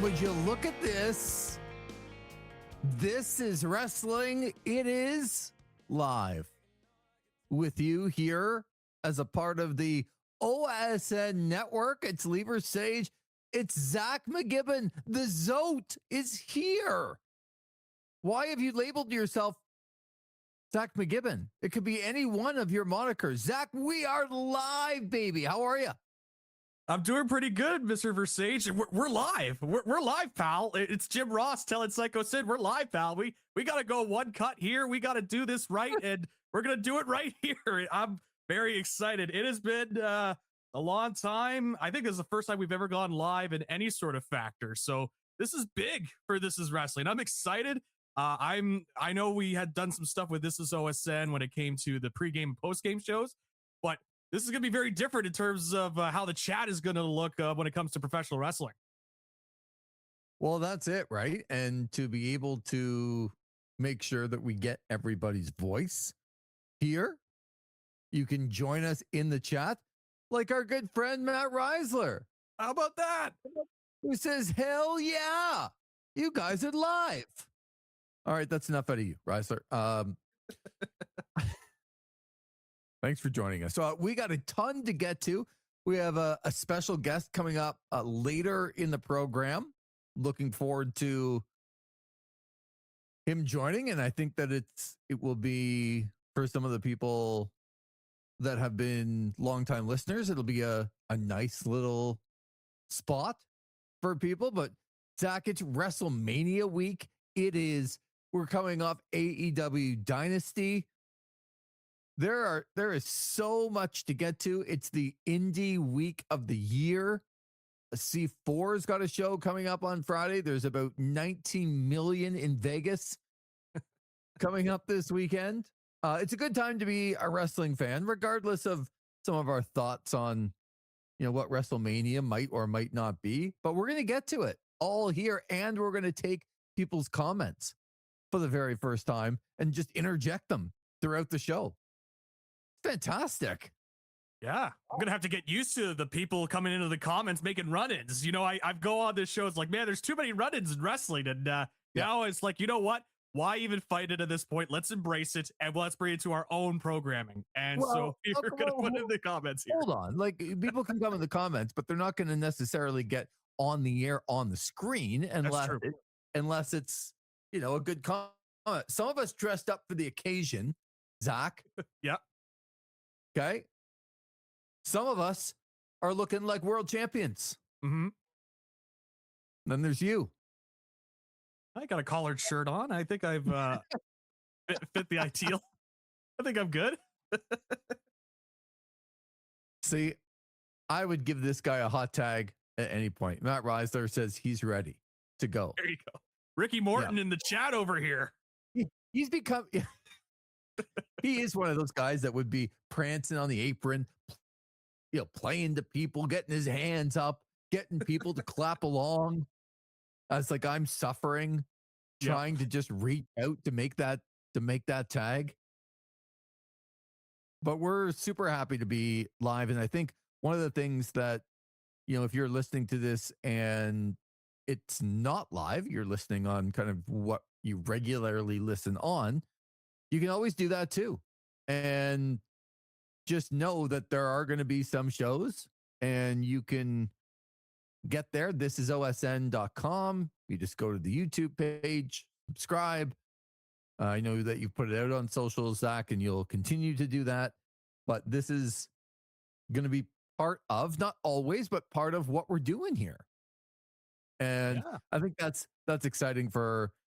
And would you look at this? This is wrestling. It is live with you here as a part of the OSN network. It's Versage. It's Zach McGibbon. The Zote is here. Why have you labeled yourself Zach McGibbon? It could be any one of your monikers. Zach, we are live, baby. How are you? I'm doing pretty good, Mr. Versage. We're live. We're live, pal. It's Jim Ross telling Psycho Sid, we're live, pal. We got to go one cut here. We got to do this right, and we're going to do it right here. I'm very excited. It has been a long time. I think this is the first time we've ever gone live in any sort of factor. So this is big for This Is Wrestling. I'm excited. I know we had done some stuff with This Is OSN when it came to the pregame and postgame shows, but this is going to be very different in terms of how the chat is going to look when it comes to professional wrestling. Well, that's it, right? And to be able to make sure that we get everybody's voice here, you can join us in the chat like our good friend Matt Reisler. How about that? Who says, hell yeah, you guys are live. All right, that's enough out of you, Reisler. Thanks for joining us. So we got a ton to get to. We have a special guest coming up later in the program. Looking forward to him joining, and I think that it will be, for some of the people that have been longtime listeners, it'll be a nice little spot for people. But Zach, it's WrestleMania week. It is. We're coming off AEW Dynasty. There is so much to get to. It's the indie week of the year. C4's got a show coming up on Friday. There's about 19 million in Vegas coming up this weekend. It's a good time to be a wrestling fan, regardless of some of our thoughts on, what WrestleMania might or might not be. But we're going to get to it all here, and we're going to take people's comments for the very first time and just interject them throughout the show. Fantastic. Yeah, I'm going to have to get used to the people coming into the comments making run-ins. I go on this show. It's like, man, there's too many run-ins in wrestling. And now it's like, you know what? Why even fight it at this point? Let's embrace it and let's bring it to our own programming. And so we're going to put in the comments here. Hold on. Like, people can come in the comments, but they're not going to necessarily get on the air on the screen unless it's, a good comment. Some of us dressed up for the occasion, Zach. Yeah. Okay. Some of us are looking like world champions. Mm-hmm. Then there's you. I got a collared shirt on. I think I've fit the ideal. I think I'm good. See, I would give this guy a hot tag at any point. Matt Reisler says he's ready to go. There you go. Ricky Morton in the chat over here. He's become... He is one of those guys that would be prancing on the apron, playing to people, getting his hands up, getting people to clap along. It's like I'm suffering, trying to just reach out to make that tag. But we're super happy to be live. And I think one of the things that, if you're listening to this and it's not live, you're listening on kind of what you regularly listen on, you can always do that too. And just know that there are going to be some shows and you can get there. ThisIsOSN.com. You just go to the YouTube page, subscribe. I know that you've put it out on social, Zach, and you'll continue to do that. But this is going to be part of, not always, but part of what we're doing here. And I think that's exciting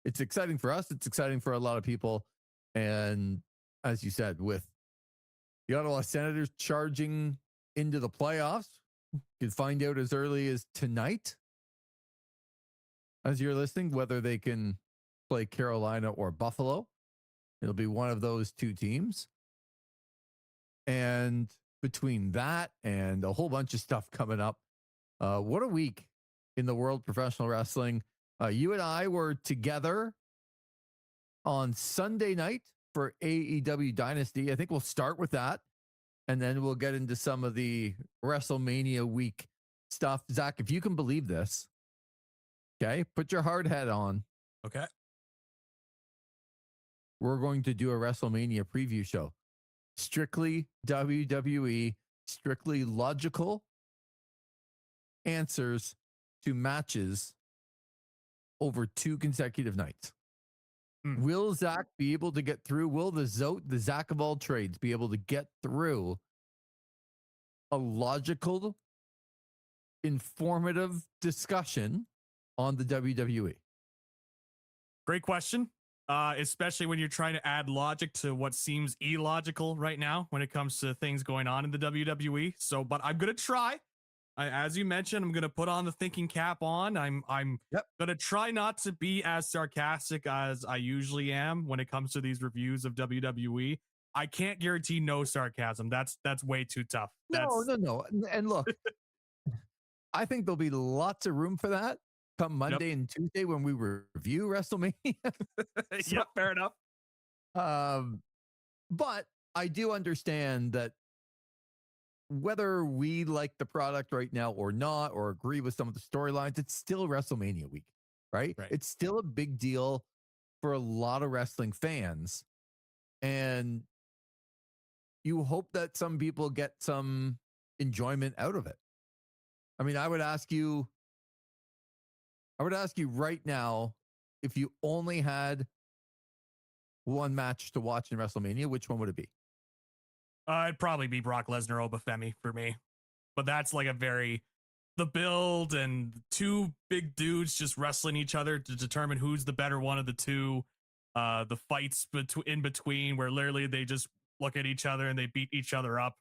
it's exciting for us. It's exciting for a lot of people. And as you said, with the Ottawa Senators charging into the playoffs, you can find out as early as tonight, as you're listening, whether they can play Carolina or Buffalo. It'll be one of those two teams. And between that and a whole bunch of stuff coming up, what a week in the world of professional wrestling. You and I were together on Sunday night for AEW Dynasty. I think we'll start with that, and then we'll get into some of the WrestleMania week stuff. Zach, if you can believe this, Okay. Put your hard hat on. Okay. We're going to do a WrestleMania preview show. Strictly WWE, strictly logical answers to matches over 2 consecutive nights. Will Zach be able to get through? Will the Zach of all trades be able to get through a logical, informative discussion on the WWE? Great question. Especially when you're trying to add logic to what seems illogical right now when it comes to things going on in the WWE. So, but I'm going to try. As you mentioned, I'm going to put on the thinking cap on. I'm going to try not to be as sarcastic as I usually am when it comes to these reviews of WWE. I can't guarantee no sarcasm. That's way too tough. No. And look, I think there'll be lots of room for that come Monday and Tuesday when we review WrestleMania. Yep, fair enough. But I do understand that whether we like the product right now or not, or agree with some of the storylines, it's still WrestleMania week, right? It's still a big deal for a lot of wrestling fans. And you hope that some people get some enjoyment out of it. I mean, I would ask you right now, if you only had one match to watch in WrestleMania, which one would it be? It'd probably be Brock Lesnar Obafemi for me. But that's like the build and 2 big dudes just wrestling each other to determine who's the better one of the two. The fights in between where literally they just look at each other and they beat each other up.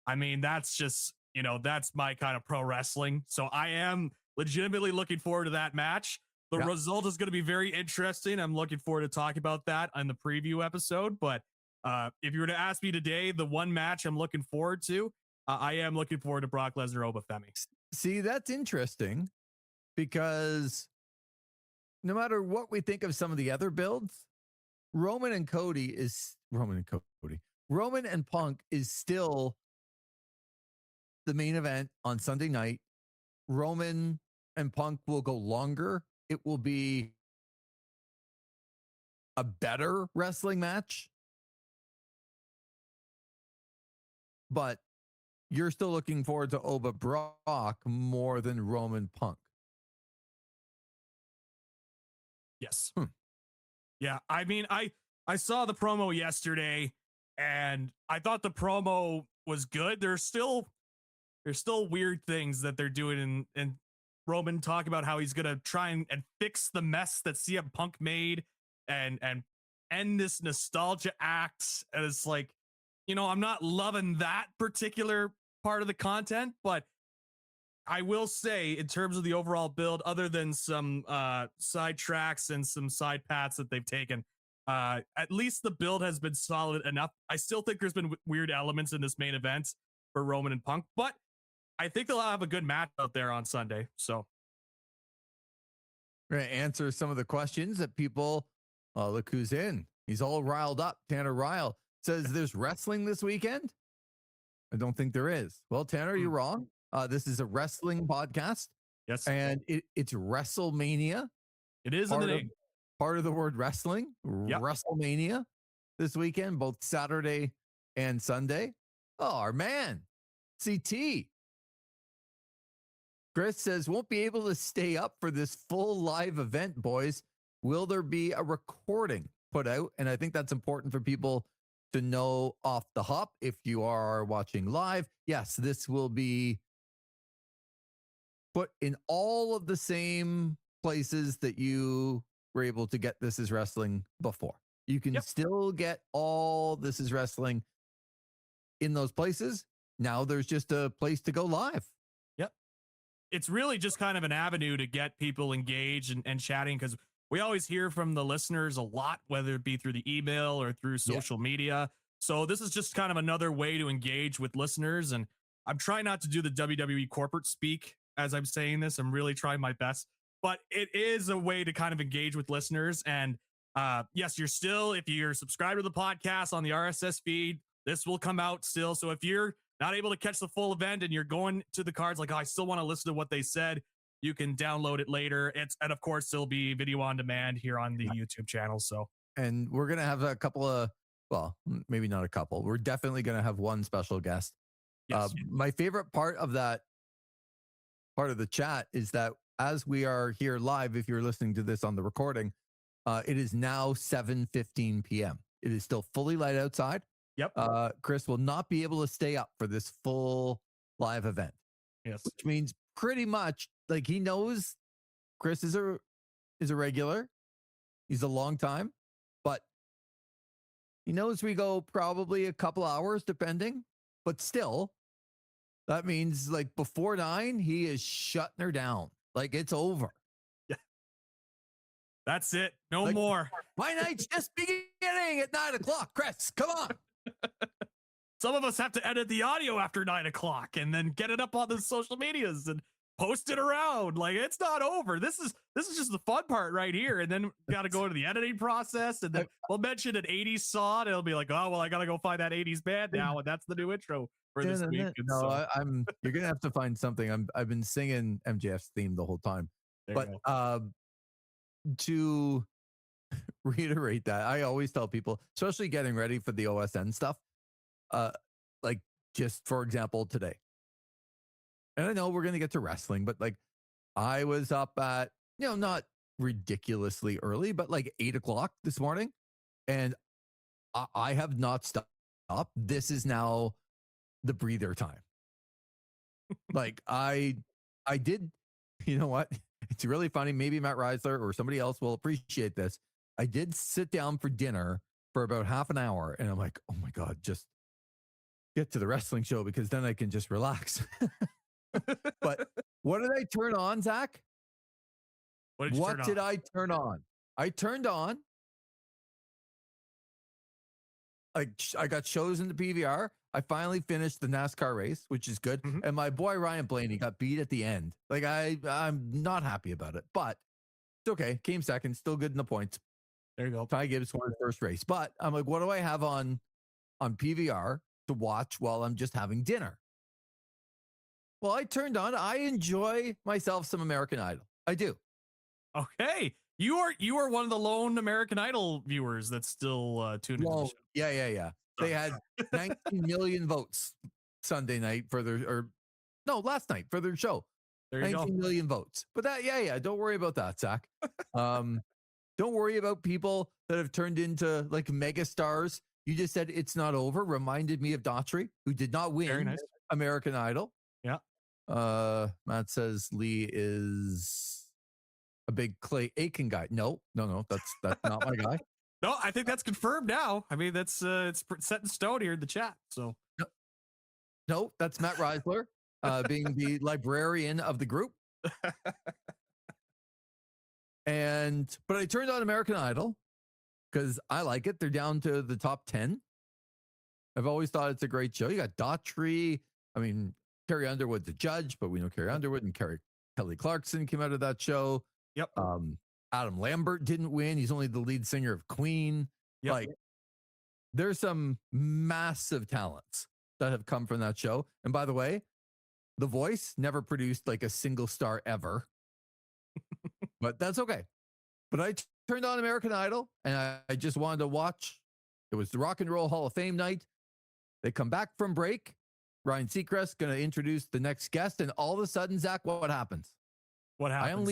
I mean, that's just, that's my kind of pro wrestling. So I am legitimately looking forward to that match. The result is going to be very interesting. I'm looking forward to talking about that on the preview episode. But if you were to ask me today, the one match I'm looking forward to, I am looking forward to Brock Lesnar Obafemi. See, that's interesting because no matter what we think of some of the other builds, Roman and Punk is still the main event on Sunday night. Roman and Punk will go longer. It will be a better wrestling match. But you're still looking forward to Oba Brock more than Roman Punk. Yes. Yeah. I mean, I saw the promo yesterday and I thought the promo was good. There's still weird things that they're doing and Roman talk about how he's going to try and fix the mess that CM Punk made and end this nostalgia act. And it's like, I'm not loving that particular part of the content, but I will say in terms of the overall build, other than some side tracks and some side paths that they've taken, at least the build has been solid enough. I still think there's been weird elements in this main event for Roman and Punk, but I think they'll have a good match out there on Sunday. So we're going to answer some of the questions that people, look who's in. He's all riled up. Tanner Ryle says there's wrestling this weekend. I don't think there is. Well, Tanner, you're wrong. This is a wrestling podcast. Yes. And it's WrestleMania. It is in the name. Part of the word wrestling. Yep. WrestleMania this weekend, both Saturday and Sunday. Oh, our man, CT. Chris says, won't be able to stay up for this full live event, boys. Will there be a recording put out? And I think that's important for people to know off the hop. If you are watching live, yes, this will be put in all of the same places that you were able to get This Is Wrestling before. You can still get all This Is Wrestling in those places. Now there's just a place to go live. Yep. It's really just kind of an avenue to get people engaged and chatting, because we always hear from the listeners a lot, whether it be through the email or through social media. So this is just kind of another way to engage with listeners. And I'm trying not to do the WWE corporate speak as I'm saying this. I'm really trying my best, but it is a way to kind of engage with listeners. And yes, if you're subscribed to the podcast on the RSS feed, this will come out still. So if you're not able to catch the full event and you're going to the cards like, oh, I still want to listen to what they said, you can download it later. And of course, there'll be video on demand here on the YouTube channel. So, and we're going to have a couple of, well, maybe not a couple. We're definitely going to have one special guest. yes. My favorite part of that part of the chat is that as we are here live, if you're listening to this on the recording, it is now 7:15 p.m. It is still fully light outside. Yep. Chris will not be able to stay up for this full live event. Yes. Which means pretty much like he knows Chris is a regular. He's a long time, but he knows we go probably a couple hours depending, but still that means like before 9, he is shutting her down. Like it's over. Yeah. That's it. No like, more. My night's just beginning at 9 o'clock. Chris, come on. Some of us have to edit the audio after 9 o'clock and then get it up on the social medias and post it around. Like it's not over. This is just the fun part right here. And then got to go into the editing process. And then we'll mention an 80s song. And it'll be like, oh, well, I got to go find that 80s band now. And that's the new intro for this week. No, so, you're going to have to find something. I've been singing MJF's theme the whole time. But to reiterate that, I always tell people, especially getting ready for the OSN stuff, like just for example today, and I know we're gonna get to wrestling, but like I was up at not ridiculously early, but like 8 o'clock this morning, and I have not stopped. This is now the breather time. Like I did, you know what? It's really funny. Maybe Matt Reisler or somebody else will appreciate this. I did sit down for dinner for about half an hour, and I'm like, oh my God, just get to the wrestling show because then I can just relax. But what did I turn on, Zach? What did I turn on? I turned on. I got shows in the PVR. I finally finished the NASCAR race, which is good. Mm-hmm. And my boy Ryan Blaney got beat at the end. Like I'm not happy about it, but it's okay. Came second, still good in the points. There you go. Ty Gibbs won the first race. But I'm like, what do I have on PVR to watch while I'm just having dinner? Well, I turned on. I enjoy myself some American Idol. I do. Okay. You are one of the lone American Idol viewers that's still tuned into the show. Yeah. They had 19 million votes Sunday night for last night for their show. There you 19 million votes. But that, don't worry about that, Zach. Don't worry about people that have turned into like mega stars. You just said it's not over. Reminded me of Daughtry, who did not win American Idol. Yeah. Matt says Lee is a big Clay Aiken guy. No, that's not my guy. No, I think that's confirmed now. I mean, that's it's set in stone here in the chat. So no, that's Matt Reisler, being the librarian of the group. But I turned on American Idol because I like it. They're down to the top 10. I've always thought it's a great show. You got Daughtry. I mean, Carrie Underwood's the judge, but we know Carrie Underwood and Kelly Clarkson came out of that show. Yep. Adam Lambert didn't win. He's only the lead singer of Queen. Yep. Like, there's some massive talents that have come from that show. And by the way, The Voice never produced like a single star ever. But that's okay. But I turned on American Idol and I just wanted to watch. It was the Rock and Roll Hall of Fame night. They come back from break. Ryan Seacrest going to introduce the next guest. And all of a sudden, Zach, what happens? What happens?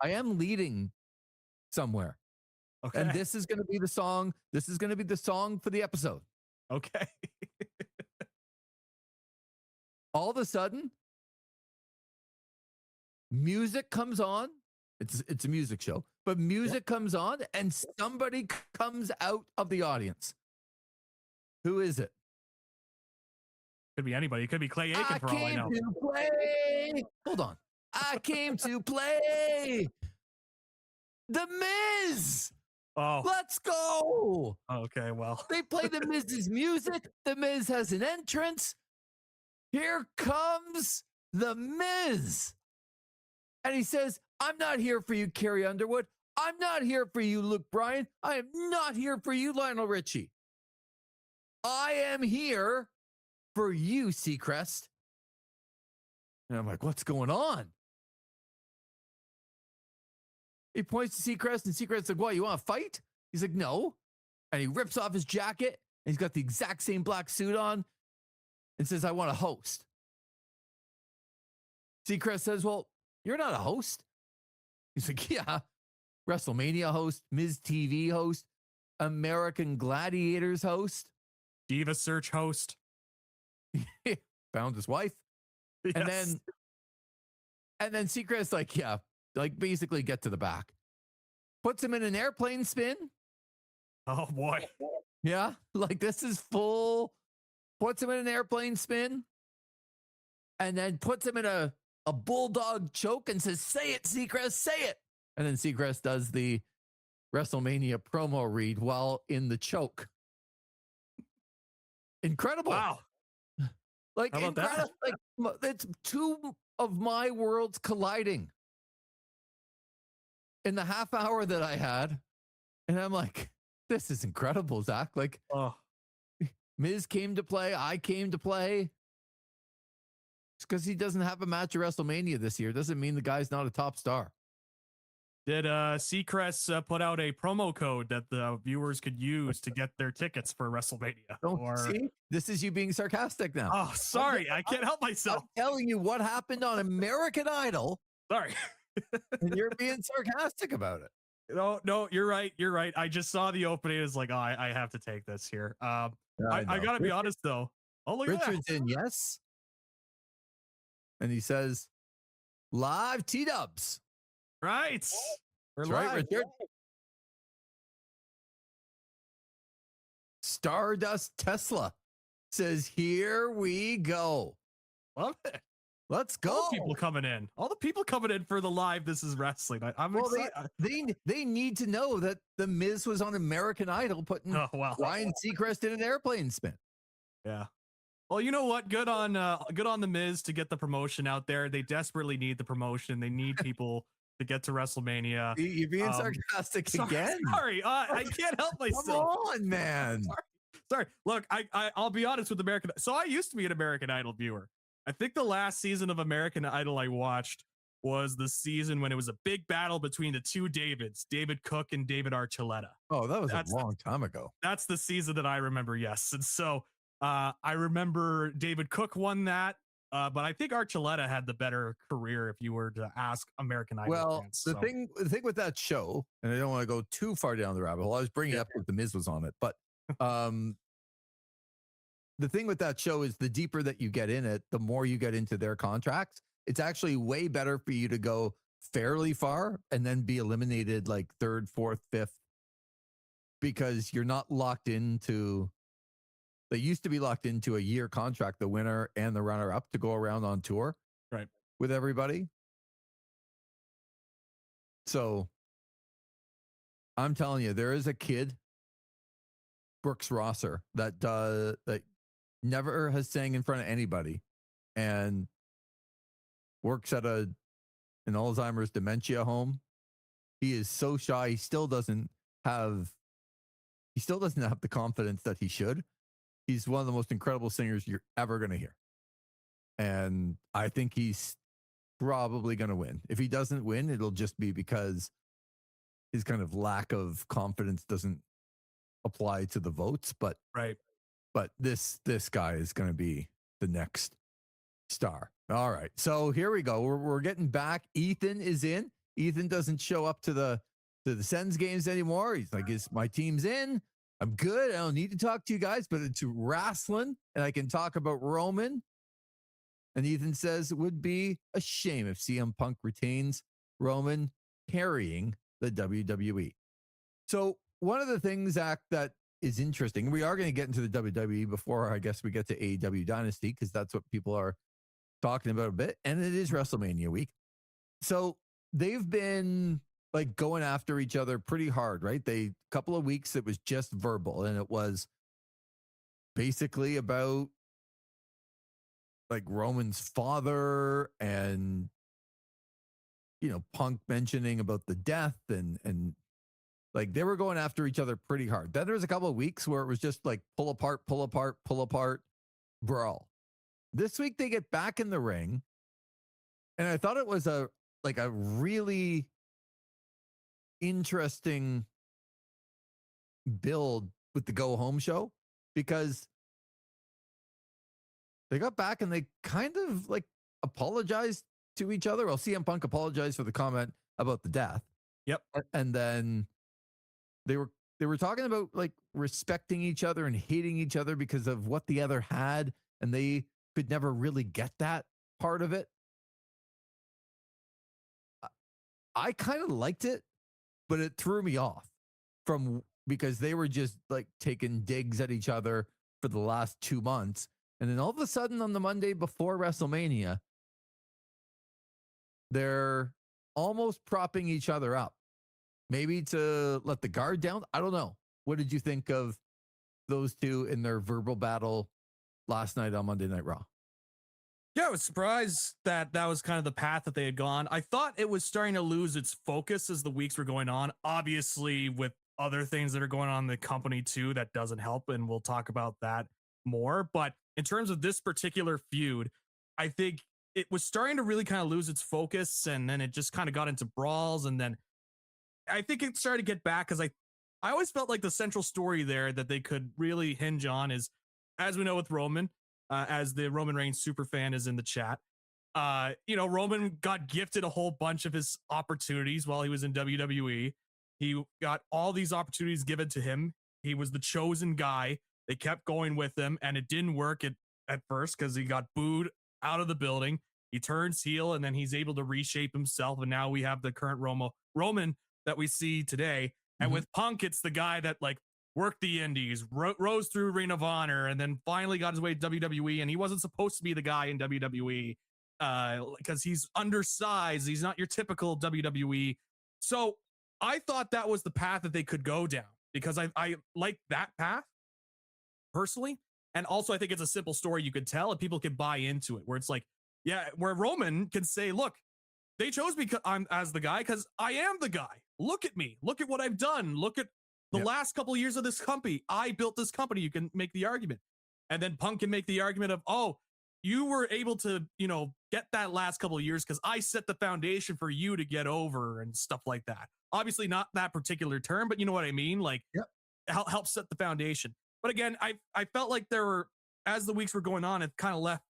I am leading somewhere. Okay. And this is going to be the song. This is going to be the song for the episode. Okay. All of a sudden, music comes on. It's a music show, but music comes on and somebody comes out of the audience. Who is it? Could be anybody. It could be Clay Aiken for all I know. To play. Hold on. I came to play The Miz. Oh, let's go. Okay, well. They play The Miz's music. The Miz has an entrance. Here comes The Miz. And he says, I'm not here for you, Carrie Underwood. I'm not here for you, Luke Bryan. I am not here for you, Lionel Richie. I am here for you, Seacrest. And I'm like, what's going on? He points to Seacrest, and Seacrest's like, what, you want to fight? He's like, no. And he rips off his jacket, and he's got the exact same black suit on and says, I want to host. Seacrest says, well, you're not a host. He's like, yeah, WrestleMania host, Miz TV host, American Gladiators host, Diva Search host. found his wife. Yes. And then Seacrest's like, yeah, like basically get to the back. Puts him in an airplane spin. Oh boy. Yeah, like this is full. Puts him in an airplane spin. And then puts him in a bulldog choke and says, say it, Seacrest, say it. And then Seacrest does the WrestleMania promo read while in the choke. Incredible. Wow. Like, how about that? Like, it's two of my worlds colliding in the half hour that I had. And I'm like, this is incredible, Zach. Like, Miz came to play. I came to play. It's because he doesn't have a match at WrestleMania this year. Doesn't mean the guy's not a top star. Did Seacrest put out a promo code that the viewers could use to get their tickets for WrestleMania? See, this is you being sarcastic now. Oh, sorry. I can't help myself. I'm telling you what happened on American Idol. Sorry. And you're being sarcastic about it. No, you're right. You're right. I just saw the opening. It's like, oh, I have to take this here. I got to be honest, though. Oh, look at Richard's that. in, yes. And he says, live T-dubs. Right. We're That's live. right, Richard. Stardust Tesla says, here we go. Love it. Let's go. All the people coming in. All the people coming in for the live This Is Wrestling. I'm excited. They need to know that the Miz was on American Idol putting Ryan Seacrest in an airplane spin. Yeah. Well, you know what? Good on the Miz to get the promotion out there. They desperately need the promotion. They need people to get to WrestleMania. You're being sarcastic again. Sorry, I can't help myself. Come on, man. Sorry. Look, I'll be honest with American. So I used to be an American Idol viewer. I think the last season of American Idol I watched was the season when it was a big battle between the two Davids, David Cook and David Archuleta. Oh, that was a long time ago. That's the season that I remember, yes. And so I remember David Cook won that, but I think Archuleta had the better career if you were to ask American Idol fans. The thing with that show, and I don't want to go too far down the rabbit hole. I was bringing up that the Miz was on it, but the thing with that show is the deeper that you get in it, the more you get into their contracts. It's actually way better for you to go fairly far and then be eliminated like third, fourth, fifth, because you're not locked into. They used to be locked into a year contract, the winner and the runner up, to go around on tour, right, with everybody. So I'm telling you, there is a kid, Brooks Rosser, that never has sang in front of anybody and works at an Alzheimer's dementia home. He is so shy. He still doesn't have the confidence that he should. He's one of the most incredible singers you're ever going to hear. And I think he's probably going to win. If he doesn't win, it'll just be because his kind of lack of confidence doesn't apply to the votes. But this guy is going to be the next star. All right. So here we go. We're getting back. Ethan is in. Ethan doesn't show up to the Sens games anymore. He's like, my team's in. I'm good. I don't need to talk to you guys, but it's wrestling, and I can talk about Roman. And Ethan says it would be a shame if CM Punk retains Roman carrying the WWE. So one of the things, Zach, that is interesting, we are going to get into the WWE before I guess we get to AEW Dynasty, because that's what people are talking about a bit, and it is WrestleMania week. So they've been like going after each other pretty hard, right? Couple of weeks it was just verbal, and it was basically about like Roman's father and Punk mentioning about the death and like they were going after each other pretty hard. Then there was a couple of weeks where it was just like pull apart, brawl. This week they get back in the ring, and I thought it was a really interesting build with the go home show because they got back and they kind of like apologized to each other. Well, CM Punk apologized for the comment about the death. Yep. And then they were talking about like respecting each other and hating each other because of what the other had, and they could never really get that part of it. I kind of liked it, but it threw me off because they were just like taking digs at each other for the last 2 months. And then all of a sudden on the Monday before WrestleMania, they're almost propping each other up. Maybe to let the guard down. I don't know. What did you think of those two in their verbal battle last night on Monday Night Raw? Yeah, I was surprised that was kind of the path that they had gone. I thought it was starting to lose its focus as the weeks were going on. Obviously, with other things that are going on in the company too, that doesn't help. And we'll talk about that more. But in terms of this particular feud, I think it was starting to really kind of lose its focus. And then it just kind of got into brawls. And then I think it started to get back because I always felt like the central story there that they could really hinge on is, as we know with Roman, as the Roman Reigns super fan is in the chat, Roman got gifted a whole bunch of his opportunities while he was in WWE. He got all these opportunities given to him. He was the chosen guy. They kept going with him, and it didn't work at first because he got booed out of the building. He turns heel, and then he's able to reshape himself, and now we have the current Roman that we see today. And with Punk, it's the guy that like worked the indies, rose through Ring of Honor, and then finally got his way to WWE. And he wasn't supposed to be the guy in WWE because he's undersized. He's not your typical WWE. So I thought that was the path that they could go down because I like that path personally. And also I think it's a simple story you could tell and people can buy into it, where it's like, yeah, where Roman can say, look, they chose me as the guy because I am the guy. Look at me. Look at what I've done. Look at the last couple of years of this company. I built this company. You can make the argument. And then Punk can make the argument of, oh, you were able to, get that last couple of years because I set the foundation for you to get over and stuff like that. Obviously not that particular term, but you know what I mean? Like, help set the foundation. But again, I felt like there were, as the weeks were going on, it kind of left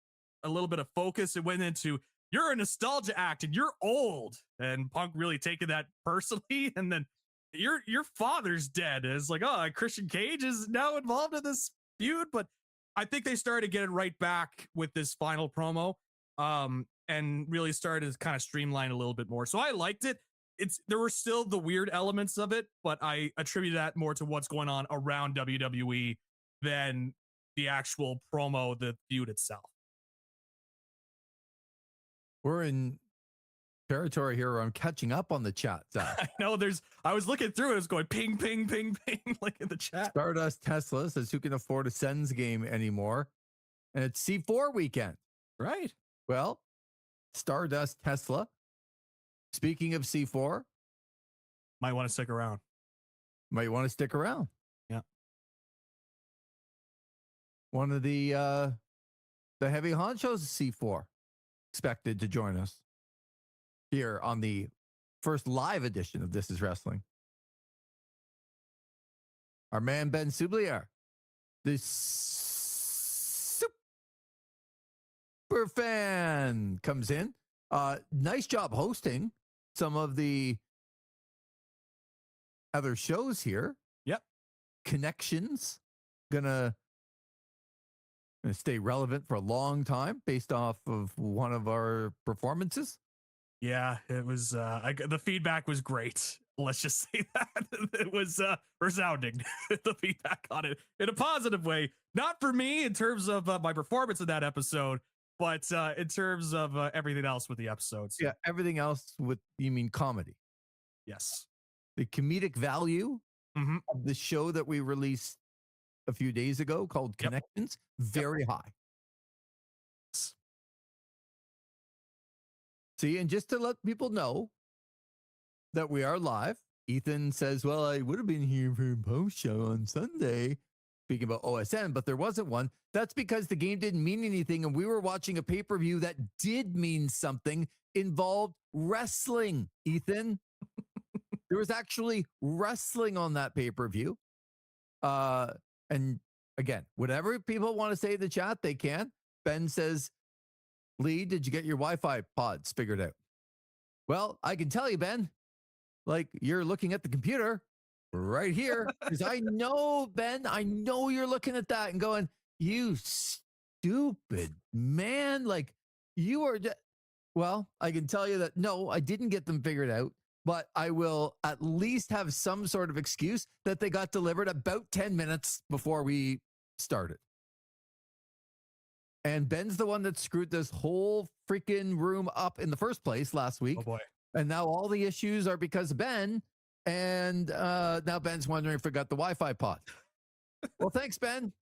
a little bit of focus. It went into, you're a nostalgia act and you're old, and Punk really taking that personally. And then your father's dead. It's like, oh, Christian Cage is now involved in this feud. But I think they started to get it right back with this final promo, and really started to kind of streamline a little bit more. So I liked it. There were still the weird elements of it, but I attribute that more to what's going on around WWE than the actual promo, the feud itself. We're in territory here where I'm catching up on the chat, Zach. I know I was looking through it. It was going ping, ping, ping, ping, like in the chat. Stardust Tesla says, who can afford a Sens game anymore? And it's C4 weekend. Right. Well, Stardust Tesla, speaking of C4, might want to stick around. Might want to stick around. Yeah. One of the heavy honchos of C4 expected to join us here on the first live edition of This Is Wrestling. Our man Ben Sublier, the super fan, comes in. Nice job hosting some of the other shows here. Yep. Connections gonna stay relevant for a long time based off of one of our performances. Yeah, it was the feedback was great. Let's just say that it was resounding. The feedback on it in a positive way, not for me in terms of my performance in that episode, but in terms of everything else with the episodes. Yeah, everything else with, you mean comedy? Yes. The comedic value of the show that we released a few days ago called Connections, very high. See, and just to let people know that we are live, Ethan says, well, I would have been here for a post show on Sunday, speaking about OSN, but there wasn't one. That's because the game didn't mean anything, and we were watching a pay-per-view that did mean something, involved wrestling, Ethan. There was actually wrestling on that pay-per-view. And again, whatever people want to say in the chat, they can. Ben says, Lee, did you get your Wi-Fi pods figured out? Well, I can tell you, Ben, like you're looking at the computer right here. Because I know, Ben, I know you're looking at that and going, you stupid man. Like you are. Well, I can tell you that no, I didn't get them figured out, but I will at least have some sort of excuse that they got delivered about 10 minutes before we started. And Ben's the one that screwed this whole freaking room up in the first place last week. Oh boy. And now all the issues are because of Ben. And now Ben's wondering if we got the Wi-Fi pod. Well, thanks, Ben.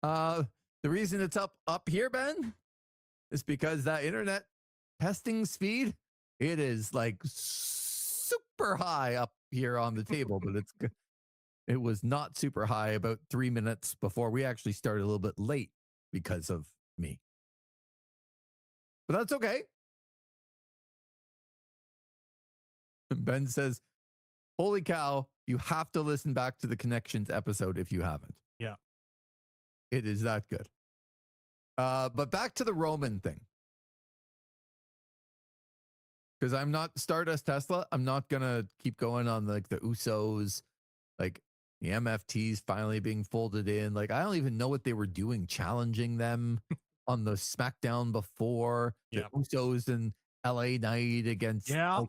The reason it's up here, Ben, is because that internet testing speed, it is like super high up here on the table, but it was not super high about 3 minutes before we actually started a little bit late because of me. But that's okay. Ben says, holy cow, you have to listen back to the Connections episode if you haven't. Yeah. It is that good. But back to the Roman thing. Because I'm not Stardust Tesla. I'm not going to keep going on like the Usos, like the MFTs finally being folded in. Like, I don't even know what they were doing, challenging them on the SmackDown before. The Usos and LA Knight against. Yeah. Like,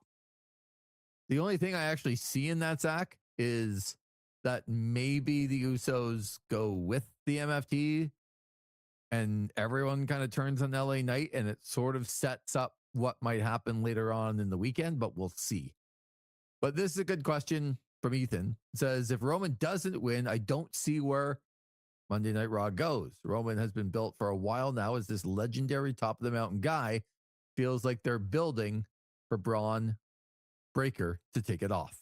the only thing I actually see in that, Zach, is that maybe the Usos go with the MFT and everyone kind of turns on LA Knight and it sort of sets up what might happen later on in the weekend, but we'll see. But this is a good question from Ethan. It says, if Roman doesn't win, I don't see where Monday Night Raw goes. Roman has been built for a while now as this legendary top of the mountain guy. Feels like they're building for Braun Breaker to take it off.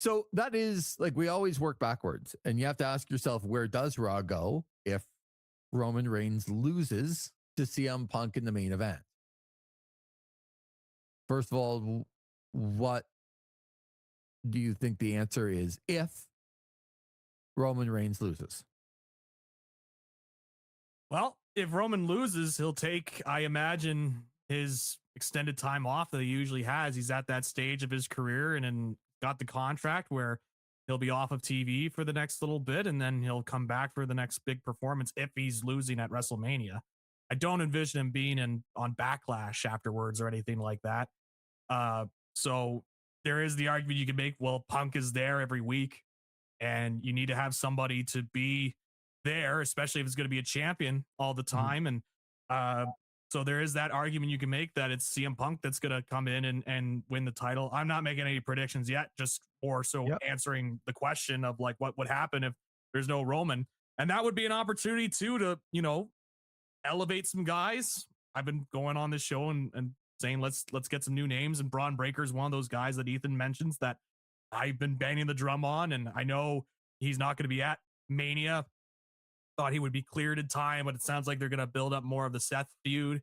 So that is like, we always work backwards and you have to ask yourself, where does Raw go if Roman Reigns loses to CM Punk in the main event? First of all, what do you think the answer is if Roman Reigns loses? Well, if Roman loses, he'll take, I imagine, his extended time off that he usually has. He's at that stage of his career and got the contract where he'll be off of TV for the next little bit, and then he'll come back for the next big performance if he's losing at WrestleMania. I don't envision him being on Backlash afterwards or anything like that. So there is the argument you can make, well, Punk is there every week, and you need to have somebody to be there, especially if it's going to be a champion all the time. And so there is that argument you can make that it's CM Punk that's going to come in and win the title. I'm not making any predictions yet, just more so answering the question of like what would happen if there's no Roman. And that would be an opportunity too to, elevate some guys. I've been going on this show and saying let's get some new names, and Braun Breaker is one of those guys that Ethan mentions that I've been banging the drum on, and I know he's not going to be at Mania. Thought he would be cleared in time, but it sounds like they're going to build up more of the Seth feud,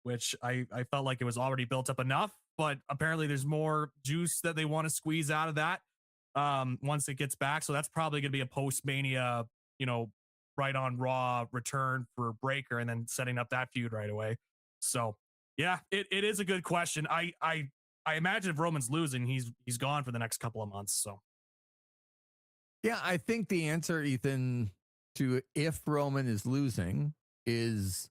which I felt like it was already built up enough, but apparently there's more juice that they want to squeeze out of that once it gets back. So that's probably going to be a post-Mania, right on Raw return for Breaker and then setting up that feud right away. So yeah, it is a good question. I imagine if Roman's losing, he's gone for the next couple of months. So yeah, I think the answer, Ethan, to if Roman is losing is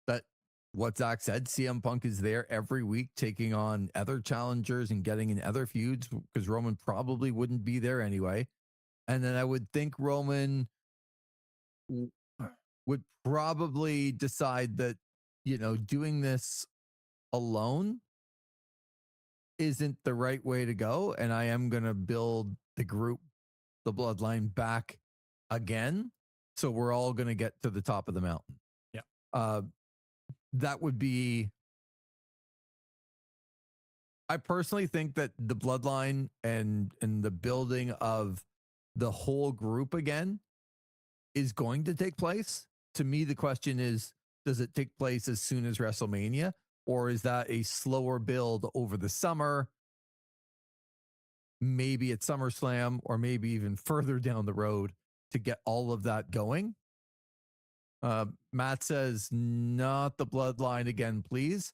that what Zach said, CM Punk is there every week taking on other challengers and getting in other feuds because Roman probably wouldn't be there anyway. And then I would think Roman would probably decide that, doing this alone isn't the right way to go. And I am going to build the group, the bloodline back again. So we're all going to get to the top of the mountain. Yeah. That would be, I personally think that the bloodline and the building of the whole group again is going to take place. To me, the question is, does it take place as soon as WrestleMania, or is that a slower build over the summer maybe at SummerSlam or maybe even further down the road to get all of that going. Matt says, not the bloodline again, please.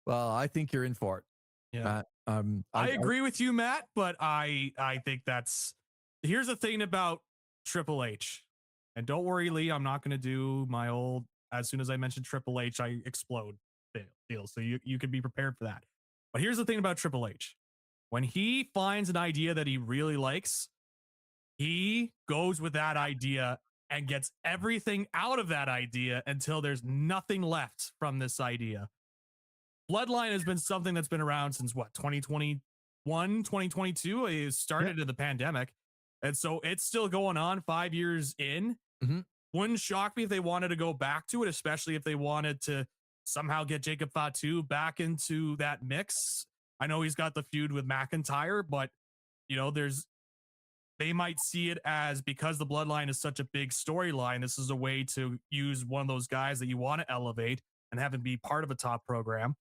Well, I think you're in for it, Yeah. Matt. I agree with you, Matt, but I think here's the thing about Triple H. And don't worry, Lee, I'm not going to do my old, as soon as I mention Triple H, I explode deal. So you can be prepared for that. But here's the thing about Triple H. When he finds an idea that he really likes, he goes with that idea and gets everything out of that idea until there's nothing left from this idea. Bloodline has been something that's been around since what, 2021, 2022? It started in the pandemic. And so it's still going on 5 years in. Mm-hmm. Wouldn't shock me if they wanted to go back to it, especially if they wanted to somehow get Jacob Fatu back into that mix. I know he's got the feud with McIntyre, but they might see it as, because the bloodline is such a big storyline, this is a way to use one of those guys that you want to elevate and have him be part of a top program.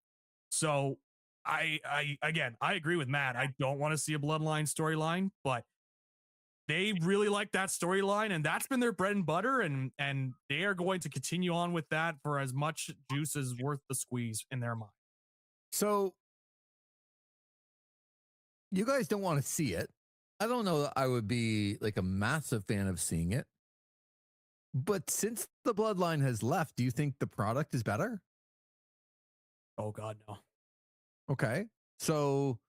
So I agree with Matt. I don't want to see a bloodline storyline, but they really like that storyline, and that's been their bread and butter, and they are going to continue on with that for as much juice as worth the squeeze in their mind. So you guys don't want to see it. I don't know that I would be like a massive fan of seeing it. But since the bloodline has left, do you think the product is better? Oh, God, no. Okay. So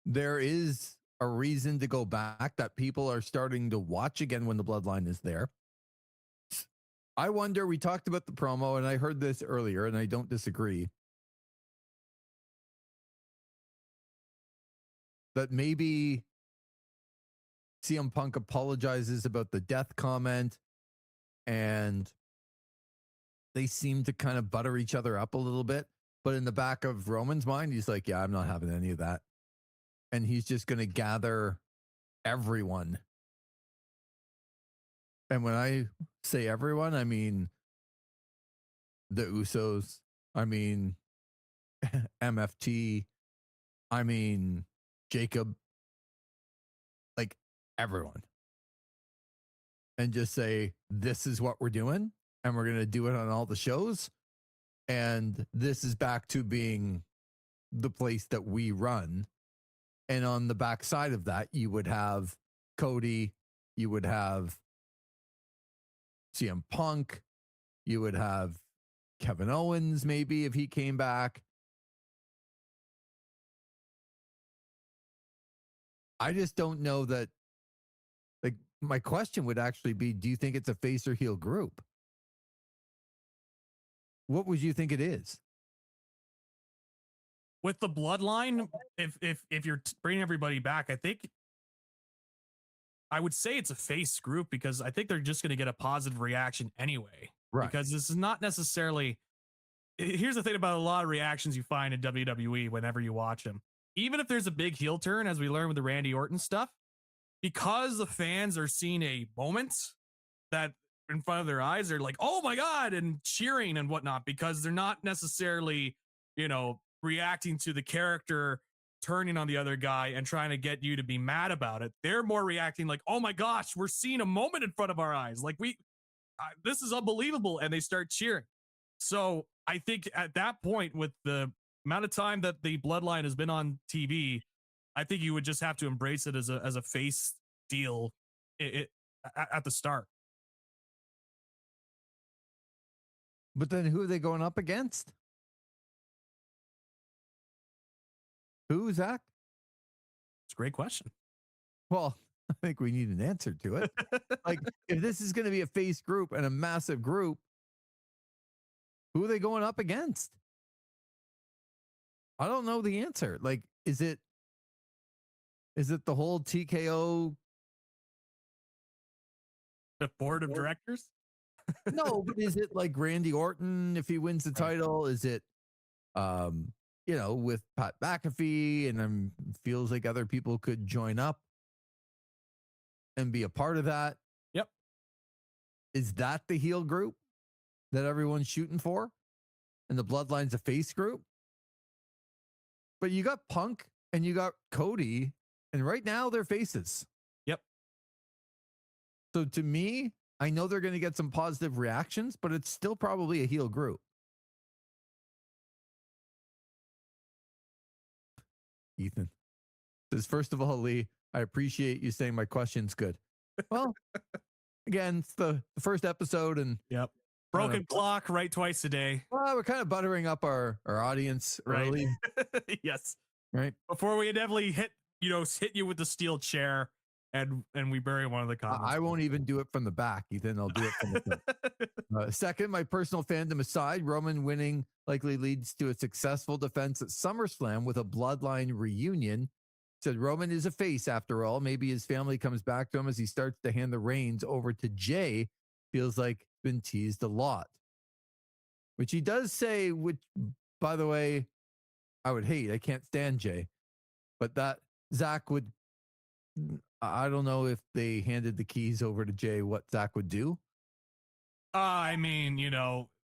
there is a reason to go back, that people are starting to watch again when the bloodline is there. I wonder, we talked about the promo, and I heard this earlier, and I don't disagree, that maybe CM Punk apologizes about the death comment, and they seem to kind of butter each other up a little bit. But in the back of Roman's mind, he's like, yeah, I'm not having any of that. And he's just going to gather everyone. And when I say everyone, I mean the Usos. I mean MFT. I mean Jacob. Like everyone. And just say, this is what we're doing. And we're going to do it on all the shows. And this is back to being the place that we run. And on the backside of that, you would have Cody, you would have CM Punk, you would have Kevin Owens, maybe, if he came back. I just don't know that. Like, my question would actually be, do you think it's a face or heel group? What would you think it is? With the bloodline, if you're bringing everybody back, I think I would say it's a face group, because I think they're just going to get a positive reaction anyway. Right. Because this is not necessarily. Here's the thing about a lot of reactions you find in WWE whenever you watch them. Even if there's a big heel turn, as we learned with the Randy Orton stuff, because the fans are seeing a moment that in front of their eyes, they're like, oh my God, and cheering and whatnot, because they're not necessarily, reacting to the character turning on the other guy and trying to get you to be mad about it. They're more reacting like, oh my gosh, we're seeing a moment in front of our eyes. Like this is unbelievable. And they start cheering. So I think at that point, with the amount of time that the bloodline has been on TV, I think you would just have to embrace it as a face deal at the start. But then who are they going up against? Who, Zach? It's a great question. Well, I think we need an answer to it. Like, if this is going to be a face group and a massive group, who are they going up against? I don't know the answer. Like, is it the whole TKO? The board of directors? No, but is it like Randy Orton if he wins the title? Is it, with Pat McAfee, and feels like other people could join up and be a part of that? Yep. Is that the heel group that everyone's shooting for? And the bloodline's a face group? But you got Punk and you got Cody And right now they're faces. Yep. So to me, I know they're going to get some positive reactions, but it's still probably a heel group. Ethan says, first of all, Lee, I appreciate you saying my question's good. Well, again, it's the first episode, and yep. Broken clock, right twice a day. Well, we're kind of buttering up our audience early. Yes. Right. Before we inevitably hit you with the steel chair and we bury one of the comments. I won't even do it from the back, Ethan. I'll do it from the front. Second, my personal fandom aside, Roman winning likely leads to a successful defense at SummerSlam with a bloodline reunion. Said Roman is a face after all. Maybe his family comes back to him as he starts to hand the reins over to Jay. Feels like been teased a lot. Which he does say, which, by the way, I would hate. I can't stand Jay. But that Zach would, I don't know if they handed the keys over to Jay, what Zach would do. I mean,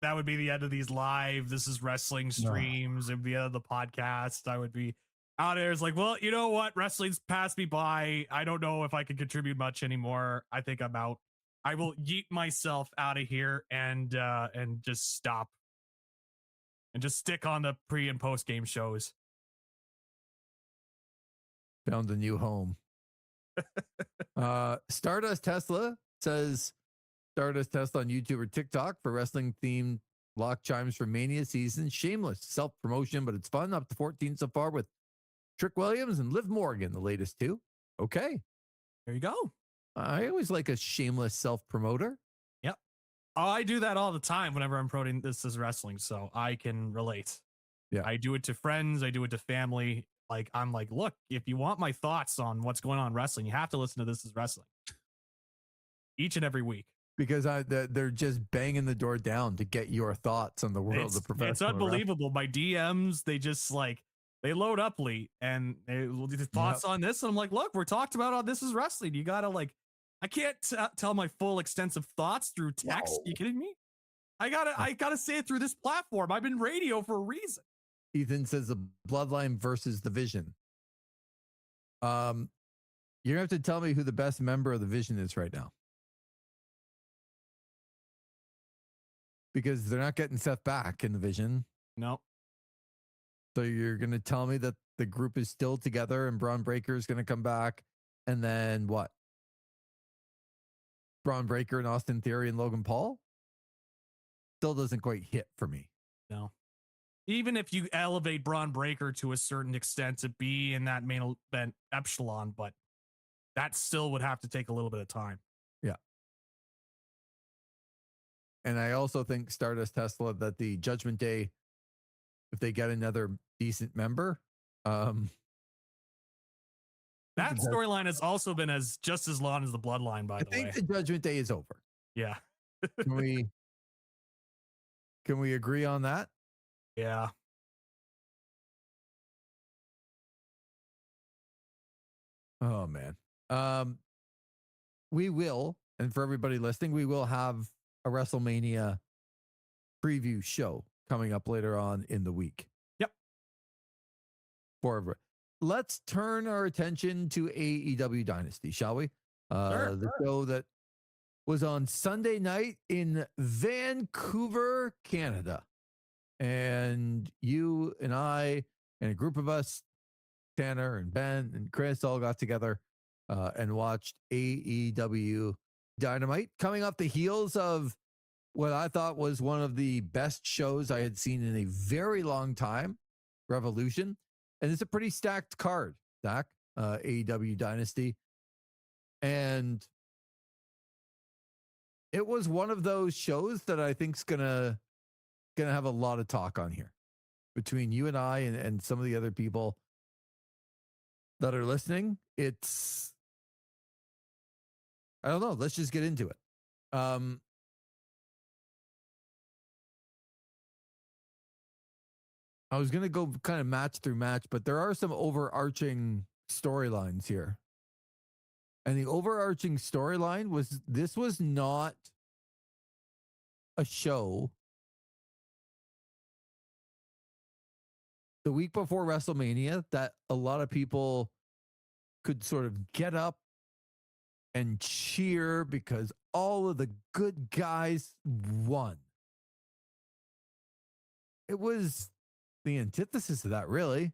that would be the end of these live. This is wrestling streams. It'd be the end of the podcast. I would be out there. It's like, well, you know what? Wrestling's passed me by. I don't know if I can contribute much anymore. I think I'm out. I will yeet myself out of here and just stop and just stick on the pre and post game shows. Found a new home. Stardust Tesla says Stardust Tesla on YouTube or TikTok for wrestling themed lock chimes for Mania season. Shameless self promotion, but it's fun. Up to 14 so far with Trick Williams and Liv Morgan, the latest two. Okay. There you go. I always like a shameless self promoter. Yep. I do that all the time whenever I'm promoting this as wrestling, so I can relate. Yeah. I do it to friends. I do it to family. Like, I'm like, look, if you want my thoughts on what's going on in wrestling, you have to listen to This Is Wrestling each and every week. Because they're just banging the door down to get your thoughts on the world of professional. It's unbelievable. My DMs, they just they load up, Lee, and they thoughts on this. And I'm like, look, we're talked about on This Is Wrestling. You got to I can't tell my full extensive thoughts through text. No. You kidding me? I gotta say it through this platform. I've been radio for a reason. Ethan says the Bloodline versus the Vision. You're gonna have to tell me who the best member of the Vision is right now, because they're not getting Seth back in the Vision. No. So you're gonna tell me that the group is still together and Braun Breaker is gonna come back, and then what? Braun Breaker and Austin Theory and Logan Paul still doesn't quite hit for me. No. Even if you elevate Braun Breaker to a certain extent to be in that main event echelon, but that still would have to take a little bit of time. Yeah. And I also think Stardust Tesla that the Judgment Day, if they get another decent member, that storyline has also been just as long as the Bloodline, by the way. I think the Judgment Day is over. Yeah. Can we agree on that? Yeah. Oh man. We will, and for everybody listening, we will have a WrestleMania preview show coming up later on in the week. Yep. Let's turn our attention to AEW Dynasty, shall we? The show that was on Sunday night in Vancouver, Canada. And you and I and a group of us, Tanner and Ben and Chris, all got together and watched AEW Dynamite, coming off the heels of what I thought was one of the best shows I had seen in a very long time, Revolution. And it's a pretty stacked card, Zach, AEW Dynasty. And it was one of those shows that I think's gonna have a lot of talk on here between you and I and some of the other people that are listening. It's, I don't know. Let's just get into it. I was going to go kind of match through match, but there are some overarching storylines here. And the overarching storyline was, this was not a show the week before WrestleMania that a lot of people could sort of get up and cheer because all of the good guys won. It was the antithesis of that, really.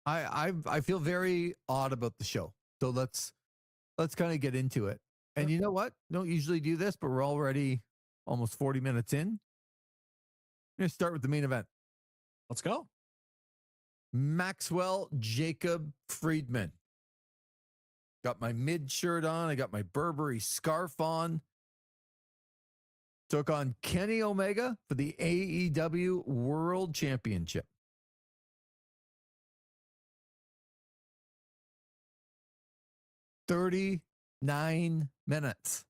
I feel very odd about the show. So let's kind of get into it. And you know what? Don't usually do this, but we're already almost 40 minutes in. I'm going to start with the main event. Let's go. Maxwell Jacob Friedman. Got my mid shirt on. I got my Burberry scarf on. Took on Kenny Omega for the AEW World Championship. "39 minutes.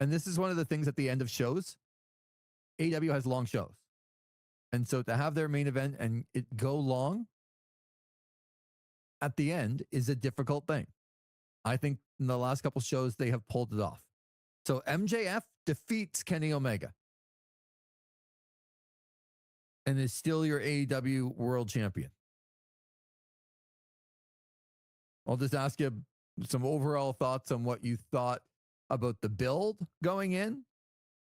And this is one of the things at the end of shows. AEW has long shows. And so to have their main event and it go long at the end is a difficult thing. I think in the last couple shows, they have pulled it off. So MJF defeats Kenny Omega and is still your AEW World Champion. I'll just ask you some overall thoughts on what you thought about the build going in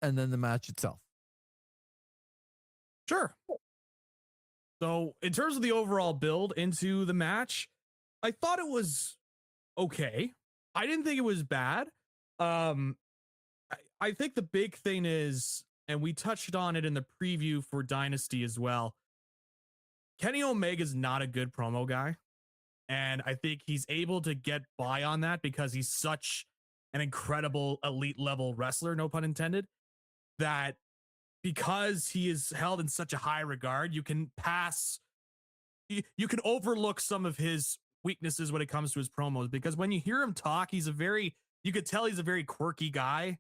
and then the match itself. Sure. So in terms of the overall build into the match, I thought it was okay. I didn't think it was bad. I think the big thing is, and we touched on it in the preview for Dynasty as well, Kenny Omega's not a good promo guy. And I think he's able to get by on that because he's such an incredible elite level wrestler, no pun intended, that because he is held in such a high regard, you can overlook some of his weaknesses when it comes to his promos, because when you hear him talk, you could tell he's a very quirky guy,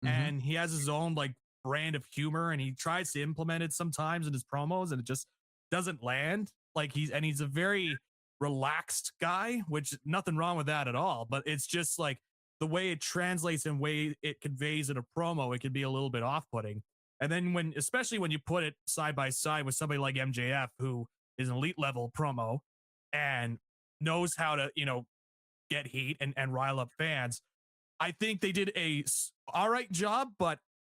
and he has his own like brand of humor, and he tries to implement it sometimes in his promos and it just doesn't land. Like he's a very relaxed guy, which nothing wrong with that at all, but it's just like the way it translates and way it conveys in a promo, it can be a little bit off-putting. And then especially when you put it side by side with somebody like MJF, who is an elite level promo and knows how to, get heat and rile up fans, I think they did a all right job, but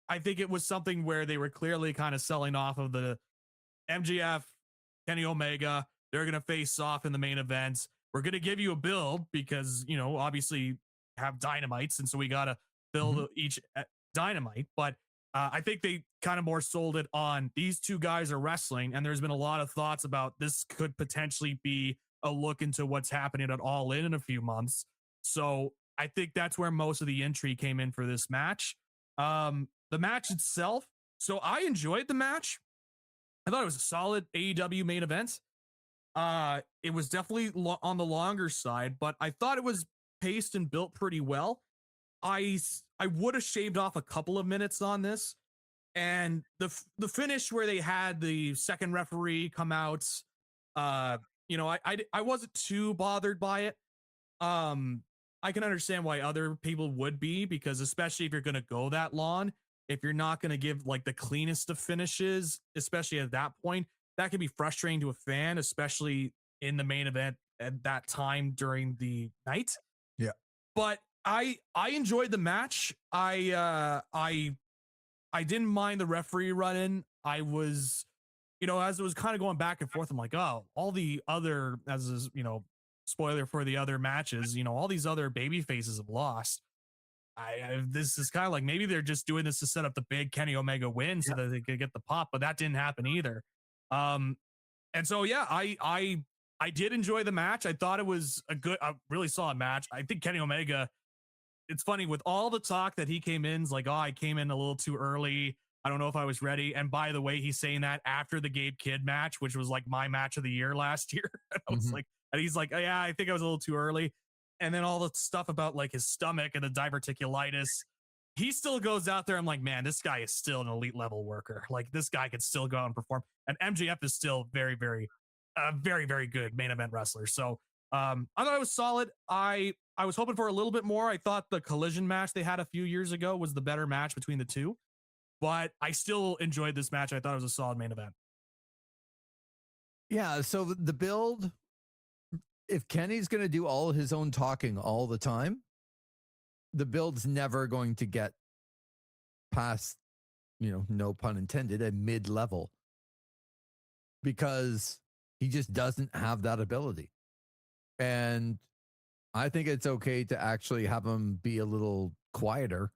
I think it was something where they were clearly kind of selling off of the MJF, Kenny Omega. They're going to face off in the main events. We're going to give you a build because, obviously have dynamites. And so we got to build each dynamite. But I think they kind of more sold it on these two guys are wrestling. And there's been a lot of thoughts about this could potentially be a look into what's happening at All In a few months. So I think that's where most of the intrigue came in for this match. The match itself. So I enjoyed the match. I thought it was a solid AEW main event. It was definitely on the longer side, but I thought it was paced and built pretty well. I would have shaved off a couple of minutes on this, and the finish where they had the second referee come out, I wasn't too bothered by it. I can understand why other people would be, because especially if you're going to go that long, if you're not going to give like the cleanest of finishes, especially at that point, that can be frustrating to a fan, especially in the main event at that time during the night. Yeah. But I enjoyed the match. I didn't mind the referee run-in. I was, as it was kind of going back and forth, I'm like, oh, all the other, as is, spoiler for the other matches, all these other baby faces have lost. This is kind of like maybe they're just doing this to set up the big Kenny Omega win so that they could get the pop, but that didn't happen either. And so, yeah, I did enjoy the match. I thought it was a really solid match. I think Kenny Omega, it's funny with all the talk that he came in, it's like, oh, I came in a little too early. I don't know if I was ready. And by the way, he's saying that after the Gabe Kidd match, which was like my match of the year last year. I was like, and he's like, oh, yeah, I think I was a little too early. And then all the stuff about like his stomach and the diverticulitis, he still goes out there. I'm like, man, this guy is still an elite level worker. Like this guy could still go out and perform. And MJF is still very, very, very, very good main event wrestler. So I thought it was solid. I was hoping for a little bit more. I thought the collision match they had a few years ago was the better match between the two. but I still enjoyed this match. I thought it was a solid main event. Yeah. So the build, if Kenny's going to do all his own talking all the time, the build's never going to get past, no pun intended, a mid-level, because he just doesn't have that ability. And I think it's okay to actually have him be a little quieter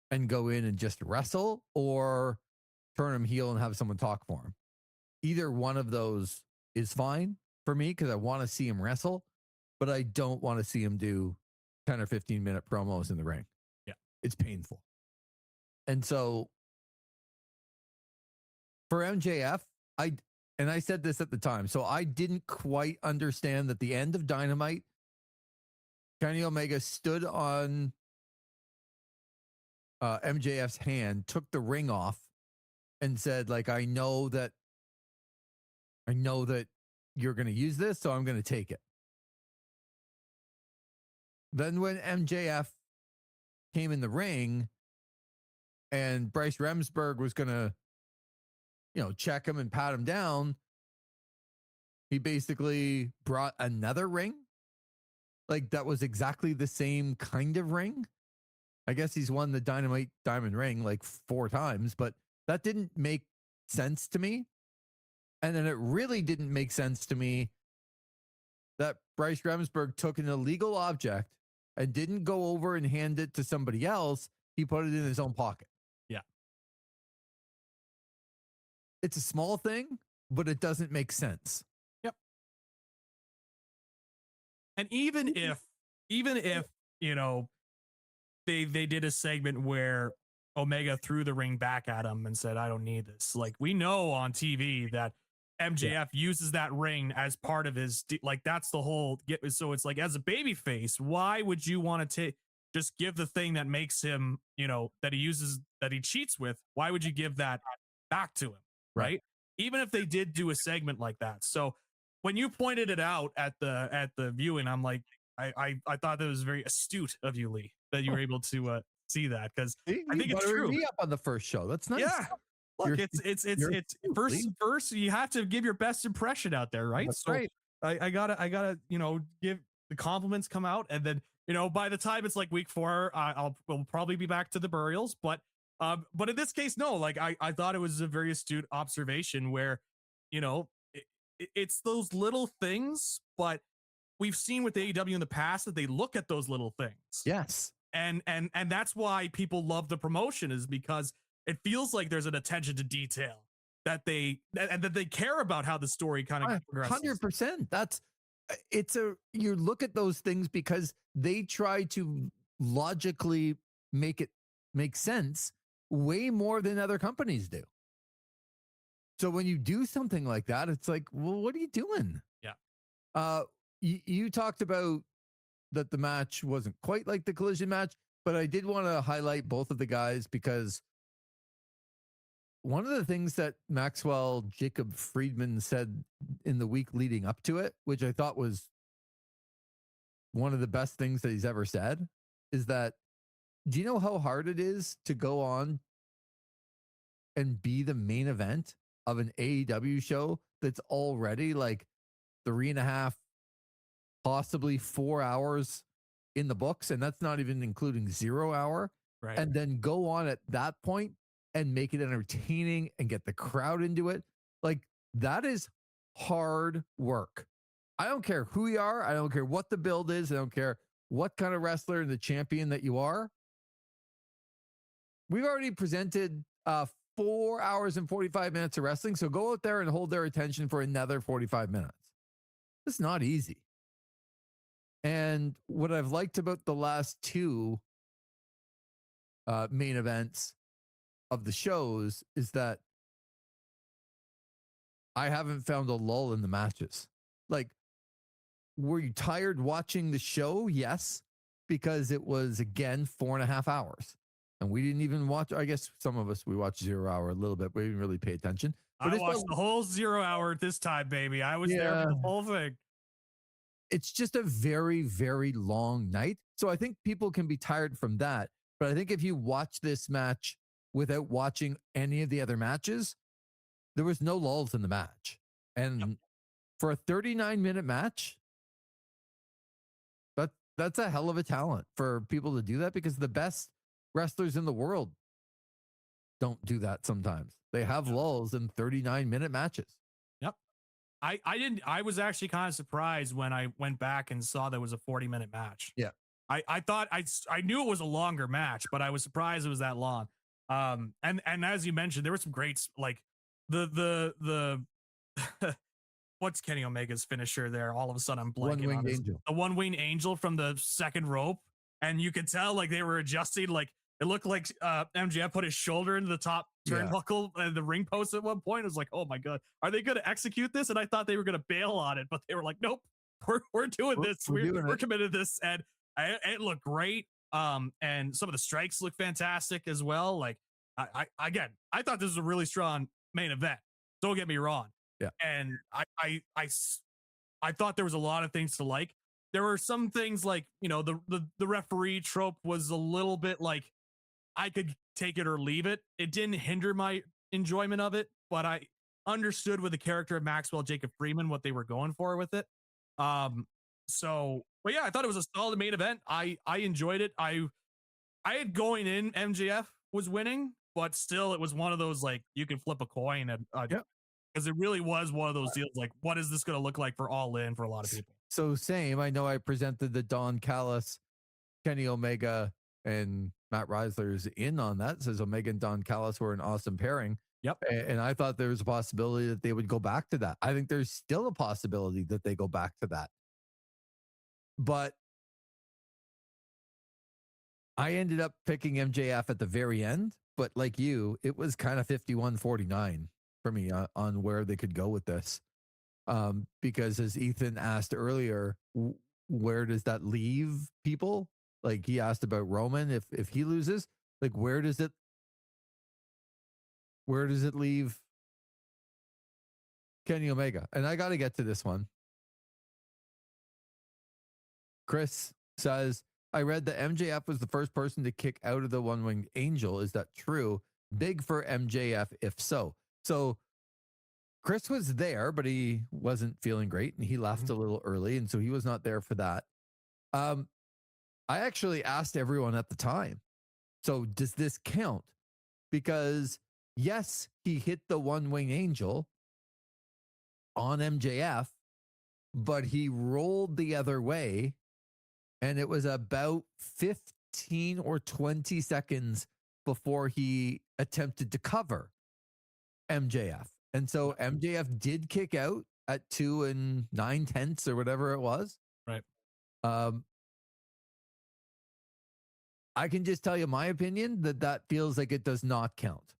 and go in and just wrestle, or turn him heel and have someone talk for him. Either one of those is fine for me, because I want to see him wrestle, but I don't want to see him do 10 or 15 minute promos in the ring. Yeah. It's painful. And so for MJF, I said this at the time, so I didn't quite understand that the end of Dynamite, Kenny Omega stood on MJF's hand, took the ring off, and said, like, I know that you're going to use this, so I'm going to take it. Then when MJF came in the ring and Bryce Remsburg was going to, check him and pat him down, he basically brought another ring. Like, that was exactly the same kind of ring. I guess he's won the Dynamite Diamond Ring like 4 times, but that didn't make sense to me. And then it really didn't make sense to me that Bryce Remsburg took an illegal object and didn't go over and hand it to somebody else. He put it in his own pocket. Yeah. It's a small thing, but it doesn't make sense. Yep. And even if, they did a segment where Omega threw the ring back at him and said, I don't need this. Like, we know on TV that MJF uses that ring as part of his, like, that's the whole so it's like, as a baby face, why would you want to just give the thing that makes him, that he uses, that he cheats with? Why would you give that back to him? Right. Even if they did do a segment like that. So when you pointed it out at the viewing, I'm like, I thought that was very astute of you, Lee, that you were able to see that, because I think it's true. Me up on the first show. That's nice. Yeah. Look, it's first you have to give your best impression out there, right? That's so right. I gotta give the compliments come out, and then by the time it's like week 4, we'll probably be back to the burials. But in this case, no. Like, I thought it was a very astute observation where it's those little things, but we've seen with AEW in the past that they look at those little things. Yes. And that's why people love the promotion, is because it feels like there's an attention to detail that they care about how the story kind of progresses. 100%. You look at those things because they try to logically make it make sense way more than other companies do. So when you do something like that, it's like, well, what are you doing? Yeah. You talked about that the match wasn't quite like the Collision match, but I did want to highlight both of the guys, because one of the things that Maxwell Jacob Friedman said in the week leading up to it, which I thought was one of the best things that he's ever said, is that, do you know how hard it is to go on and be the main event of an AEW show that's already like 3.5, possibly 4 hours in the books, and that's not even including 0 hour, right? And then go on at that point and make it entertaining and get the crowd into it. Like, that is hard work. I don't care who you are. I don't care what the build is. I don't care what kind of wrestler and the champion that you are. We've already presented 4 hours and 45 minutes of wrestling. So go out there and hold their attention for another 45 minutes. It's not easy. And what I've liked about the last 2 main events of the shows is that I haven't found a lull in the matches. Like, were you tired watching the show? Yes, because it was, again, 4.5 hours. And we didn't even watch, I guess some of us, we watched 0 hour a little bit, but we didn't really pay attention. But I watched the whole 0 hour this time, baby. I was there for the whole thing. It's just a very, very long night. So I think people can be tired from that. But I think if you watch this match without watching any of the other matches, there was no lulls in the match. And for a 39-minute match, that's a hell of a talent for people to do that, because the best wrestlers in the world don't do that sometimes. They have lulls in 39-minute matches. Yep. I was actually kind of surprised when I went back and saw there was a 40-minute match. Yeah. I thought I knew it was a longer match, but I was surprised it was that long. And as you mentioned, there were some greats, like the what's Kenny Omega's finisher there? All of a sudden I'm blanking on One-winged this. angel. The one-winged angel from the second rope. And you could tell like they were adjusting, like it looked like MJF put his shoulder into the top turnbuckle and the ring post at one point. It was like, oh my God, are they going to execute this? And I thought they were going to bail on it, but they were like, nope, we're doing this. We're committed to this. And it looked great. And some of the strikes look fantastic as well. Like I thought this was a really strong main event. Don't get me wrong. Yeah. And I thought there was a lot of things to like. There were some things like, you know, the referee trope was a little bit like I could take it or leave it. It didn't hinder my enjoyment of it, but I understood with the character of Maxwell Jacob Freeman what they were going for with it. But yeah, I thought it was a solid main event. I enjoyed it. I had going in MJF was winning, but still it was one of those like you can flip a coin and because it really was one of those deals like, what is this going to look like for All In for a lot of people? So same. I know I presented the Don Callis, Kenny Omega, and Matt Reisler's in on that. Says Omega and Don Callis were an awesome pairing. Yep. And I thought there was a possibility that they would go back to that. I think there's still a possibility that they go back to that. But I ended up picking MJF at the very end. But like you, it was kind of 51-49 for me on where they could go with this. Because as Ethan asked earlier, where does that leave people? Like he asked about Roman, if he loses, like where does it leave Kenny Omega? And I got to get to this one. Chris says, I read that MJF was the first person to kick out of the one-winged angel. Is that true? Big for MJF if so. So Chris was there, but he wasn't feeling great and he left a little early. And so he was not there for that. I actually asked everyone at the time, so does this count? Because yes, he hit the one-winged angel on MJF, but he rolled the other way. And it was about 15 or 20 seconds before he attempted to cover MJF. And so MJF did kick out at 2 9/10 or whatever it was. Right. I can just tell you my opinion that feels like it does not count.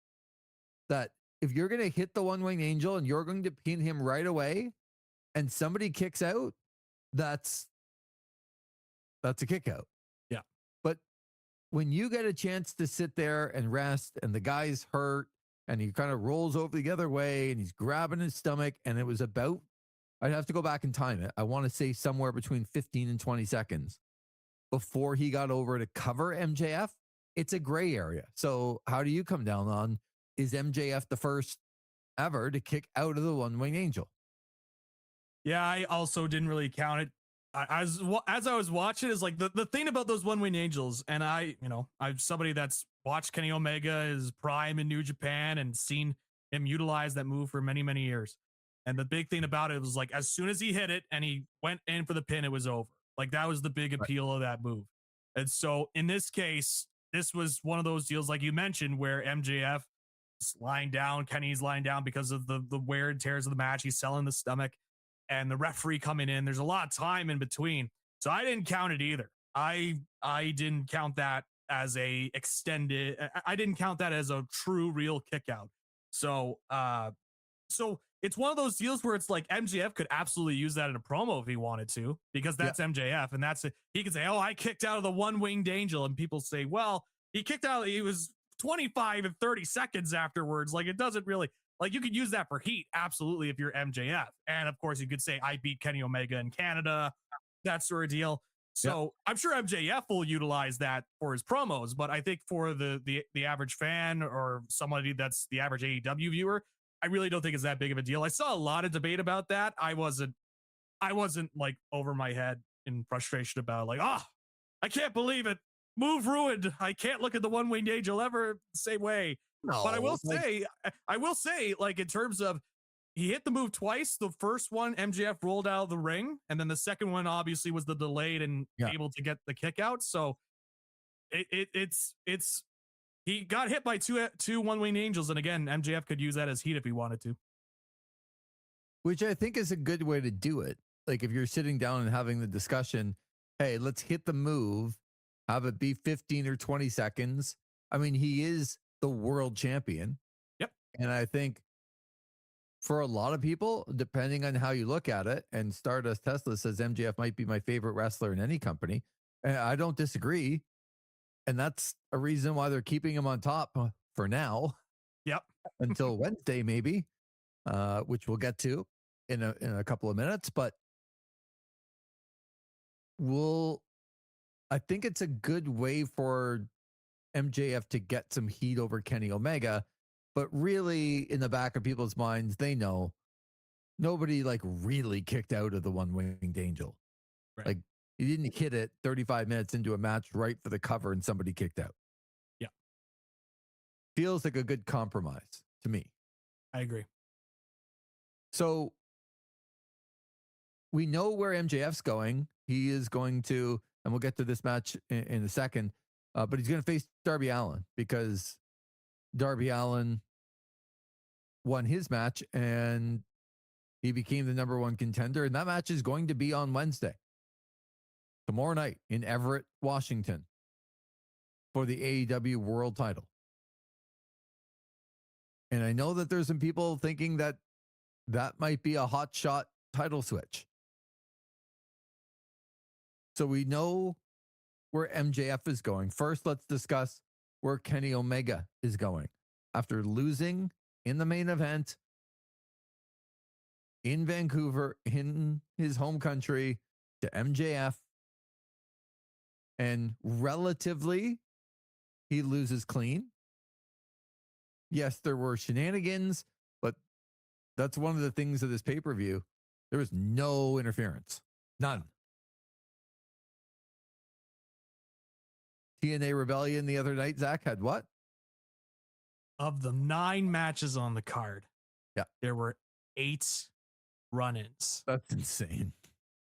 That if you're going to hit the one-winged angel and you're going to pin him right away and somebody kicks out, that's a kick out. Yeah. But when you get a chance to sit there and rest and the guy's hurt and he kind of rolls over the other way and he's grabbing his stomach, and it was about, I'd have to go back and time it. I want to say somewhere between 15 and 20 seconds before he got over to cover MJF. It's a gray area. So how do you come down on, is MJF the first ever to kick out of the one-winged angel? Yeah, I also didn't really count it. As I was watching, is like the thing about those one-winged angels, and I'm somebody that's watched Kenny Omega his prime in New Japan and seen him utilize that move for many, many years. And the big thing about it was like, as soon as he hit it and he went in for the pin, it was over. Like that was the big appeal of that move. And so in this case, this was one of those deals, like you mentioned, where MJF is lying down, Kenny's lying down because of the wear and tears of the match. He's selling the stomach. And the referee coming in, there's a lot of time in between. So I didn't count it either. I didn't count that as I didn't count that as a true, real kick out. So it's one of those deals where it's like MJF could absolutely use that in a promo if he wanted to, because that's MJF. And that's it. He could say, oh, I kicked out of the one-winged angel. And people say, well, he kicked out. He was 25 and 30 seconds afterwards. Like it doesn't really. Like you could use that for heat, absolutely, if you're MJF. And of course, you could say, I beat Kenny Omega in Canada, that sort of deal. So I'm sure MJF will utilize that for his promos, but I think for the average fan or somebody that's the average AEW viewer, I really don't think it's that big of a deal. I saw a lot of debate about that. I wasn't like over my head in frustration about like, I can't believe it. Move ruined. I can't look at the one-winged angel ever the same way. No, But I will say, like, in terms of he hit the move twice. The first one, MJF rolled out of the ring, and then the second one obviously was the delayed and able to get the kick out. So it's he got hit by two one-winged angels, and again, MJF could use that as heat if he wanted to. which I think is a good way to do it. Like if you're sitting down and having the discussion, hey, let's hit the move, have it be 15 or 20 seconds. I mean, he is the world champion. Yep. And I think for a lot of people, depending on how you look at it, and Stardust Tesla says MJF might be my favorite wrestler in any company. And I don't disagree. And that's a reason why they're keeping him on top for now. Yep. Until Wednesday, maybe, which we'll get to in a couple of minutes. But I think it's a good way for MJF to get some heat over Kenny Omega. But really, in the back of people's minds, they know nobody like really kicked out of the one-winged angel. Right. Like he didn't hit it 35 minutes into a match right for the cover and somebody kicked out. Yeah. Feels like a good compromise to me. I agree. So we know where MJF's going. He is going to, and we'll get to this match in a second, but he's going to face Darby Allin because Darby Allin won his match and he became the number one contender. And that match is going to be on Wednesday, tomorrow night in Everett, Washington, for the AEW world title. And I know that there's some people thinking that that might be a hot shot title switch. So we know where MJF is going. First, let's discuss where Kenny Omega is going. After losing in the main event in Vancouver, in his home country, to MJF, and relatively, he loses clean. Yes, there were shenanigans, but that's one of the things of this pay-per-view. There was no interference. None. TNA Rebellion the other night, Zach, had what? Of the 9 matches on the card, there were 8 run-ins. That's insane.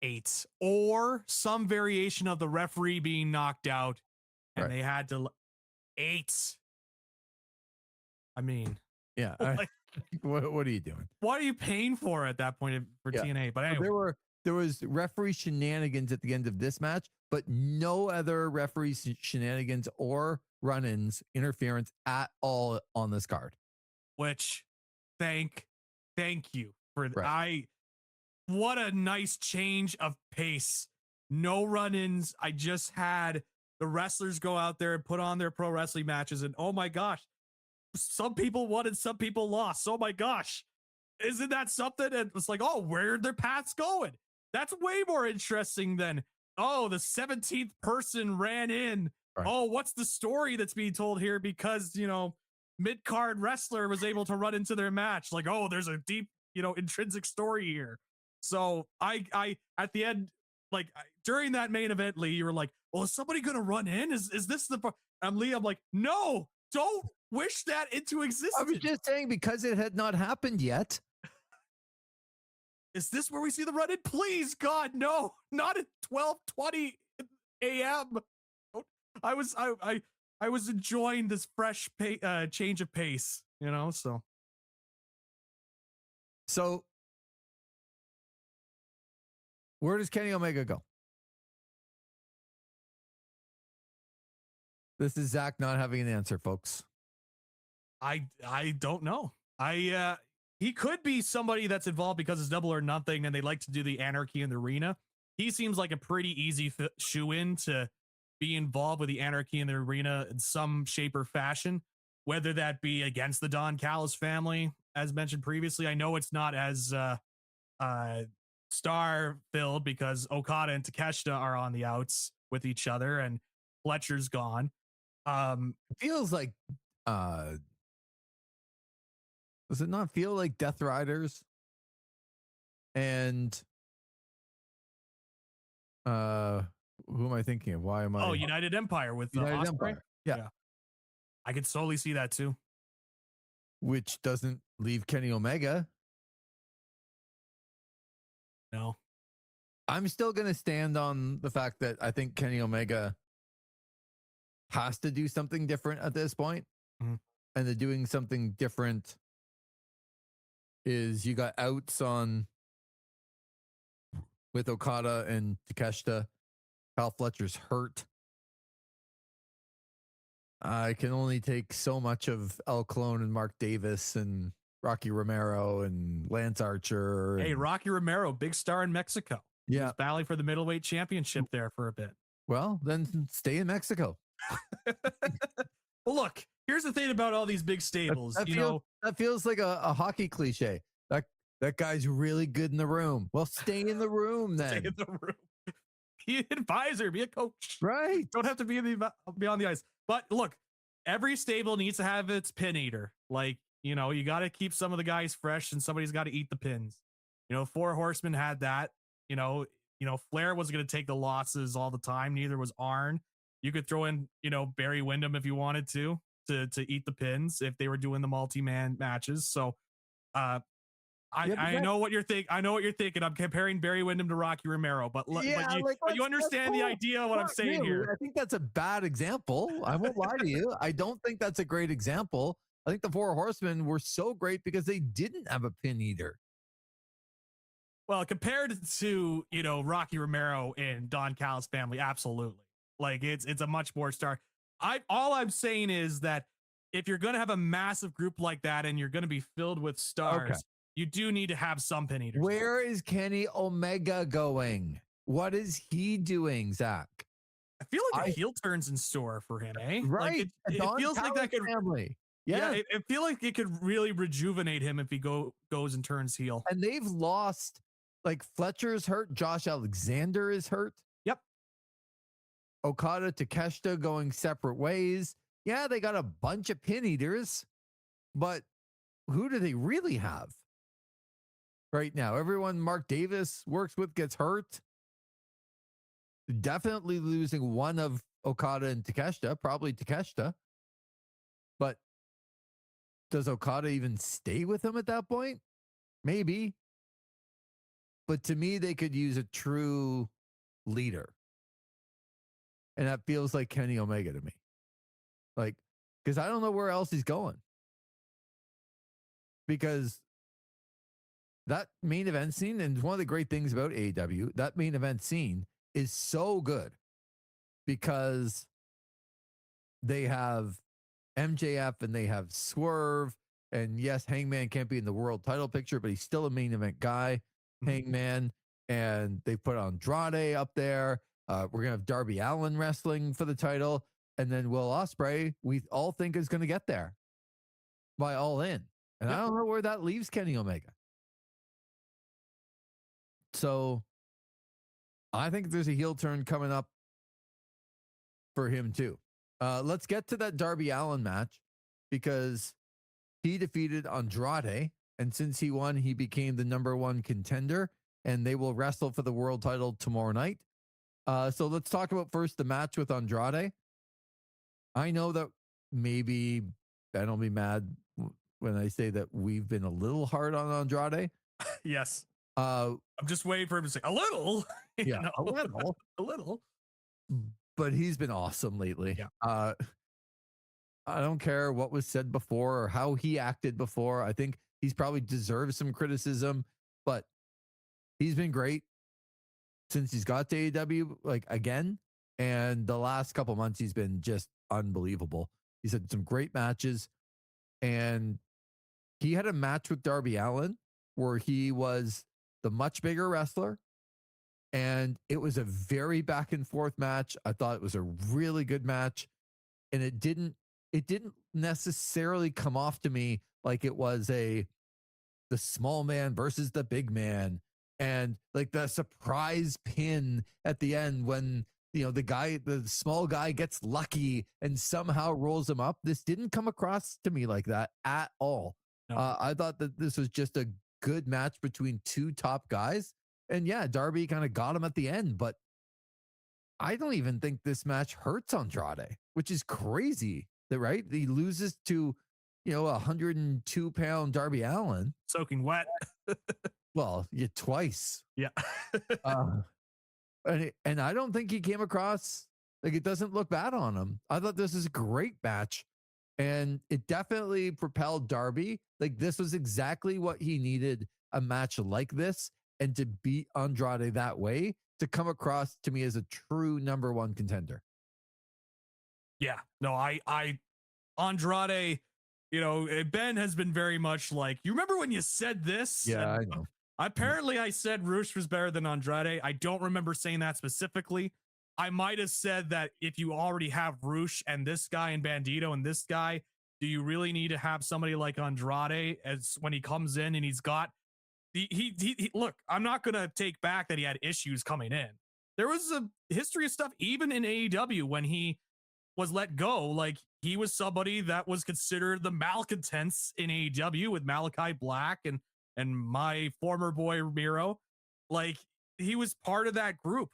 8. Or some variation of the referee being knocked out, and they had to... 8. I mean... Yeah. Like, what are you doing? What are you paying for at that point for TNA? But anyway. There was referee shenanigans at the end of this match, but no other referee shenanigans or run-ins, interference at all on this card. Which, thank you for what a nice change of pace. No run-ins. I just had the wrestlers go out there and put on their pro wrestling matches, and oh my gosh, some people won and some people lost. Oh my gosh. Isn't that something? And it's like, oh, where are their paths going? That's way more interesting than, oh, the 17th person ran in. Right. Oh, what's the story that's being told here? Because, mid-card wrestler was able to run into their match. Like, oh, there's a deep, intrinsic story here. So I at the end, like during that main event, Lee, you were like, well, is somebody going to run in? Is this the, I'm like, no, don't wish that into existence. I was just saying because it had not happened yet. Is this where we see the run in? Please, God, no, not at 12:20 a.m. I was enjoying this fresh change of pace, So where does Kenny Omega go? This is Zach not having an answer, folks. I don't know. He could be somebody that's involved because it's Double or Nothing and they like to do the Anarchy in the Arena. He seems like a pretty easy shoe-in to be involved with the Anarchy in the Arena in some shape or fashion, whether that be against the Don Callis family, as mentioned previously. I know it's not as star filled because Okada and Takeshita are on the outs with each other and Fletcher's gone. It feels like, does it not feel like Death Riders and who am I thinking of? Why am I? United Empire with United Ospreay? Empire. Yeah. I could totally see that too. Which doesn't leave Kenny Omega. No. I'm still going to stand on the fact that I think Kenny Omega has to do something different at this point. Mm-hmm. And the doing something different is you got outs on with Okada and Takeshita. Kyle Fletcher's hurt. I can only take so much of El Clone and Mark Davis and Rocky Romero and Lance Archer. Hey, Rocky Romero, big star in Mexico. Yeah. He was battling for the middleweight championship there for a bit. Well, then stay in Mexico. Well, look, here's the thing about all these big stables. That feels like a hockey cliche. That guy's really good in the room. Well, stay in the room then. Stay in the room. Be an advisor, be a coach. Right. Don't have to be on the ice. But look, every stable needs to have its pin eater. Like, you got to keep some of the guys fresh and somebody's got to eat the pins. Four Horsemen had that. Flair wasn't going to take the losses all the time. Neither was Arn. You could throw in, Barry Windham if you wanted to eat the pins if they were doing the multi-man matches. So, I know what you're thinking. I know what you're thinking. I'm comparing Barry Windham to Rocky Romero, but you understand the idea of what I'm saying here. I think that's a bad example. I won't lie to you. I don't think that's a great example. I think the Four Horsemen were so great because they didn't have a pin eater. Well, compared to, Rocky Romero and Don Callis family, absolutely. Like it's a much more star. All I'm saying is that if you're going to have a massive group like that and you're going to be filled with stars, you do need to have some pin eaters. Where is Kenny Omega going? What is he doing, Zach? I feel like a heel turn's in store for him, eh? Right. Like it feels like that could family. Yeah, it feel like it could really rejuvenate him if he goes and turns heel. And they've lost, like Fletcher's hurt, Josh Alexander is hurt. Yep. Okada, Takeshita going separate ways. Yeah, they got a bunch of pin eaters, but who do they really have right now? Everyone Mark Davis works with gets hurt. Definitely losing one of Okada and Takeshita, probably Takeshita. But does Okada even stay with him at that point? Maybe. But to me, they could use a true leader. And that feels like Kenny Omega to me. Like, because I don't know where else he's going. Because that main event scene, and one of the great things about AEW, that main event scene is so good because they have MJF and they have Swerve. And yes, Hangman can't be in the world title picture, but he's still a main event guy, Hangman. And they put Andrade up there. We're going to have Darby Allin wrestling for the title. And then Will Ospreay, we all think is going to get there by All In. And I don't know where that leaves Kenny Omega. So I think there's a heel turn coming up for him too. Let's get to that Darby Allin match because he defeated Andrade. And since he won, he became the #1 contender. And they will wrestle for the world title tomorrow night. So let's talk about first the match with Andrade. I know that maybe Ben will be mad when I say that we've been a little hard on Andrade. Yes. I'm just waiting for him to say a little. Yeah, a little. A little. But he's been awesome lately. Yeah. I don't care what was said before or how he acted before. I think he's probably deserved some criticism, but he's been great since he's got to AEW, like again. And the last couple months, he's been just unbelievable. He's had some great matches. And he had a match with Darby Allin where he was the much bigger wrestler. And it was a very back and forth match. I thought it was a really good match. And it didn't necessarily come off to me like it was the small man versus the big man. and like the surprise pin at the end when the small guy gets lucky and somehow rolls him up. This didn't come across to me like that at all. No. I thought that this was just a good match between two top guys, and yeah, Darby kind of got him at the end, but I don't even think this match hurts Andrade, which is crazy. That right? He loses to, 102-pound Darby Allin. Soaking wet. Well, twice. Yeah. And I don't think he came across like it doesn't look bad on him. I thought this is a great match, and it definitely propelled Darby. Like this was exactly what he needed, a match like this, and to beat Andrade that way, to come across to me as a true number one contender. Yeah, no, Andrade, Ben has been very much like, you remember when you said this? Yeah, And I know. apparently I said Roosh was better than Andrade. I don't remember saying that specifically. I might have said that if you already have Roosh and this guy and Bandito and this guy, do you really need to have somebody like Andrade as when he comes in and he's got he look, I'm not going to take back that he had issues coming in. There was a history of stuff even in AEW when he was let go. Like he was somebody that was considered the malcontents in AEW with Malachi Black and my former boy Miro. Like he was part of that group,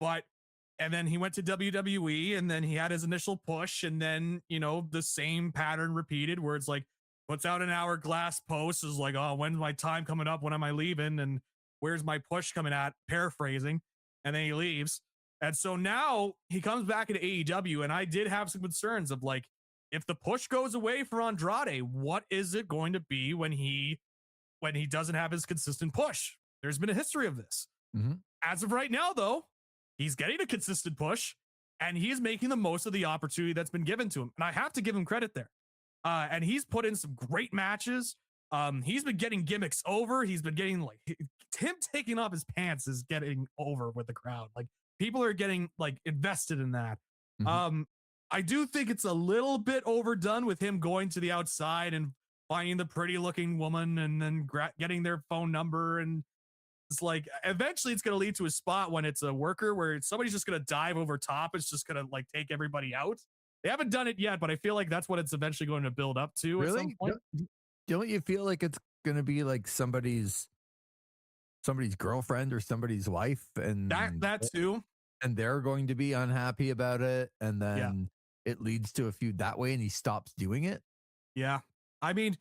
and then he went to WWE and then he had his initial push, and then the same pattern repeated where it's like puts out an hourglass post, is like, oh, when's my time coming up, when am I leaving, and where's my push coming at, paraphrasing, and then he leaves. And so now he comes back into AEW, and I did have some concerns of like, if the push goes away for Andrade, what is it going to be when he doesn't have his consistent push? There's been a history of this. Mm-hmm. As of right now, though, he's getting a consistent push, and he's making the most of the opportunity that's been given to him. And I have to give him credit there. And he's put in some great matches. He's been getting gimmicks over. He's been getting like him taking off his pants is getting over with the crowd. Like people are getting like invested in that. Mm-hmm. I do think it's a little bit overdone with him going to the outside and finding the pretty looking woman and then getting their phone number. And it's like, eventually it's going to lead to a spot when it's a worker where somebody's just going to dive over top. It's just going to like take everybody out. They haven't done it yet, but I feel like that's what it's eventually going to build up to at some point. Don't you feel like it's going to be like somebody's girlfriend or somebody's wife, and that too, and they're going to be unhappy about it, and then it leads to a feud that way, and he stops doing it? Yeah. I mean,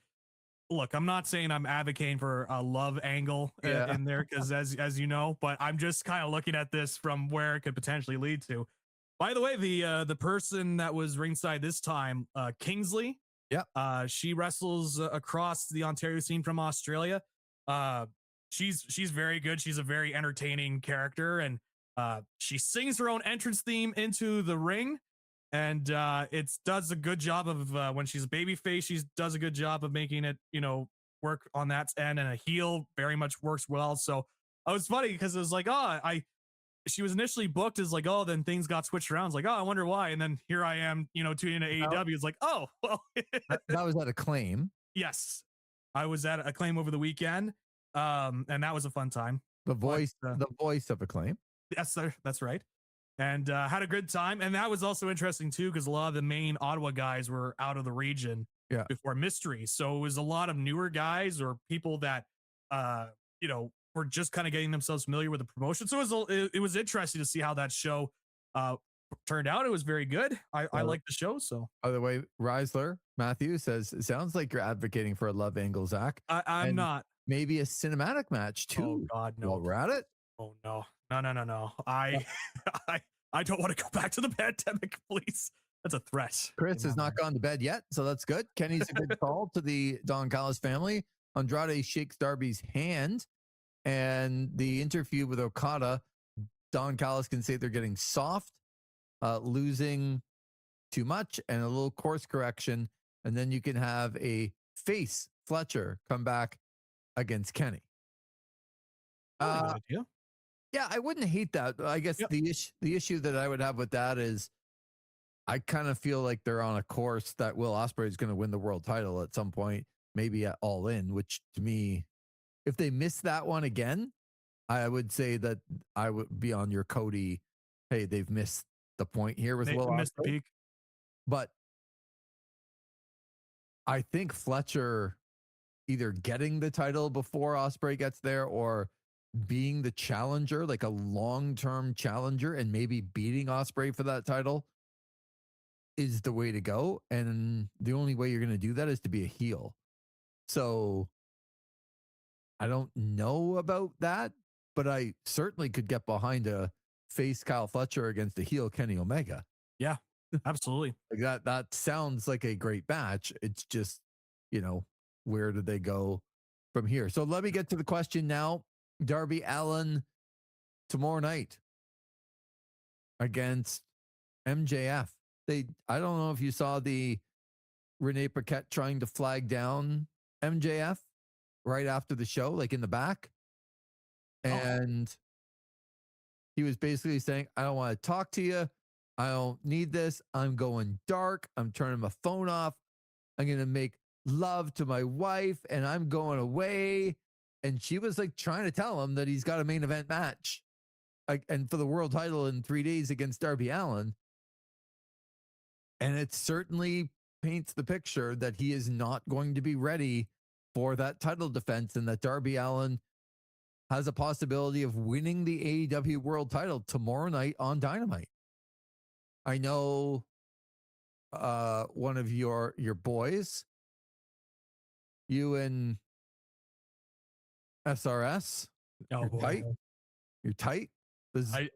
look, I'm not saying I'm advocating for a love angle in there, because as you know, but I'm just kind of looking at this from where it could potentially lead to. By the way, the person that was ringside this time, Kingsley, she wrestles across the Ontario scene from Australia. She's very good. She's a very entertaining character, and she sings her own entrance theme into the ring, and it does a good job of when she's a babyface, she does a good job of making it work on that end, and a heel very much works well. So it was funny because it was like, she was initially booked as like, oh, then things got switched around. It's like, oh, I wonder why. And then here I am, tuning into AEW. It's like, oh, well. that was at Acclaim. Yes. I was at Acclaim over the weekend. And that was a fun time. The voice of Acclaim. Yes, sir. That's right. And had a good time. And that was also interesting too, because a lot of the main Ottawa guys were out of the region before Mystery. So it was a lot of newer guys or people that, were just kind of getting themselves familiar with the promotion. So it was interesting to see how that show turned out. It was very good. I liked the show. So, by the way, Reisler Matthew says, it sounds like you're advocating for a love angle, Zach. I'm not. Maybe a cinematic match too. Oh God, no. While we're at it. Oh no. I don't want to go back to the pandemic, please. That's a threat. Chris has not gone to bed yet, so that's good. Kenny's a good call to the Don Callis family. Andrade shakes Darby's hand. And the interview with Okada, Don Callis can say they're getting soft, losing too much, and a little course correction. And then you can have a face Fletcher come back against Kenny. Good idea. Yeah, I wouldn't hate that. I guess the issue that I would have with that is I kind of feel like they're on a course that Will Ospreay is going to win the world title at some point, maybe at All In, which to me, if they miss that one again, I would say that I would be on your Cody. Hey, they've missed the point here with They Will missed the Ospreay. peak. But I think Fletcher either getting the title before Ospreay gets there or being the challenger, like a long-term challenger, and maybe beating Ospreay for that title is the way to go. And the only way you're going to do that is to be a heel. So I don't know about that, but I certainly could get behind a face Kyle Fletcher against a heel Kenny Omega. Yeah, absolutely. Like that sounds like a great match. It's just, where do they go from here? So let me get to the question now. Darby Allin tomorrow night against MJF. I don't know if you saw the Renee Paquette trying to flag down MJF right after the show, like in the back. And he was basically saying, I don't want to talk to you. I don't need this. I'm going dark. I'm turning my phone off. I'm going to make love to my wife and I'm going away. And she was like trying to tell him that he's got a main event match and for the world title in 3 days against Darby Allin. And it certainly paints the picture that he is not going to be ready for that title defense and that Darby Allin has a possibility of winning the AEW world title tomorrow night on Dynamite. I know one of your boys, you and SRS, Oh, boy. tight. You're tight.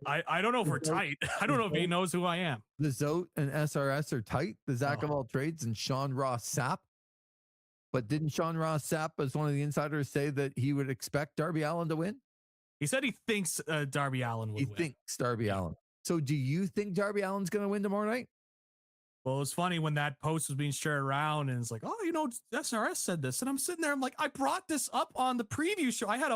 I don't know if we're tight. I don't know if he knows who I am. The Zote and SRS are tight. The Zach of all trades and Sean Ross Sapp. But didn't Sean Ross Sapp, as one of the insiders, say that he would expect Darby Allin to win? He said he thinks Darby Allin would win. He thinks Darby Allin. So do you think Darby Allin's going to win tomorrow night? Well, it was funny when that post was being shared around and it's like, SRS said this. And I'm sitting there, I'm like, I brought this up on the preview show. I had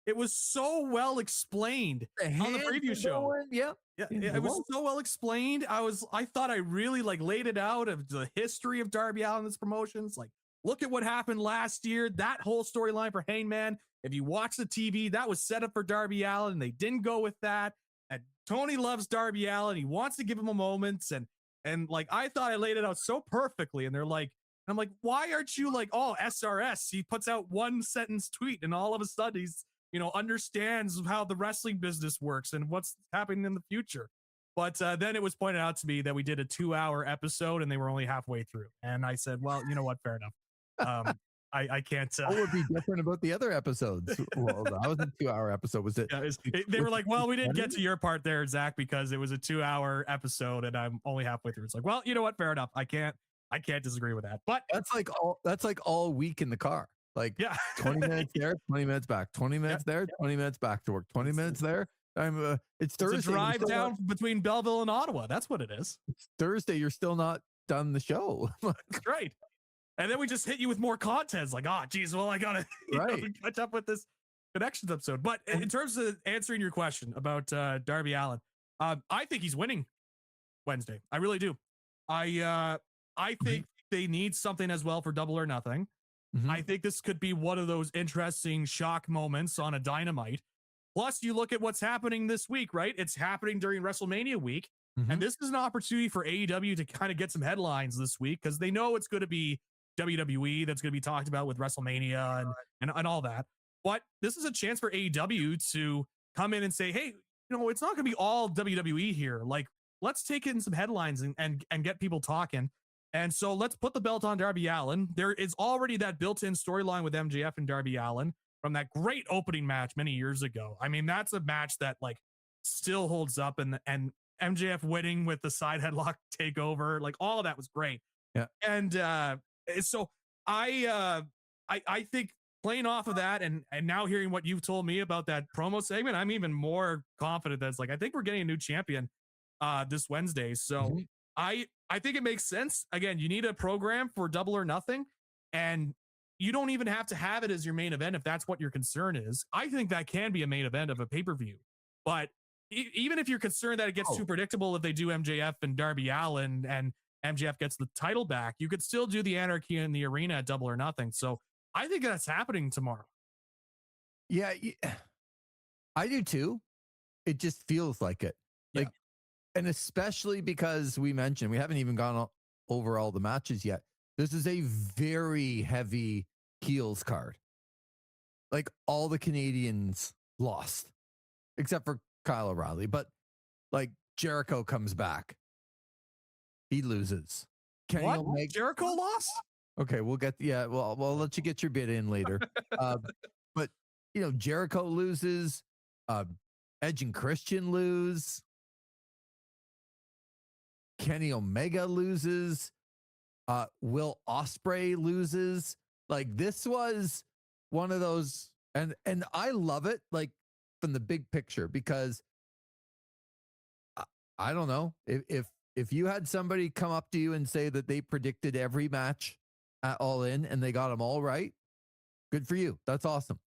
it was so well explained on the preview show. Yeah. It was so well explained. I thought I really laid it out of the history of Darby Allin's promotions. Like, look at what happened last year. That whole storyline for Hangman. If you watch the TV, that was set up for Darby Allin. And they didn't go with that. And Tony loves Darby Allin. He wants to give him a moment. And I thought I laid it out so perfectly. And they're like, I'm like, why aren't you SRS? He puts out one sentence tweet and all of a sudden he's, understands how the wrestling business works and what's happening in the future. But then it was pointed out to me that we did a 2-hour episode and they were only halfway through. And I said, well, you know what? Fair enough. I can't. What would be different about the other episodes? Well, that was a 2-hour episode. Was it? Yeah, they were like, well, we didn't get to your part there, Zach, because it was a 2-hour episode and I'm only halfway through. It's like, well, you know what? Fair enough. I can't disagree with that. But that's like all week in the car. 20 minutes there, 20 minutes back, 20 minutes there, 20 minutes back to work, 20 minutes there. It's Thursday. It's a drive down between Belleville and Ottawa. That's what it is. It's Thursday. You're still not done the show. That's right. And then we just hit you with more content. It's like, geez, well, I gotta catch up with this Connections episode. But in terms of answering your question about Darby Allin, I think he's winning Wednesday. I really do. I think they need something as well for Double or Nothing. Mm-hmm. I think this could be one of those interesting shock moments on a Dynamite. Plus, you look at what's happening this week, right? It's happening during WrestleMania week. Mm-hmm. And this is an opportunity for AEW to kind of get some headlines this week because they know it's going to be WWE that's going to be talked about with WrestleMania and all that. But this is a chance for AEW to come in and say, hey, it's not going to be all WWE here. Let's take in some headlines and get people talking. And so let's put the belt on Darby Allin. There is already that built-in storyline with MJF and Darby Allin from that great opening match many years ago. I mean, that's a match that still holds up and MJF winning with the side headlock takeover, all of that was great. Yeah. And so I think playing off of that and now hearing what you've told me about that promo segment, I'm even more confident that I think we're getting a new champion this Wednesday. So mm-hmm. I think it makes sense. Again, you need a program for Double or Nothing, and you don't even have to have it as your main event if that's what your concern is. I think that can be a main event of a pay-per-view. But even if you're concerned that it gets too predictable if they do MJF and Darby Allin and MJF gets the title back, you could still do the Anarchy in the Arena at Double or Nothing. So I think that's happening tomorrow. Yeah. I do too. It just feels like it. Yeah. Like, and especially because we mentioned we haven't even gone over all the matches yet. This is a very heavy heels card. Like all the Canadians lost, except for Kyle O'Reilly. But like Jericho comes back, he loses. Kenny What? Omega. Jericho lost? Okay, we'll get well. We'll let you get your bid in later. But Jericho loses. Edge and Christian lose. Kenny Omega loses. Will Ospreay loses. Like this was one of those, and I love it, like from the big picture, because I don't know if you had somebody come up to you and say that they predicted every match at All In and they got them all right, good for you. That's awesome.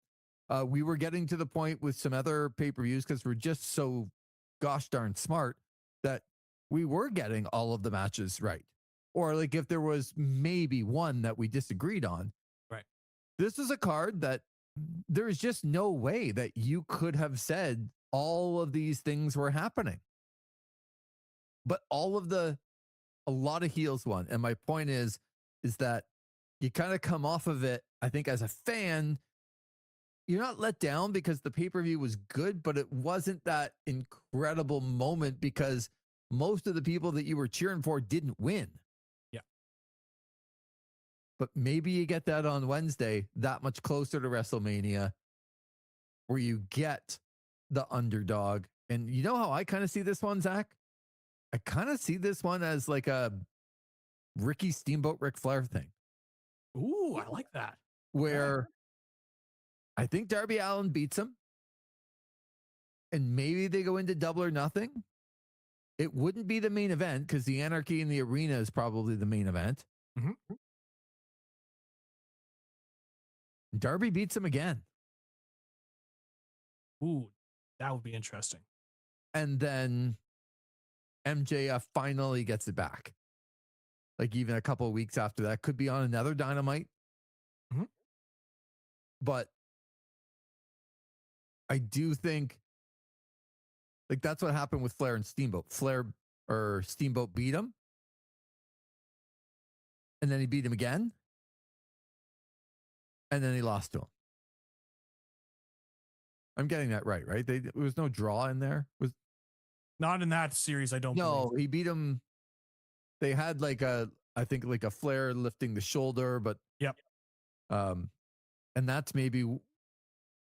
We were getting to the point with some other pay-per-views because we're just so gosh darn smart that we were getting all of the matches right. Or like if there was maybe one that we disagreed on. Right. This is a card that there's just no way that you could have said all of these things were happening. But a lot of heels won. And my point is that you kind of come off of it, I think, as a fan, you're not let down because the pay-per-view was good, but it wasn't that incredible moment because most of the people that you were cheering for didn't win. Yeah. But maybe you get that on Wednesday, that much closer to WrestleMania, where you get the underdog. And you know how I kind of see this one, Zach? I kind of see this one as like a Ricky Steamboat Ric Flair thing. Ooh, I like that. Where I think Darby Allin beats him. And maybe they go into Double or Nothing. It wouldn't be the main event because the Anarchy in the Arena is probably the main event. Mm-hmm. Darby beats him again. Ooh, that would be interesting. And then MJF finally gets it back. Like even a couple of weeks after that, could be on another Dynamite. Mm-hmm. But I do think like that's what happened with Flair and Steamboat. Steamboat beat him. And then he beat him again. And then he lost to him. I'm getting that right? There was no draw in there. Not in that series, I don't No, believe. he beat him. They had I think a Flair lifting the shoulder, but yep. And that's maybe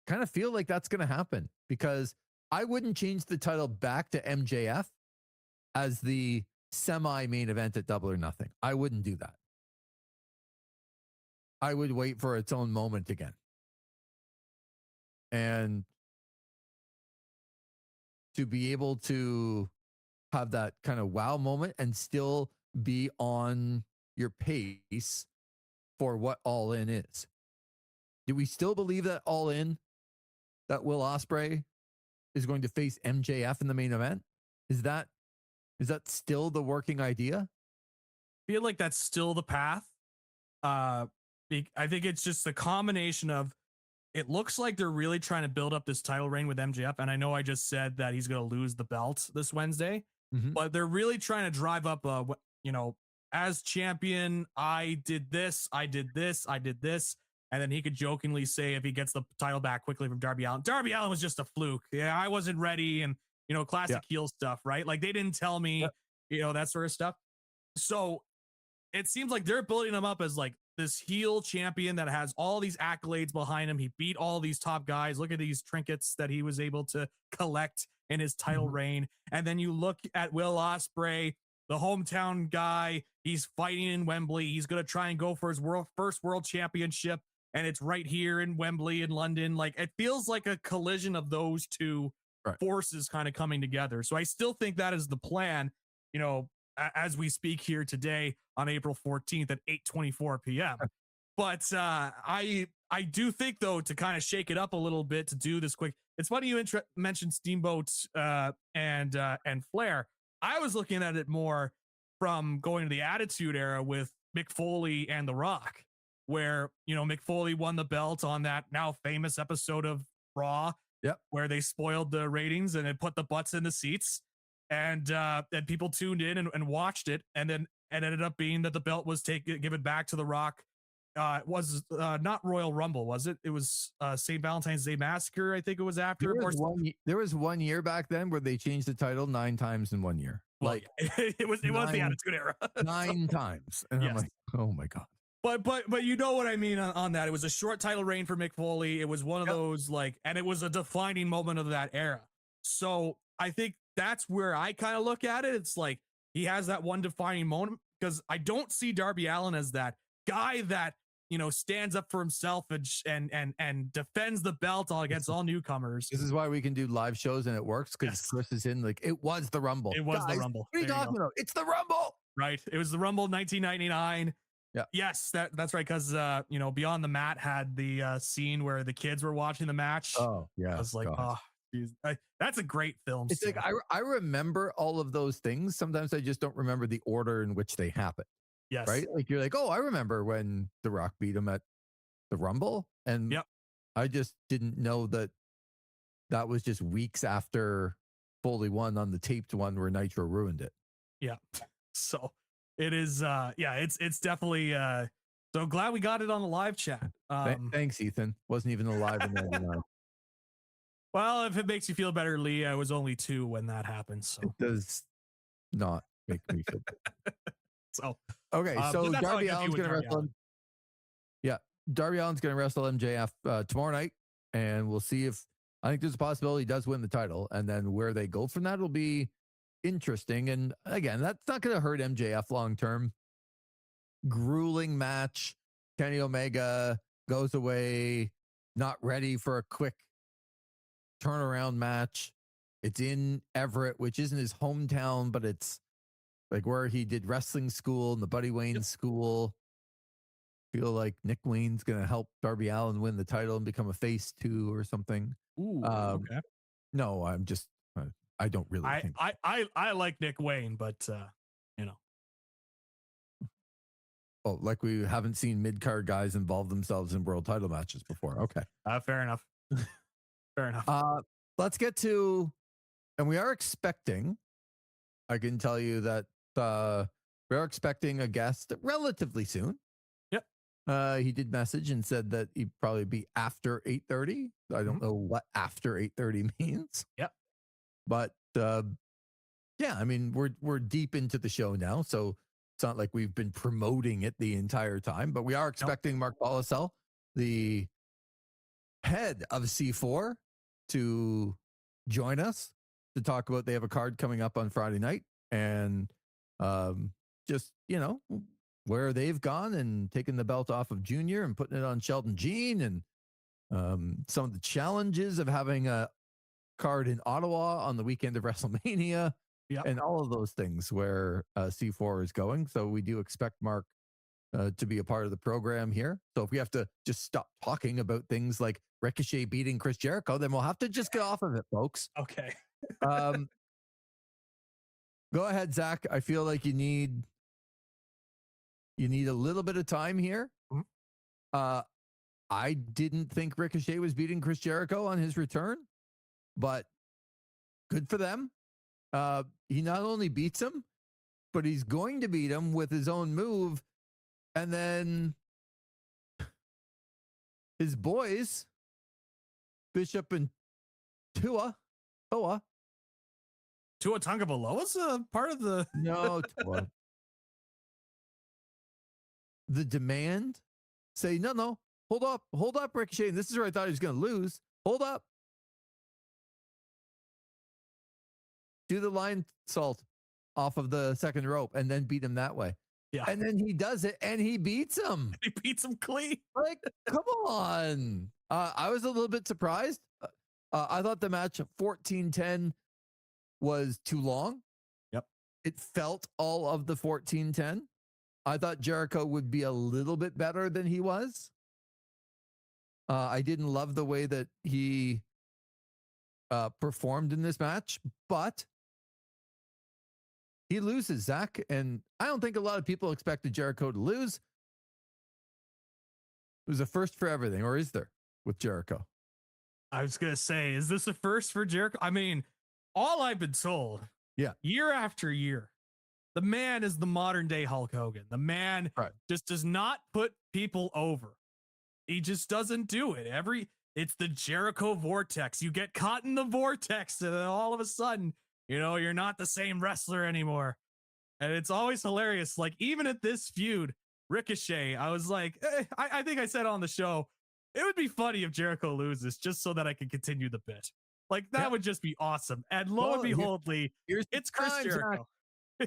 kind of feel like that's going to happen because I wouldn't change the title back to MJF as the semi-main event at Double or Nothing. I wouldn't do that. I would wait for its own moment again. And to be able to have that kind of wow moment and still be on your pace for what All In is. Do we still believe that All In, that Will Ospreay is going to face MJF in the main event? Is that still the working idea? I feel like that's still the path. I think it's just the combination of, it looks like they're really trying to build up this title reign with MJF. And I know I just said that he's going to lose the belt this Wednesday, but they're really trying to drive up, as champion, I did this. And then he could jokingly say, if he gets the title back quickly from Darby Allin was just a fluke. Yeah, I wasn't ready. And, classic heel stuff, right? Like they didn't tell me, that sort of stuff. So it seems like they're building him up as like this heel champion that has all these accolades behind him. He beat all these top guys. Look at these trinkets that he was able to collect in his title reign. And then you look at Will Ospreay, the hometown guy. He's fighting in Wembley. He's going to try and go for his first world championship. And it's right here in Wembley in London. Like it feels like a collision of those two forces kind of coming together. So I still think that is the plan, as we speak here today on April 14th at 8:24 p.m. But I do think, though, to kind of shake it up a little bit, to do this quick. It's funny you mentioned Steamboat and Flair. I was looking at it more from going to the Attitude Era with Mick Foley and The Rock, where Mick Foley won the belt on that now famous episode of Raw, Yep. where they spoiled the ratings and it put the butts in the seats, and people tuned in and watched it, and then it ended up being that the belt was given back to The Rock. It was not Royal Rumble, was it? It was St. Valentine's Day Massacre, I think it was after. There was 1 year back then where they changed the title 9 times in 1 year. Well, Like it was the Attitude Era. 9 times. And Yes. I'm like, oh my God. But you know what I mean on that. It was a short title reign for Mick Foley. It was one of those and it was a defining moment of that era. So I think that's where I kind of look at it. It's like he has that one defining moment, because I don't see Darby Allin as that guy that, stands up for himself and defends the belt against all newcomers. This is why we can do live shows and it works, because Chris is in like, it was the Rumble. It was the Rumble. What are you talking about? It's the Rumble. Right. It was the Rumble 1999. Yeah. Yes, that's right. Because Beyond the Mat had the scene where the kids were watching the match. Oh yeah, I was like, God. oh, geez. That's a great film. It's like I remember all of those things. Sometimes I just don't remember the order in which they happened. Yes. Right. Like you're like, oh, I remember when The Rock beat him at the Rumble, and I just didn't know that was just weeks after Foley won on the taped one where Nitro ruined it. Yeah. So it is, it's definitely, so glad we got it on the live chat. Thanks, Ethan. Wasn't even alive in 99. Well, if it makes you feel better, Lee, I was only 2 when that happened. So it does not make me feel better. So, okay. So Darby Allin's going to wrestle. Yeah. Darby Allin's going to wrestle MJF tomorrow night. And we'll see I think there's a possibility he does win the title. And then where they go from that will be interesting. And again, that's not going to hurt MJF long term. Grueling match. Kenny Omega goes away, not ready for a quick turnaround match. It's in Everett, which isn't his hometown, but it's like where he did wrestling school and the Buddy Wayne school. Feel like Nick Wayne's going to help Darby Allin win the title and become a face too or something. Ooh, okay. No, I'm just, I don't really think. I like Nick Wayne, but Oh, like we haven't seen mid-card guys involve themselves in world title matches before. Okay. Fair enough. Fair enough. Let's get to, and we are expecting, I can tell you that we are expecting a guest relatively soon. Yep. He did message and said that he'd probably be after 8:30. I don't know what after 8:30 means. Yep. But yeah, I mean, we're deep into the show now, so it's not like we've been promoting it the entire time, but we are expecting Mark Bolasel, the head of C4, to join us to talk about, they have a card coming up on Friday night, and just, where they've gone and taken the belt off of Junior and putting it on Sheldon Jean, and some of the challenges of having a card in Ottawa on the weekend of WrestleMania. Yep. And all of those things where C4 is going. So we do expect Mark to be a part of the program here. So if we have to just stop talking about things like Ricochet beating Chris Jericho, then we'll have to just get off of it, folks. Okay. Go ahead, Zach. I feel like you need a little bit of time here. Mm-hmm. I didn't think Ricochet was beating Chris Jericho on his return, but good for them. He not only beats him, but he's going to beat him with his own move. And then his boys, Bishop and Tua Tagovailoa's a part of the... No, Tua. The Demand say, no, hold up, Ricochet. And this is where I thought he was going to lose. Hold up. Do the line salt off of the second rope and then beat him that way. Yeah. And then he does it and he beats him. He beats him clean. Like, come on. I was a little bit surprised. I thought the match 14-10 was too long. Yep. It felt all of the 14-10. I thought Jericho would be a little bit better than he was. I didn't love the way that he performed in this match, but he loses, Zach, and I don't think a lot of people expected Jericho to lose. It was a first for everything, or is there, with Jericho? I was going to say, is this a first for Jericho? I mean, all I've been told, Yeah. year after year, the man is the modern day Hulk Hogan. The man Right. just does not put people over. He just doesn't do it. It's the Jericho vortex. You get caught in the vortex, and then all of a sudden, you're not the same wrestler anymore. And it's always hilarious. Like, even at this feud, Ricochet, I was like, I think I said on the show, it would be funny if Jericho loses just so that I could continue the bit. Like, that would just be awesome. And lo and behold, Lee, it's Chris Jericho.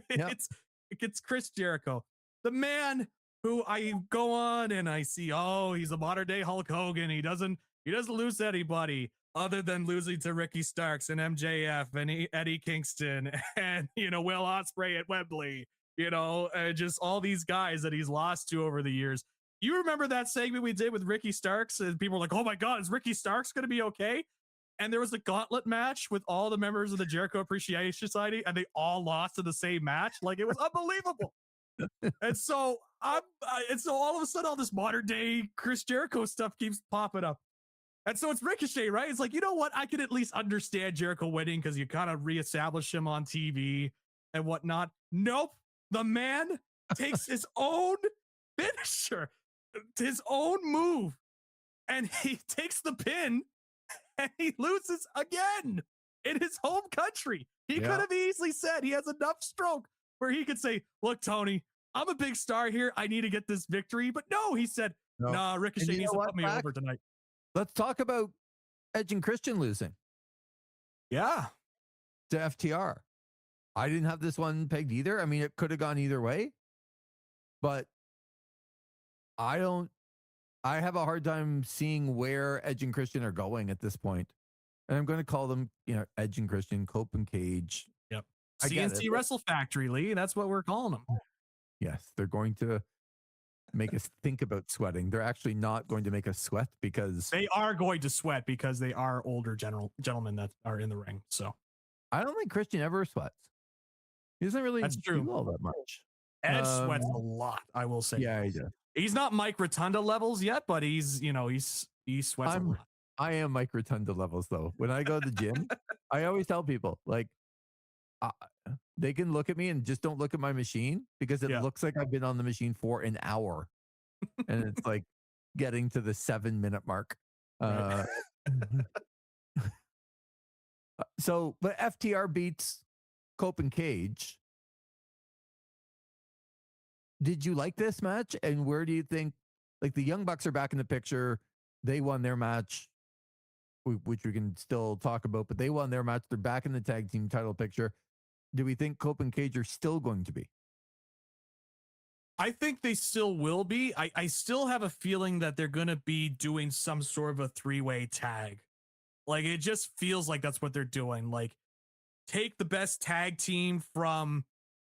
It's Chris Jericho, the man who I go on and I see, he's a modern day Hulk Hogan. He doesn't lose to anybody other than losing to Ricky Starks and MJF and Eddie Kingston and, Will Ospreay at Wembley, and just all these guys that he's lost to over the years. You remember that segment we did with Ricky Starks, and people were like, oh my God, is Ricky Starks going to be okay? And there was a gauntlet match with all the members of the Jericho Appreciation Society, and they all lost in the same match. Like, it was unbelievable. And so all of a sudden, all this modern day Chris Jericho stuff keeps popping up. And so it's Ricochet, right? It's like, you know what? I can at least understand Jericho winning because you kind of reestablish him on TV and whatnot. Nope. The man takes his own finisher, his own move, and he takes the pin and he loses again in his home country. He could have easily said he has enough stroke where he could say, look, Tony, I'm a big star here. I need to get this victory. But no, he said, nah, Ricochet needs to put me over tonight. Let's talk about Edge and Christian losing. Yeah. To FTR. I didn't have this one pegged either. I mean, it could have gone either way. But I have a hard time seeing where Edge and Christian are going at this point. And I'm going to call them, Edge and Christian, Cope and Cage. Yep. CNC Wrestle Factory, Lee. That's what we're calling them. Yes, they're going to make us think about sweating. They're actually not going to make us sweat because they are going to sweat because they are older gentlemen that are in the ring. So I don't think Christian ever sweats. He doesn't really do all that much. Edge sweats a lot, I will say. Yeah, he does. He's not Mike Rotunda levels yet, but he sweats a lot. I am Mike Rotunda levels though. When I go to the gym, I always tell people like they can look at me and just don't look at my machine because it looks like I've been on the machine for an hour, and it's like getting to the 7-minute mark. Right. But FTR beats Cope and Cage. Did you like this match? And where do you think, like, the Young Bucks are back in the picture? They won their match, which we can still talk about, but they won their match. They're back in the tag team title picture. Do we think Cope and Cage are still going to be? I think they still will be. I still have a feeling that they're going to be doing some sort of a 3-way tag. Like, it just feels like that's what they're doing. Like, take the best tag team from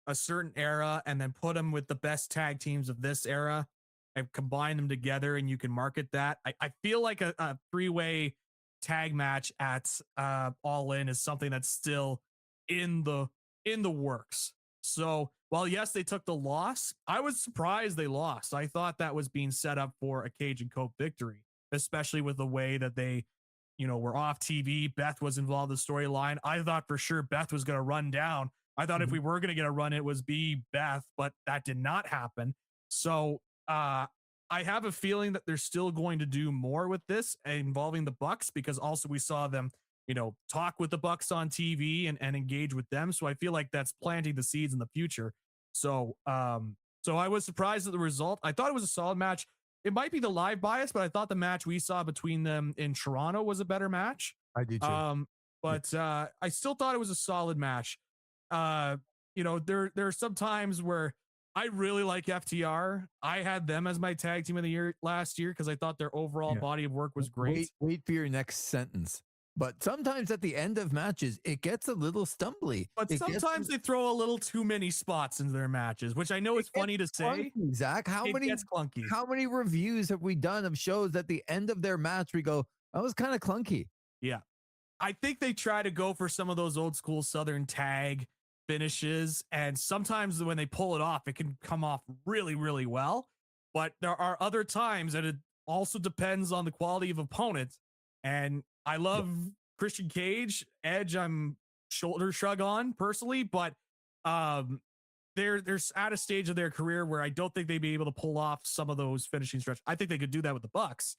a certain era and then put them with the best tag teams of this era and combine them together, and you can market that. I feel like a 3-way tag match at All In is something that's still in the works. So while yes, they took the loss, I was surprised they lost. I thought that was being set up for a Cage and Cope victory, especially with the way that they, were off TV. Beth was involved in the storyline. I thought for sure Beth was going to run down. I thought if we were going to get a run, it was Beth, but that did not happen. So I have a feeling that they're still going to do more with this involving the Bucks, because also we saw them, talk with the Bucks on TV and engage with them. So I feel like that's planting the seeds in the future. So I was surprised at the result. I thought it was a solid match. It might be the live bias, but I thought the match we saw between them in Toronto was a better match. I do too. But I still thought it was a solid match. There are some times where I really like FTR. I had them as my tag team of the year last year because I thought their overall body of work was great. Wait for your next sentence. But sometimes at the end of matches, it gets a little stumbly. But sometimes they throw a little too many spots into their matches, which I know is funny to say. Zach, gets clunky. How many reviews have we done of shows at the end of their match we go, that was kind of clunky? Yeah. I think they try to go for some of those old school Southern tag finishes, and sometimes when they pull it off, it can come off really, really well. But there are other times that it also depends on the quality of opponent. And I love Christian Cage, Edge. I'm shoulder shrug on personally, but um, they're at a stage of their career where I don't think they'd be able to pull off some of those finishing stretch. I think they could do that with the Bucks,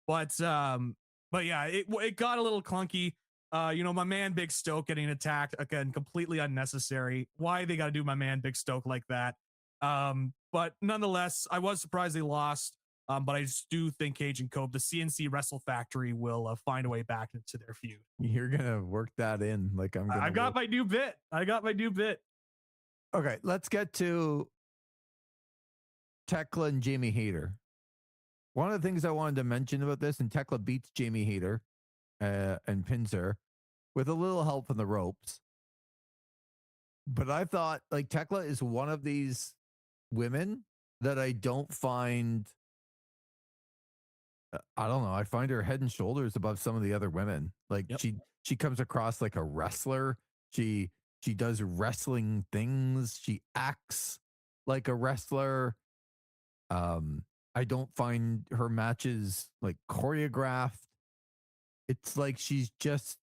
but yeah, it got a little clunky. My man Big Stoke getting attacked again, completely unnecessary. Why they got to do my man Big Stoke like that? But nonetheless, I was surprised they lost. But I just do think Cage and Cope, the CNC Wrestle Factory, will find a way back into their feud. You're gonna work that in, like I'm gonna. I got my new bit. Okay, let's get to Tekla and Jamie Hayter. One of the things I wanted to mention about this, and Tekla beats Jamie Hayter and pins her with a little help from the ropes. But I thought, like, Tekla is one of these women that I don't find. I don't know. I find her head and shoulders above some of the other women. Like she comes across like a wrestler. She does wrestling things. She acts like a wrestler. I don't find her matches like choreographed. It's like she's just,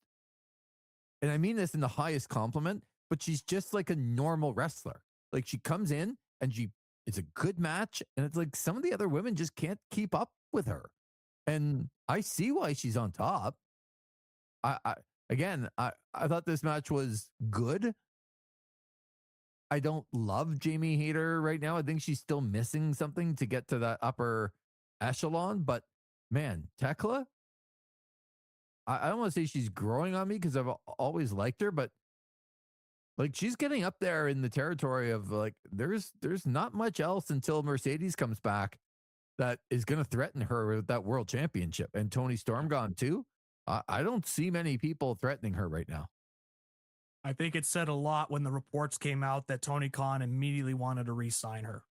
and I mean this in the highest compliment, but she's just like a normal wrestler. Like she comes in and it's a good match, and it's like some of the other women just can't keep up with her. And I see why she's on top. I thought this match was good. I don't love Jamie Hayter right now. I think she's still missing something to get to that upper echelon. But man, Tekla, I don't want to say she's growing on me because I've always liked her, but like she's getting up there in the territory of like there's not much else until Mercedes comes back that is going to threaten her with that world championship. And Tony Storm gone too. I don't see many people threatening her right now. I think it said a lot when the reports came out that Tony Khan immediately wanted to re-sign her.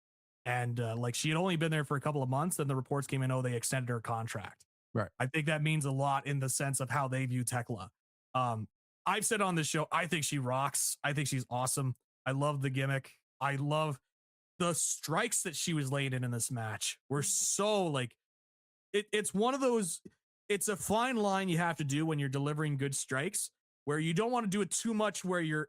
And like she had only been there for a couple of months, and the reports came in, they extended her contract. Right. I think that means a lot in the sense of how they view Tekla. I've said on this show, I think she rocks. I think she's awesome. I love the gimmick. I love the strikes that she was laid in this match were so like it's one of those, it's a fine line you have to do when you're delivering good strikes where you don't want to do it too much where you're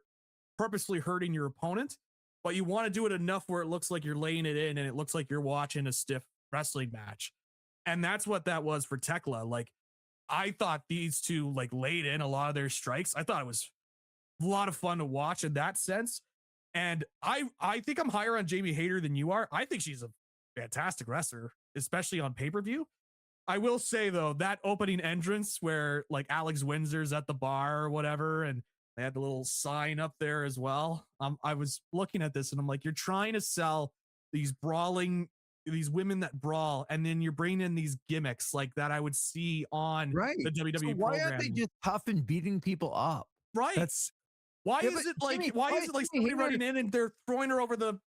purposely hurting your opponent, but you want to do it enough where it looks like you're laying it in and it looks like you're watching a stiff wrestling match. And that's what that was for Tekla. Like I thought these two like laid in a lot of their strikes. I thought it was a lot of fun to watch in that sense. And I think I'm higher on Jamie Hayter than you are. I think she's a fantastic wrestler, especially on pay-per-view. I will say, though, that opening entrance where like Alex Windsor's at the bar or whatever, and they had the little sign up there as well. I was looking at this and I'm like, you're trying to sell these women that brawl, and then you're bringing in these gimmicks like that I would see on the WWE so why aren't they just tough and beating people up? Right. Why is it like somebody running in and they're throwing her over the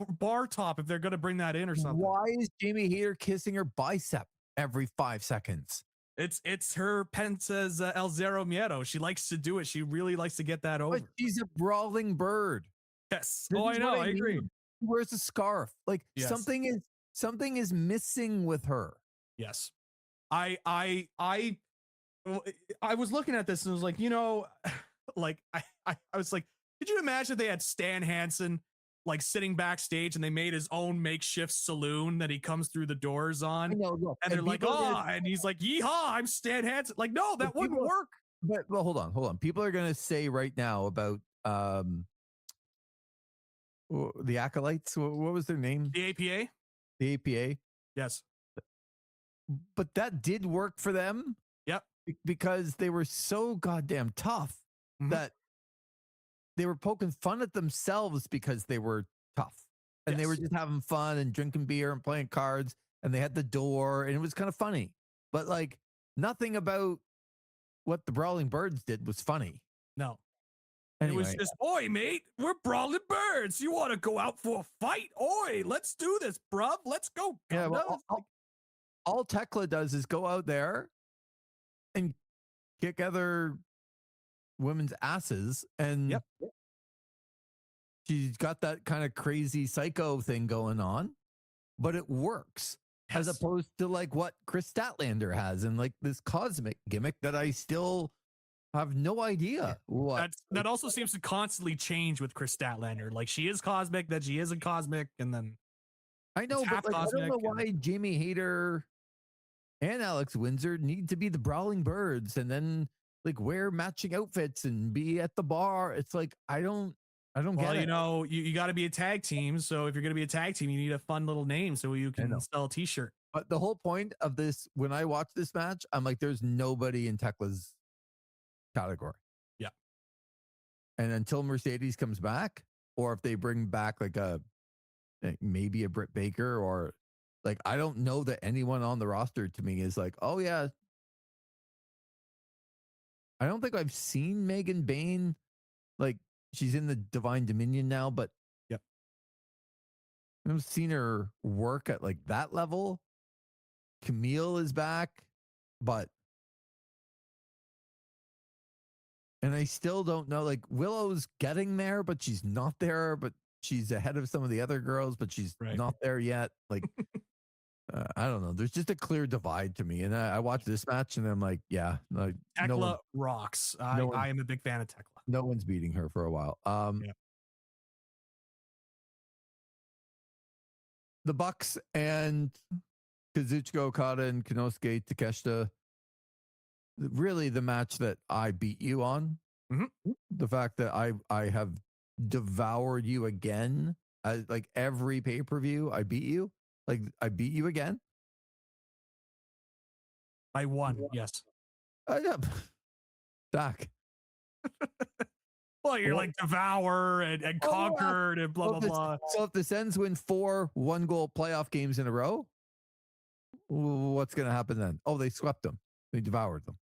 bar top if they're going to bring that in or something? Why is Jamie Hayter kissing her bicep every 5 seconds? It's her Pensa's El Zero Miedo. She likes to do it. She really likes to get that over. But she's a brawling bird. Yes. I know. I agree. She wears a scarf. Like something is missing with her. Yes. I was looking at this and I was like, like I was like, could you imagine if they had Stan Hansen like sitting backstage and they made his own makeshift saloon that he comes through the doors on? And they're like, and he's like, yeehaw, I'm Stan Hansen. Like, no, that wouldn't work. But well, hold on. People are gonna say right now about the Acolytes. What was their name? The APA. The APA. Yes. But that did work for them. Yep. Because they were so goddamn tough that they were poking fun at themselves because they were tough. And they were just having fun and drinking beer and playing cards, and they had the door, and it was kind of funny. But like nothing about what the Brawling Birds did was funny. No. Anyway. It was just, oi, mate, we're Brawling Birds. You want to go out for a fight? Oi, let's do this, bruv. Let's go. Yeah, well, all Tekla does is go out there and kick other women's asses, and she's got that kind of crazy psycho thing going on, but it works. as opposed to like what Chris Statlander has and like this cosmic gimmick that I still have no idea what. That also seems to constantly change with Chris Statlander. Like she is cosmic, then she isn't cosmic, and then I know, but like, I don't know why Jamie Hayter and Alex Windsor need to be the Brawling Birds and then like wear matching outfits and be at the bar. It's like I don't get it. You know, you got to be a tag team. So if you're going to be a tag team, you need a fun little name so you can sell a t-shirt. But the whole point of this, when I watch this match, I'm like, there's nobody in Tekla's category. Yeah. And until Mercedes comes back, or if they bring back like maybe a Britt Baker, or like, I don't know that anyone on the roster to me is like, oh yeah. I don't think I've seen Megan Bain. Like she's in the Divine Dominion now, but yep. I haven't seen her work at like that level. Camille is back, and I still don't know. Like Willow's getting there, but she's not there. But she's ahead of some of the other girls, but she's not there yet. Like I don't know. There's just a clear divide to me, and I watch this match, and I'm like, yeah, like Tekla rocks. I am a big fan of Tekla. No one's beating her for a while. The Bucks and Kazuchika Okada and Konosuke Takeshita, really the match that I beat you on. Mm-hmm. The fact that I have devoured you again, like every pay-per-view, I beat you. Like I beat you again. I won, yes. Zach. Well, you're like devour and conquered and blah, blah, blah. So if the Sens win 4 1-goal playoff games in a row, what's going to happen then? Oh, they swept them. They devoured them.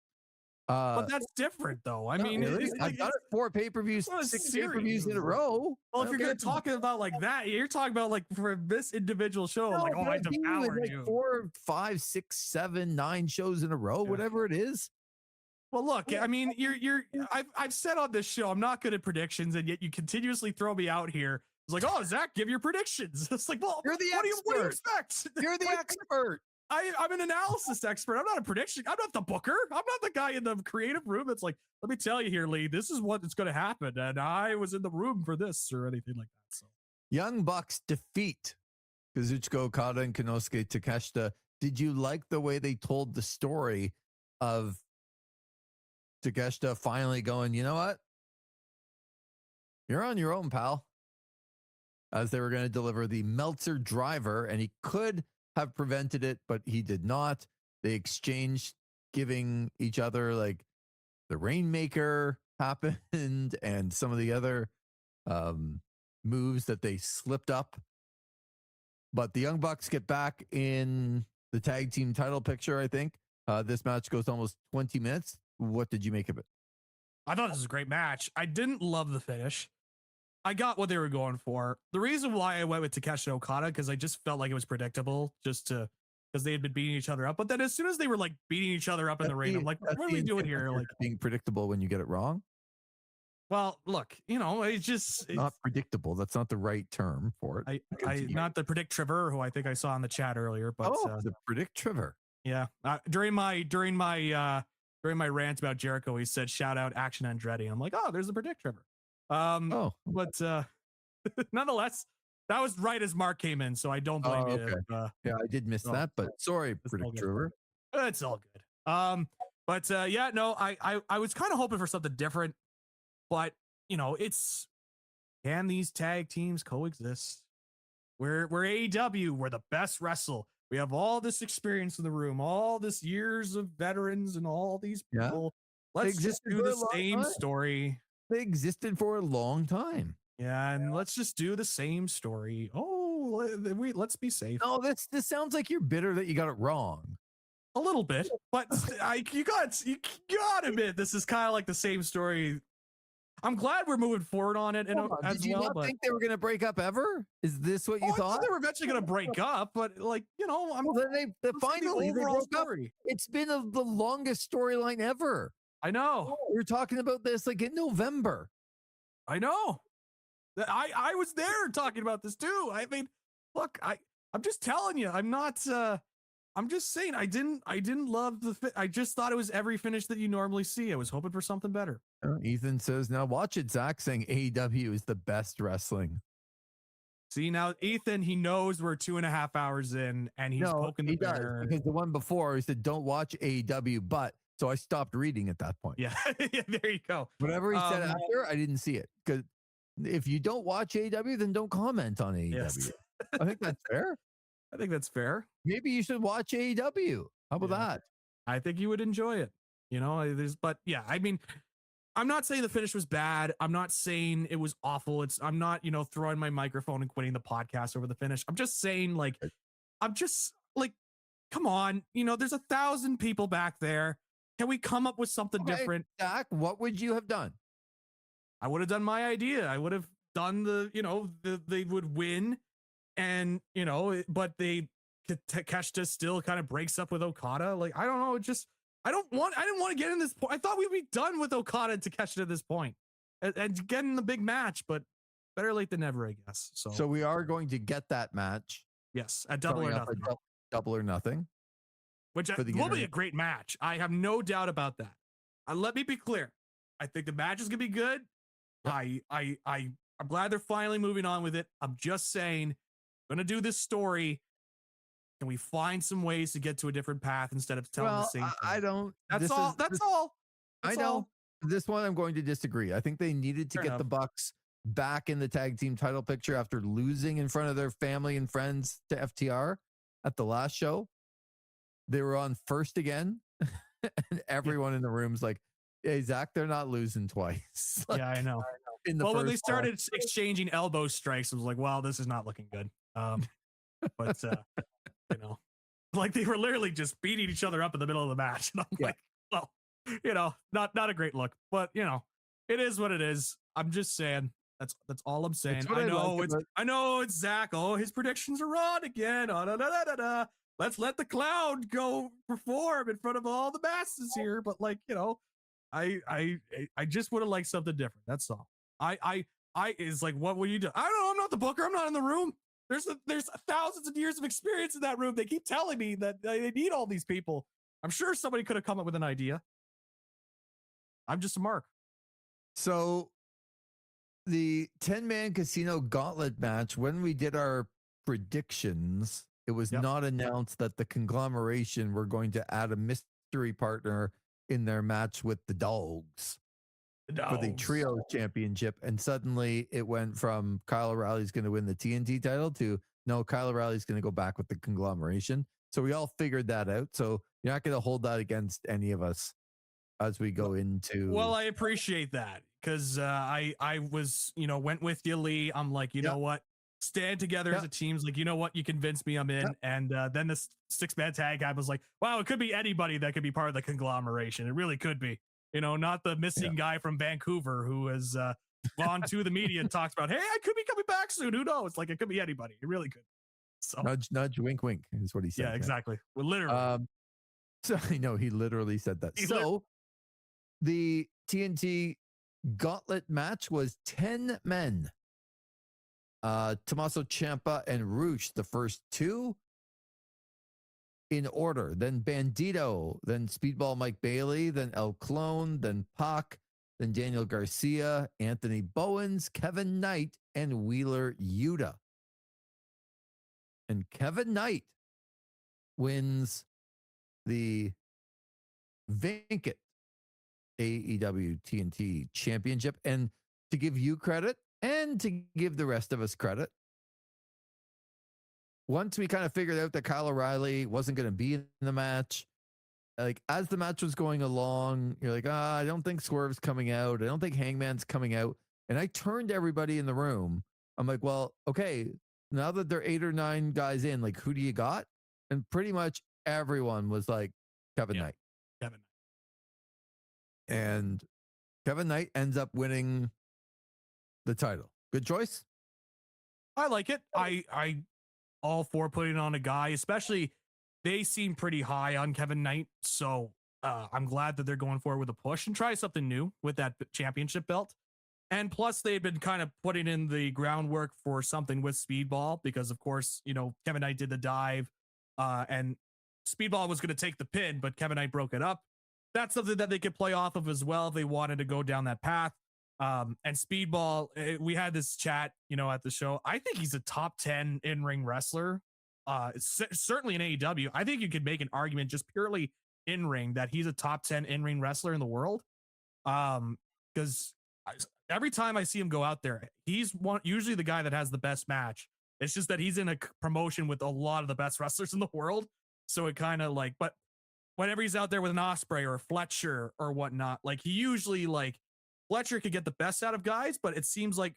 But that's different, though. I mean, really? I've done it 4 pay-per-views, 6 pay-per-views in a row. Well, if you're going to talk about like that, you're talking about like for this individual show, like, oh, I devoured like you. 4, 5, 6, 7, 9 shows in a row, whatever it is. Well, look, I mean, I've said on this show, I'm not good at predictions, and yet you continuously throw me out here. It's like, oh, Zach, give your predictions. It's like, well, you're the expert. What do you expect? You're the expert. I'm an analysis expert. I'm not a prediction. I'm not the booker. I'm not the guy in the creative room that's like, let me tell you here, Lee, this is what's going to happen. And I was in the room for this or anything like that. So Young Bucks defeat Kazuchika Okada and Konosuke Takeshita. Did you like the way they told the story of Takeshita finally going, you know what? You're on your own, pal. As they were going to deliver the Meltzer driver, and he could have prevented it, but he did not. They exchanged, giving each other like the Rainmaker happened and some of the other moves that they slipped up. But the Young Bucks get back in the tag team title picture, I think. This match goes almost 20 minutes. What did you make of it? I thought this was a great match. I didn't love the finish. I got what they were going for. The reason why I went with Takeshita Okada, because I just felt like it was predictable, because they had been beating each other up. But then as soon as they were like beating each other up in the ring, I'm like, what are we doing here? Like being predictable when you get it wrong. Well, look, it's not predictable. That's not the right term for it. I not the Predict Trevor, who I think I saw in the chat earlier, but the Predict Trevor. Yeah. During my rant about Jericho, he said, shout out Action Andretti. I'm like, oh, there's the Predict Trevor. But nonetheless, that was right as Mark came in, so I don't blame you. Yeah, I did miss that, but sorry, Predict Trevor. It's all good. I was kind of hoping for something different, but can these tag teams coexist? We're AEW, we're the best wrestle. We have all this experience in the room, all this years of veterans and all these people. Yeah. Let's just do the same story. They existed for a long time. Yeah, and let's just do the same story. Oh, let's be safe. No, this sounds like you're bitter that you got it wrong. A little bit, but you got to admit this is kind of like the same story. I'm glad we're moving forward on it. Did you not think they were going to break up ever? Is this what you thought? They were eventually going to break up, but finally they broke up. It's been the longest storyline ever. I know. We were talking about this like in November. I know. I was there talking about this too. I mean, look, I'm just telling you, I'm not I'm just saying I didn't love I just thought it was every finish that you normally see. I was hoping for something better. Ethan says, now watch it. Zach saying AEW is the best wrestling. See, now Ethan, he knows we're 2.5 hours in and he's poking the bear. Because the one before he said, don't watch AEW, but so I stopped reading at that point. Yeah, yeah, there you go. Whatever he said after, I didn't see it. Because if you don't watch AEW, then don't comment on AEW. Yes. I think that's fair. I think that's fair. Maybe you should watch AEW. How about that? I think you would enjoy it. You know, but yeah, I mean, I'm not saying the finish was bad. I'm not saying it was awful. I'm not, throwing my microphone and quitting the podcast over the finish. I'm just saying, come on, there's 1,000 people back there. Can we come up with something different? Zach, what would you have done? I would have done my idea. I would have done they would win, and but Takeshita still kind of breaks up with Okada. Like, I don't know, I didn't want to get in this point. I thought we'd be done with Okada and Takeshita at this point and get in the big match, but better late than never, I guess. So we are going to get that match. Yes, at Double or Nothing. Double or Nothing. Which will be a great match. I have no doubt about that. Let me be clear. I think the match is gonna be good. Yep. I'm glad they're finally moving on with it. I'm just saying, gonna do this story. Can we find some ways to get to a different path instead of telling the same thing? I don't. That's all. I know. This one I'm going to disagree. I think they needed to get the Bucks back in the tag team title picture after losing in front of their family and friends to FTR at the last show. They were on first again, and everyone in the room's like, hey, Zach, they're not losing twice. Like, yeah, I know. When they started exchanging elbow strikes, I was like, wow, this is not looking good. But like they were literally just beating each other up in the middle of the match. And I'm like, well, not a great look, but it is what it is. I'm just saying, that's all I'm saying. I know it's Zach. Oh, his predictions are on again. Let's let the clown go perform in front of all the masses here. But I just would have liked something different. That's all. I is like, what will you do? I don't know. I'm not the booker. I'm not in the room. There's thousands of years of experience in that room. They keep telling me that they need all these people. I'm sure somebody could have come up with an idea. I'm just a mark. So the 10-man casino gauntlet match, when we did our predictions, it was not announced that the conglomeration were going to add a mystery partner in their match with the Dogs for the trio championship. And suddenly it went from Kyle O'Reilly's going to win the TNT title to no, Kyle O'Reilly's going to go back with the conglomeration. So we all figured that out. So you're not going to hold that against any of us as we go into. Well, I appreciate that because I was, went with you, Lee. I'm like, you know what? Stand together as a team. Like, you know what? You convinced me I'm in. And then this 6-man tag guy was like, wow, it could be anybody that could be part of the conglomeration. It really could be, not the missing guy from Vancouver who has gone to the media and talks about, hey, I could be coming back soon. Who knows? Like, it could be anybody. It really could. So nudge, nudge, wink, wink is what he said. Yeah, exactly. Well, literally. So I know he literally said that. The TNT gauntlet match was 10 men. Tommaso Ciampa and Rush, the first two in order. Then Bandito, then Speedball Mike Bailey, then El Clone, then Pac, then Daniel Garcia, Anthony Bowens, Kevin Knight, and Wheeler Yuta. And Kevin Knight wins the vacant AEW TNT championship. And to give you credit and to give the rest of us credit, once we kind of figured out that Kyle O'Reilly wasn't going to be in the match, like as the match was going along, you're like, I don't think Swerve's coming out. I don't think Hangman's coming out. And I turned to everybody in the room. I'm like, well, okay, now that there are 8 or 9 guys in, like, who do you got? And pretty much everyone was like, Kevin Knight. Kevin. And Kevin Knight ends up winning the title. Good choice. I like it. I all for putting on a guy, especially they seem pretty high on Kevin Knight. So I'm glad that they're going forward with a push and try something new with that championship belt. And plus they've been kind of putting in the groundwork for something with Speedball because of course, Kevin Knight did the dive and Speedball was going to take the pin, but Kevin Knight broke it up. That's something that they could play off of as well if they wanted to go down that path. And Speedball, we had this chat, at the show. I think he's a top 10 in-ring wrestler. Certainly in AEW. I think you could make an argument just purely in-ring that he's a top 10 in-ring wrestler in the world. Because every time I see him go out there, he's usually the guy that has the best match. It's just that he's in a promotion with a lot of the best wrestlers in the world. So it kind of but whenever he's out there with an Osprey or a Fletcher or whatnot, he usually Fletcher could get the best out of guys, but it seems like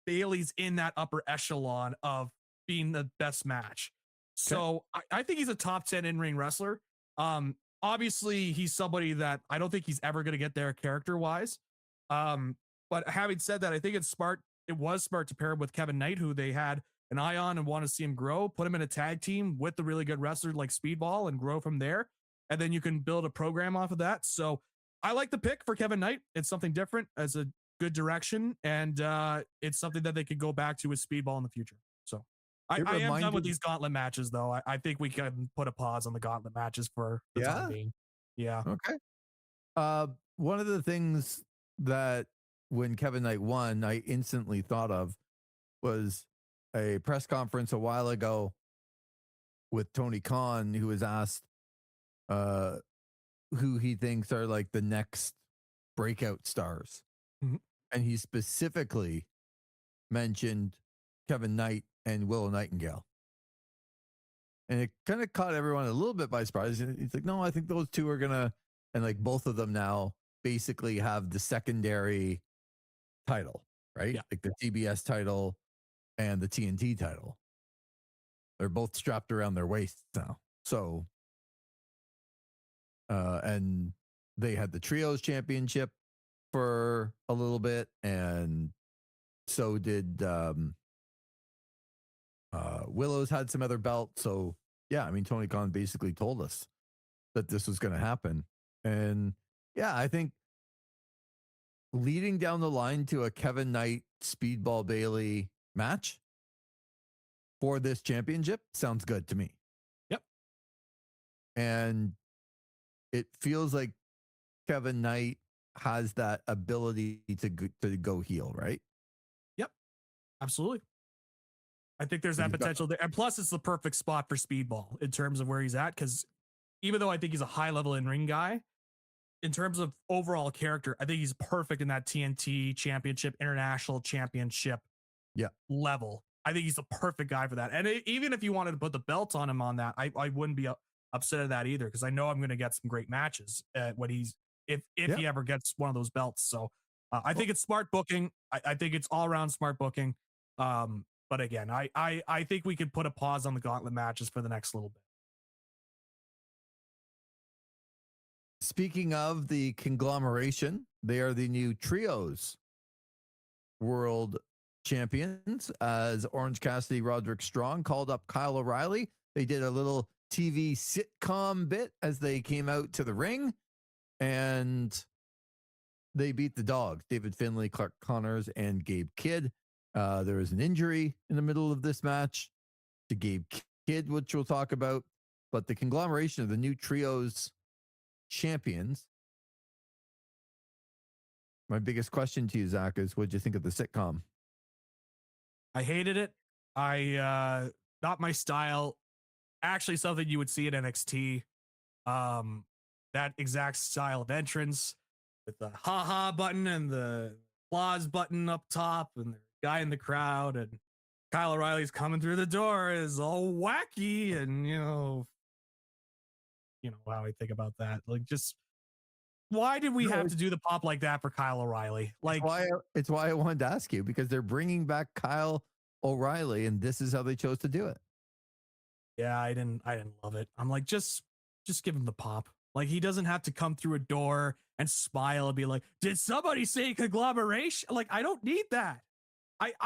Bailey's in that upper echelon of being the best match. So I think he's a top 10 in-ring wrestler. Obviously he's somebody that I don't think he's ever going to get there character wise. But having said that, I think it's smart. It was smart to pair him with Kevin Knight, who they had an eye on and want to see him grow, put him in a tag team with the really good wrestler like Speedball and grow from there. And then you can build a program off of that. So I like the pick for Kevin Knight. It's something different as a good direction. And it's something that they could go back to with Speedball in the future. So I am done with these gauntlet matches, though. I think we can put a pause on the gauntlet matches for the time being. Yeah. Okay. One of the things that when Kevin Knight won, I instantly thought of was a press conference a while ago with Tony Khan, who was asked who he thinks are the next breakout stars. Mm-hmm. And he specifically mentioned Kevin Knight and Willow Nightingale. And it kind of caught everyone a little bit by surprise. He's like, no, I think those two are going to, and both of them now basically have the secondary title, right? Yeah. The TBS title and the TNT title. They're both strapped around their waists now. So, and they had the Trios Championship for a little bit, and so did Willow's had some other belts. So yeah, I mean, Tony Khan basically told us that this was going to happen. And yeah, I think leading down the line to a Kevin Knight Speedball Bailey match for this championship sounds good to me. Yep. And it feels like Kevin Knight has that ability to go heel, right? Yep. Absolutely. I think there's that potential there. And plus, it's the perfect spot for Speedball in terms of where he's at. Because even though I think he's a high level in-ring guy, in terms of overall character, I think he's perfect in that TNT championship, international championship level. I think he's the perfect guy for that. And even if you wanted to put the belt on him on that, I wouldn't be upset at that either, because I know I'm going to get some great matches when if he ever gets one of those belts. So I think it's smart booking. I think it's all around smart booking. But again, I think we could put a pause on the gauntlet matches for the next little bit. Speaking of the conglomeration, they are the new Trios World Champions, as Orange Cassidy, Roderick Strong called up Kyle O'Reilly. They did a little TV sitcom bit as they came out to the ring, and they beat the Dogs, David Finlay, Clark Connors, and Gabe Kidd. There was an injury in the middle of this match to Gabe Kidd, which we'll talk about, but the conglomeration of the new Trios champions. My biggest question to you, Zach, is what'd you think of the sitcom? I hated it. Not my style. Actually, something you would see at NXT. That exact style of entrance with the ha-ha button and the applause button up top and the guy in the crowd, and Kyle O'Reilly's coming through the door is all wacky, and you know how I think about that. Just why did we have to do the pop like that for Kyle O'Reilly? It's why I wanted to ask you, because they're bringing back Kyle O'Reilly, and this is how they chose to do it. Yeah, I didn't love it. I'm like, just give him the pop. He doesn't have to come through a door and smile and be like, did somebody say conglomeration? I don't need that.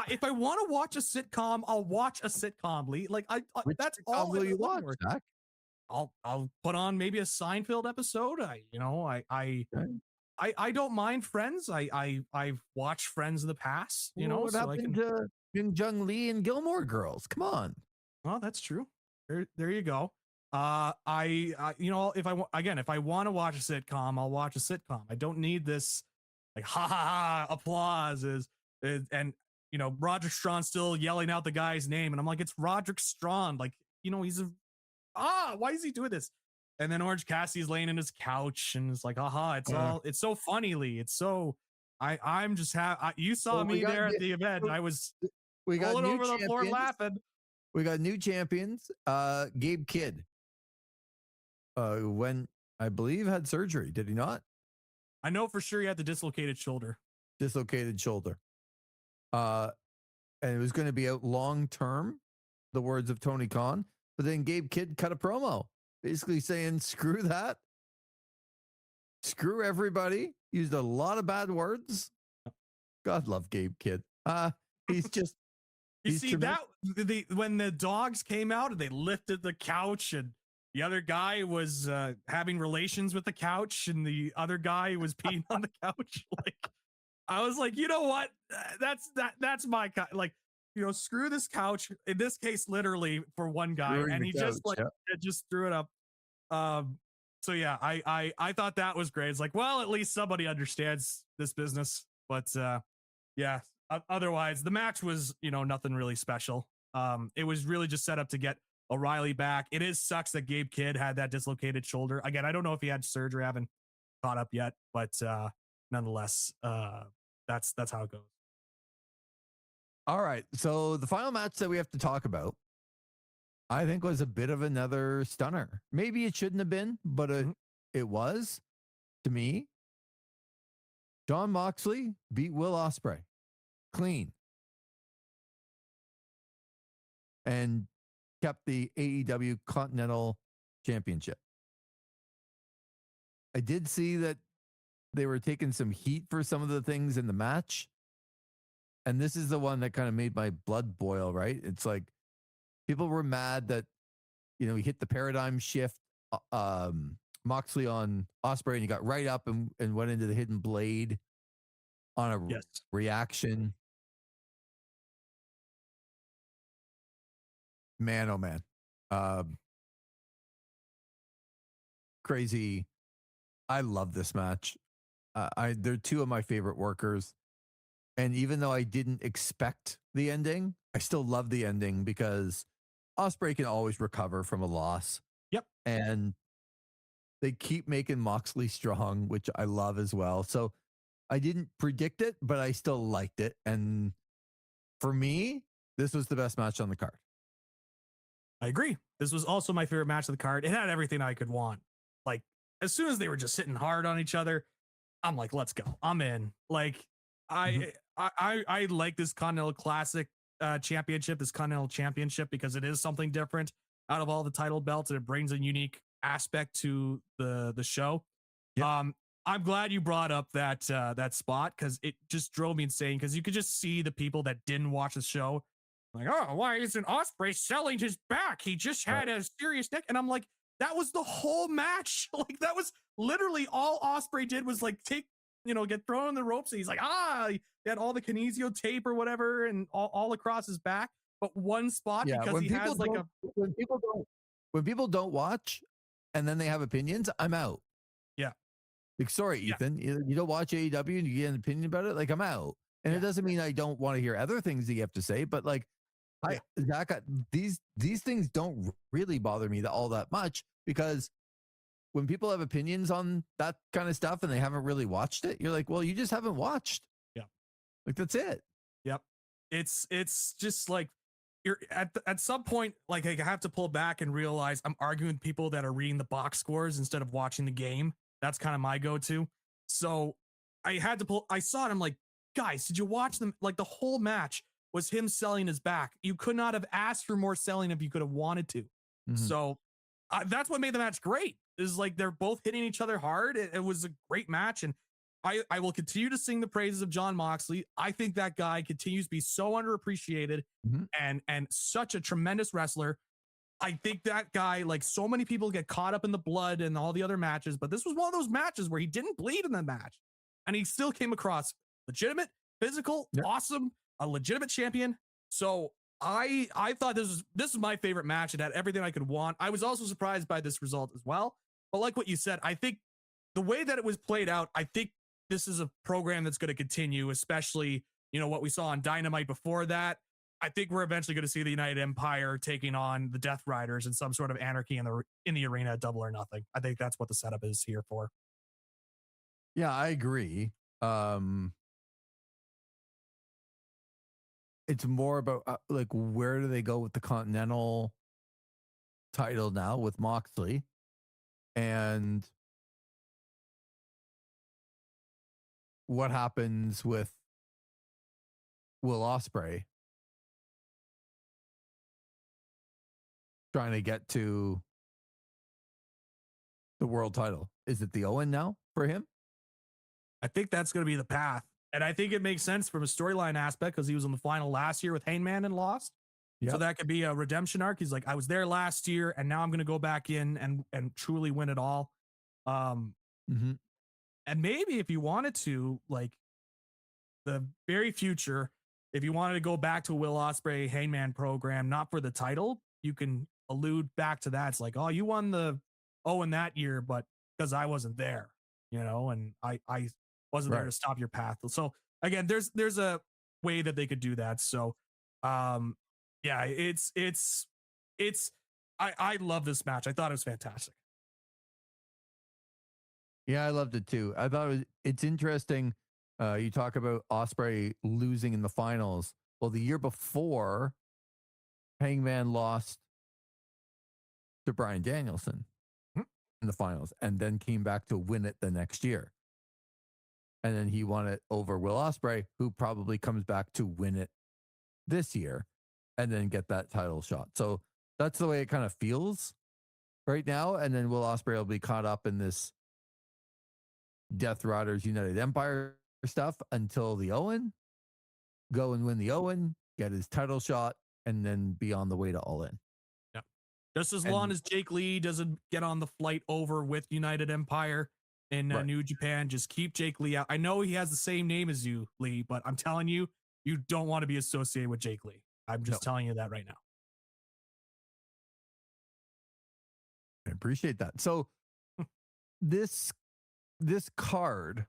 If I want to watch a sitcom, I'll watch a sitcom, Lee. That's all will you watch, Zach? I'll put on maybe a Seinfeld episode. I don't mind Friends. I've watched Friends in the past. What happened to Jung Lee and Gilmore Girls? Come on. Oh, that's true. There you go. If if I want to watch a sitcom, I'll watch a sitcom. I don't need this like ha ha ha applause and Roderick Strong still yelling out the guy's name, and I'm like, it's Roderick Strong, like he's why is he doing this? And then Orange Cassidy's laying in his couch, and it's like, it's so funnily, it's so I'm just you saw me there at the event. I was rolling over the floor laughing. We got new champions. Gabe Kidd, when I believe had surgery, did he not? I know for sure he had the dislocated shoulder. And it was going to be out long term, the words of Tony Khan. But then Gabe Kidd cut a promo basically saying, screw that. Screw everybody. Used a lot of bad words. God love Gabe Kidd. He's just. When the dogs came out and they lifted the couch and the other guy was having relations with the couch and the other guy was peeing on the couch. Like, I was like, you know what? That's my like, screw this couch. In this case, literally for one guy, and he just just threw it up. So yeah, I thought that was great. It's like, well, at least somebody understands this business. But yeah, otherwise the match was nothing really special. It was really just set up to get O'Reilly back. It sucks that Gabe Kidd had that dislocated shoulder. Again, I don't know if he had surgery. I haven't caught up yet, but nonetheless, that's how it goes. All right. So the final match that we have to talk about, I think, was a bit of another stunner. Maybe it shouldn't have been, but it was to me. Jon Moxley beat Will Ospreay clean and kept the AEW Continental Championship. I did see that they were taking some heat for some of the things in the match. And this is the one that kind of made my blood boil, right? It's like people were mad that, he hit the paradigm shift, Moxley on Ospreay, and he got right up and went into the hidden blade on a reaction. Man, oh man. Crazy. I love this match. They're two of my favorite workers. And even though I didn't expect the ending, I still love the ending because Ospreay can always recover from a loss. Yep. And they keep making Moxley strong, which I love as well. So I didn't predict it, but I still liked it. And for me, this was the best match on the card. I agree. This was also my favorite match of the card. It had everything I could want. Like, as soon as they were just hitting hard on each other, I'm like, let's go. I'm in. Like, I like this Continental Classic championship, this Continental Championship, because it is something different out of all the title belts, and it brings a unique aspect to the show. Yep. I'm glad you brought up that spot, because it just drove me insane, because you could just see the people that didn't watch the show like, oh, why isn't Ospreay selling his back? He just had a serious neck. And I'm like, that was the whole match. Like, that was literally all Ospreay did was like get thrown on the ropes. And he's like, he had all the kinesio tape or whatever and all across his back, but one spot because he has like when people don't watch and then they have opinions, I'm out. Yeah. Like, sorry, Ethan, you don't watch AEW and you get an opinion about it. Like, I'm out. And it doesn't mean I don't want to hear other things that you have to say, but like, Zach, these things don't really bother me all that much, because when people have opinions on that kind of stuff and they haven't really watched it, you're like, well, you just haven't watched. Yeah. Like, that's it. Yep. It's just like you're at some point, like, I have to pull back and realize I'm arguing with people that are reading the box scores instead of watching the game. That's kind of my go-to. So I saw it. I'm like, guys, did you watch them? Like, the whole match was him selling his back. You could not have asked for more selling if you could have wanted to. Mm-hmm. So that's what made the match great. Is like they're both hitting each other hard. It was a great match, and I will continue to sing the praises of Jon Moxley. I think that guy continues to be so underappreciated and such a tremendous wrestler. I think that guy, like, so many people get caught up in the blood and all the other matches, but this was one of those matches where he didn't bleed in the match, and he still came across legitimate, physical, awesome, a legitimate champion. So I thought this was my favorite match. It had everything I could want. I was also surprised by this result as well. But like what you said, I think the way that it was played out, I think this is a program that's going to continue, especially, what we saw on Dynamite before that. I think we're eventually going to see the United Empire taking on the Death Riders in some sort of anarchy in the arena at Double or Nothing. I think that's what the setup is here for. Yeah, I agree. It's more about like, where do they go with the Continental title now with Moxley, and what happens with Will Ospreay trying to get to the world title? Is it the Owen now for him? I think that's going to be the path. And I think it makes sense from a storyline aspect because he was in the final last year with Hangman and lost. Yep. So that could be a redemption arc. He's like, I was there last year and now I'm going to go back in and truly win it all. And maybe if you wanted to, like, the very future, if you wanted to go back to a Will Ospreay Hangman program, not for the title, you can allude back to that. It's like, oh, you won the Owen that year, but because I wasn't there, and I wasn't there to stop your path. So again, there's a way that they could do that. So, yeah, I love this match. I thought it was fantastic. Yeah, I loved it too. I thought it's interesting. You talk about Ospreay losing in the finals. Well, the year before, Hangman lost to Bryan Danielson in the finals and then came back to win it the next year. And then he won it over Will Ospreay, who probably comes back to win it this year and then get that title shot. So that's the way it kind of feels right now. And then Will Ospreay will be caught up in this Death Riders United Empire stuff until the Owen, go and win the Owen, get his title shot, and then be on the way to All In. Yeah. Just as long as Jake Lee doesn't get on the flight over with United Empire in New Japan, just keep Jake Lee out. I know he has the same name as you, Lee, but I'm telling you, you don't want to be associated with Jake Lee. I'm just telling you that right now. I appreciate that. So this card,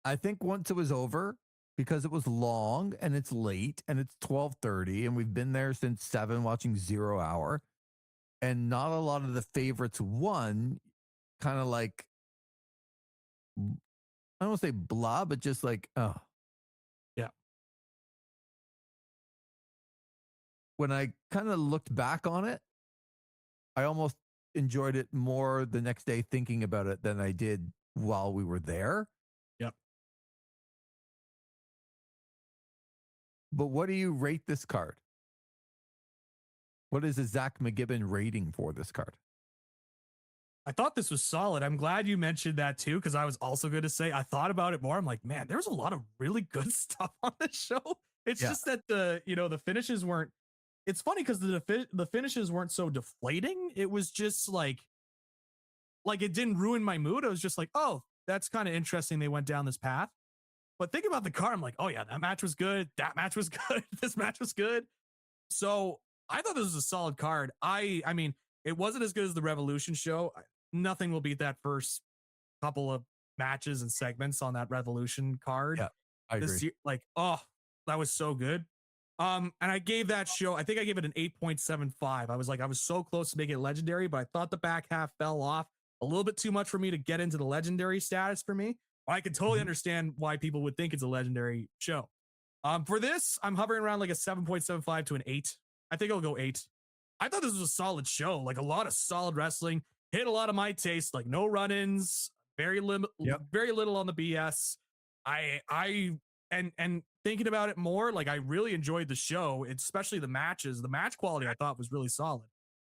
I think once it was over, because it was long and it's late and it's 12:30 and we've been there since 7 watching 0 Hour, and not a lot of the favorites won, kind of like, I don't want to say blah, but just like, oh. Yeah. When I kind of looked back on it, I almost enjoyed it more the next day thinking about it than I did while we were there. Yep. But what do you rate this card? What is a Zach McGibbon rating for this card? I thought this was solid. I'm glad you mentioned that too, because I was also going to say, I thought about it more. I'm like, man, there's a lot of really good stuff on this show. It's just that the finishes weren't, it's funny because the finishes weren't so deflating. It was just like it didn't ruin my mood. I was just like, oh, that's kind of interesting. They went down this path. But think about the card. I'm like, oh yeah, that match was good. That match was good. This match was good. So I thought this was a solid card. I mean, it wasn't as good as the Revolution show. Nothing will beat that first couple of matches and segments on that Revolution card. Yeah, I agree. Year, that was so good. And I gave that show, I think I gave it an 8.75. I was so close to making it legendary, but I thought the back half fell off a little bit too much for me to get into the legendary status for me. I could totally understand why people would think it's a legendary show. For this, I'm hovering around like a 7.75 to an 8. I think I'll go 8. I thought this was a solid show, like a lot of solid wrestling, hit a lot of my taste, like no run-ins, very little on the BS. And thinking about it more, like I really enjoyed the show, especially the matches. The match quality I thought was really solid.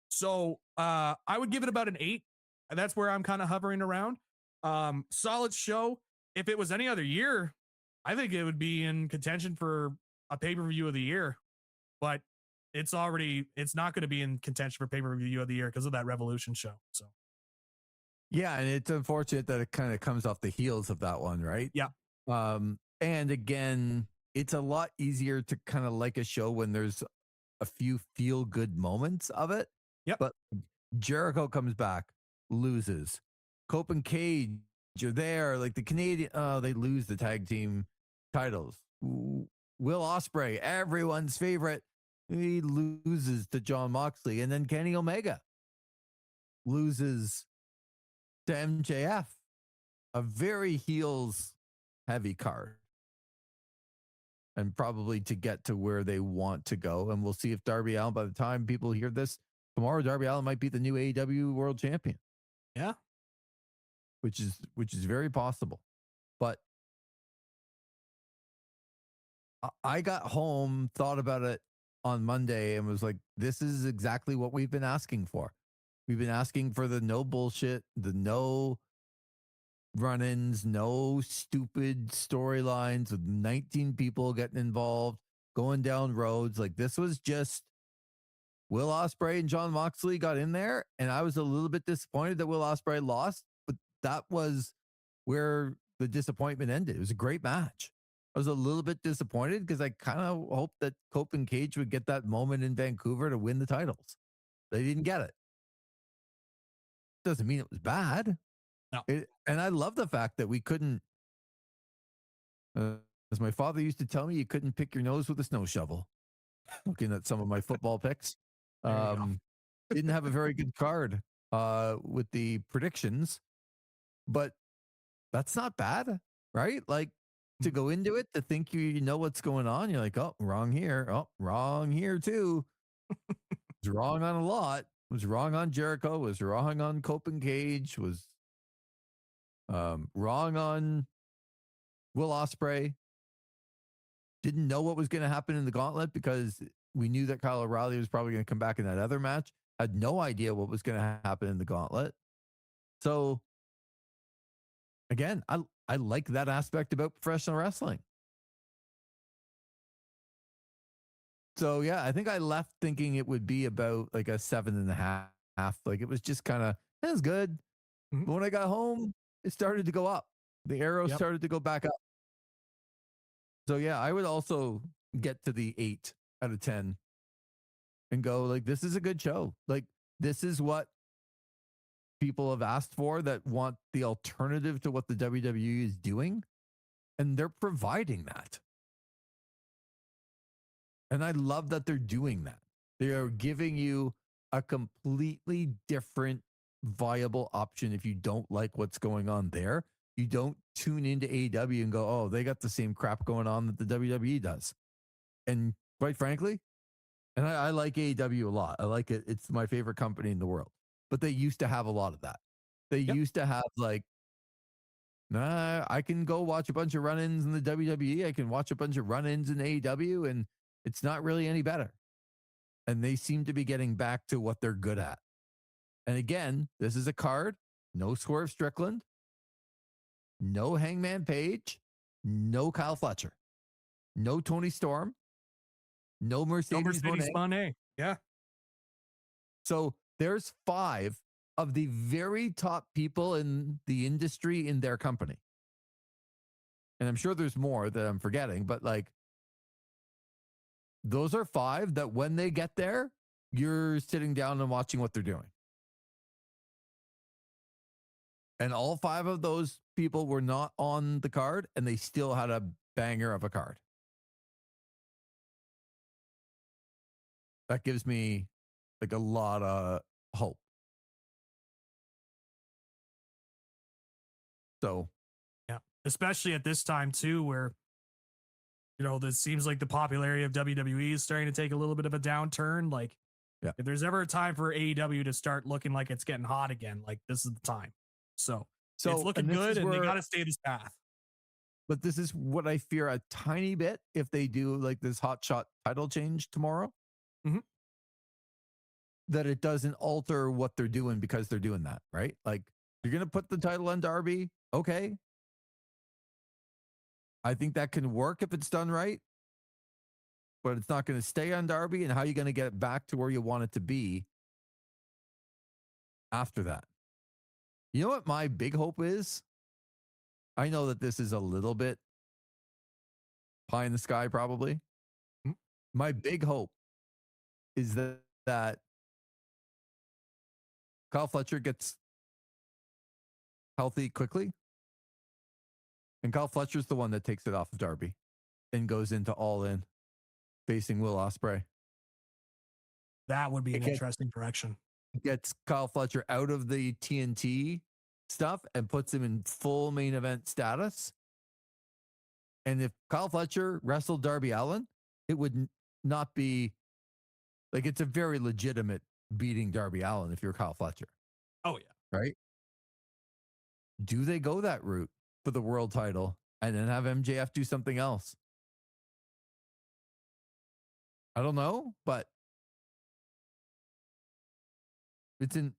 So I would give it about an 8. And that's where I'm kind of hovering around. Solid show. If it was any other year, I think it would be in contention for a pay-per-view of the year. But it's not going to be in contention for pay-per-view of the year because of that Revolution show. So yeah, and it's unfortunate that it kind of comes off the heels of that one, right? Yeah. And again, it's a lot easier to kind of like a show when there's a few feel good moments of it. Yep. But Jericho comes back, loses. Cope and Cage are there. Like the Canadian, they lose the tag team titles. Will Ospreay, everyone's favorite, he loses to John Moxley. And then Kenny Omega loses to MJF. A very heels heavy card. And probably to get to where they want to go. And we'll see if Darby Allin, by the time people hear this tomorrow, Darby Allin might be the new AEW world champion. Yeah. Which is very possible. But I got home, thought about it on Monday, and was like, this is exactly what we've been asking for. We've been asking for the no bullshit, the no run-ins, no stupid storylines with 19 people getting involved, going down roads. Like, this was just Will Ospreay and John Moxley got in there, and I was a little bit disappointed that Will Ospreay lost, but that was where the disappointment ended. It was a great match. I was a little bit disappointed because I kind of hoped that Cope and Cage would get that moment in Vancouver to win the titles. They didn't get it. Doesn't mean it was bad. No. And I love the fact that we couldn't, as my father used to tell me, you couldn't pick your nose with a snow shovel. Looking at some of my football picks. Didn't have a very good card with the predictions, but that's not bad, right? Like, to go into it, to think you know what's going on, you're like, oh, wrong here. Oh, wrong here too. Was wrong on a lot. Was wrong on Jericho. Was wrong on Cope and Cage. Was wrong on Will Ospreay. Didn't know what was going to happen in the gauntlet because we knew that Kyle O'Reilly was probably going to come back in that other match. Had no idea what was going to happen in the gauntlet. So again, I like that aspect about professional wrestling. So yeah, I think I left thinking it would be about like a 7.5. Like, it was just kind of, it was good. Mm-hmm. But when I got home, it started to go up. The arrow started to go back up. So yeah, I would also get to the 8 out of 10 and go like, this is a good show. Like, this is what people have asked for, that want the alternative to what the WWE is doing. And they're providing that. And I love that they're doing that. They are giving you a completely different viable option. If you don't like what's going on there, you don't tune into AEW and go, oh, they got the same crap going on that the WWE does. And quite frankly, and I like AEW a lot. I like it. It's my favorite company in the world. But they used to have a lot of that. They used to have like, nah, I can go watch a bunch of run-ins in the WWE. I can watch a bunch of run-ins in AEW, and it's not really any better. And they seem to be getting back to what they're good at. And again, this is a card. No Swerve Strickland. No Hangman Page. No Kyle Fletcher. No Tony Storm. No Mercedes Moné. Yeah. So there's 5 of the very top people in the industry in their company. And I'm sure there's more that I'm forgetting, but like, those are 5 that when they get there, you're sitting down and watching what they're doing. And all 5 of those people were not on the card, and they still had a banger of a card. That gives me like a lot of hope. So, yeah, especially at this time too, where, you know, this seems like the popularity of WWE is starting to take a little bit of a downturn. Like, if there's ever a time for AEW to start looking like it's getting hot again, like, this is the time. So it's looking good, and they got to stay this path. But this is what I fear a tiny bit if they do like this hot shot title change tomorrow. Mm-hmm. That it doesn't alter what they're doing because they're doing that, right? Like, you're going to put the title on Darby. Okay. I think that can work if it's done right, but it's not going to stay on Darby. And how are you going to get it back to where you want it to be after that? You know what my big hope is? I know that this is a little bit pie in the sky, probably. Mm. My big hope is that Kyle Fletcher gets healthy quickly, and Kyle Fletcher's the one that takes it off of Darby and goes into All In, facing Will Ospreay. That would be an interesting direction. Gets Kyle Fletcher out of the TNT stuff and puts him in full main event status. And if Kyle Fletcher wrestled Darby Allin, it would not be like, it's a very legitimate beating Darby Allin if you're Kyle Fletcher. Oh, yeah. Right? Do they go that route for the world title and then have MJF do something else? I don't know, but it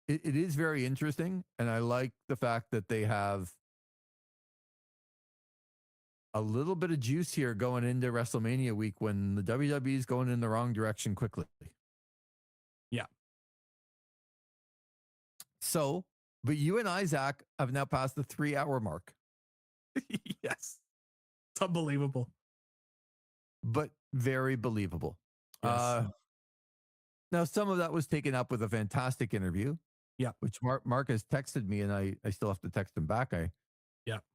is very interesting. And I like the fact that they have a little bit of juice here going into WrestleMania week when the WWE is going in the wrong direction quickly. Yeah. So, but you and I, Zach, have now passed the 3-hour mark. Yes. It's unbelievable. But very believable. Yes. Now, some of that was taken up with a fantastic interview. Yeah. Which Mark has texted me, and I still have to text him back. I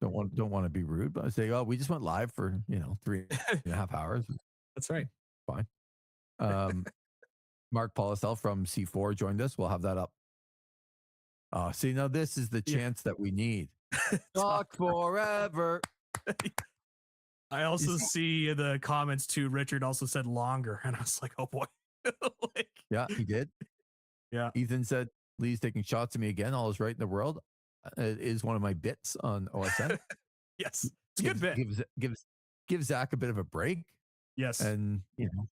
don't want to be rude, but I say, oh, we just went live for 3.5 hours. That's right. Fine. Mark Polisel from C4 joined us. We'll have that up. See, now this is the chance that we need. Talk forever. I also see the comments too. Richard also said longer, and I was like, oh boy. Yeah, he did. Yeah. Ethan said, Lee's taking shots at me again. All is right in the world. It is one of my bits on OSN. Yes. It's a good bit. Give Zach a bit of a break. Yes. And,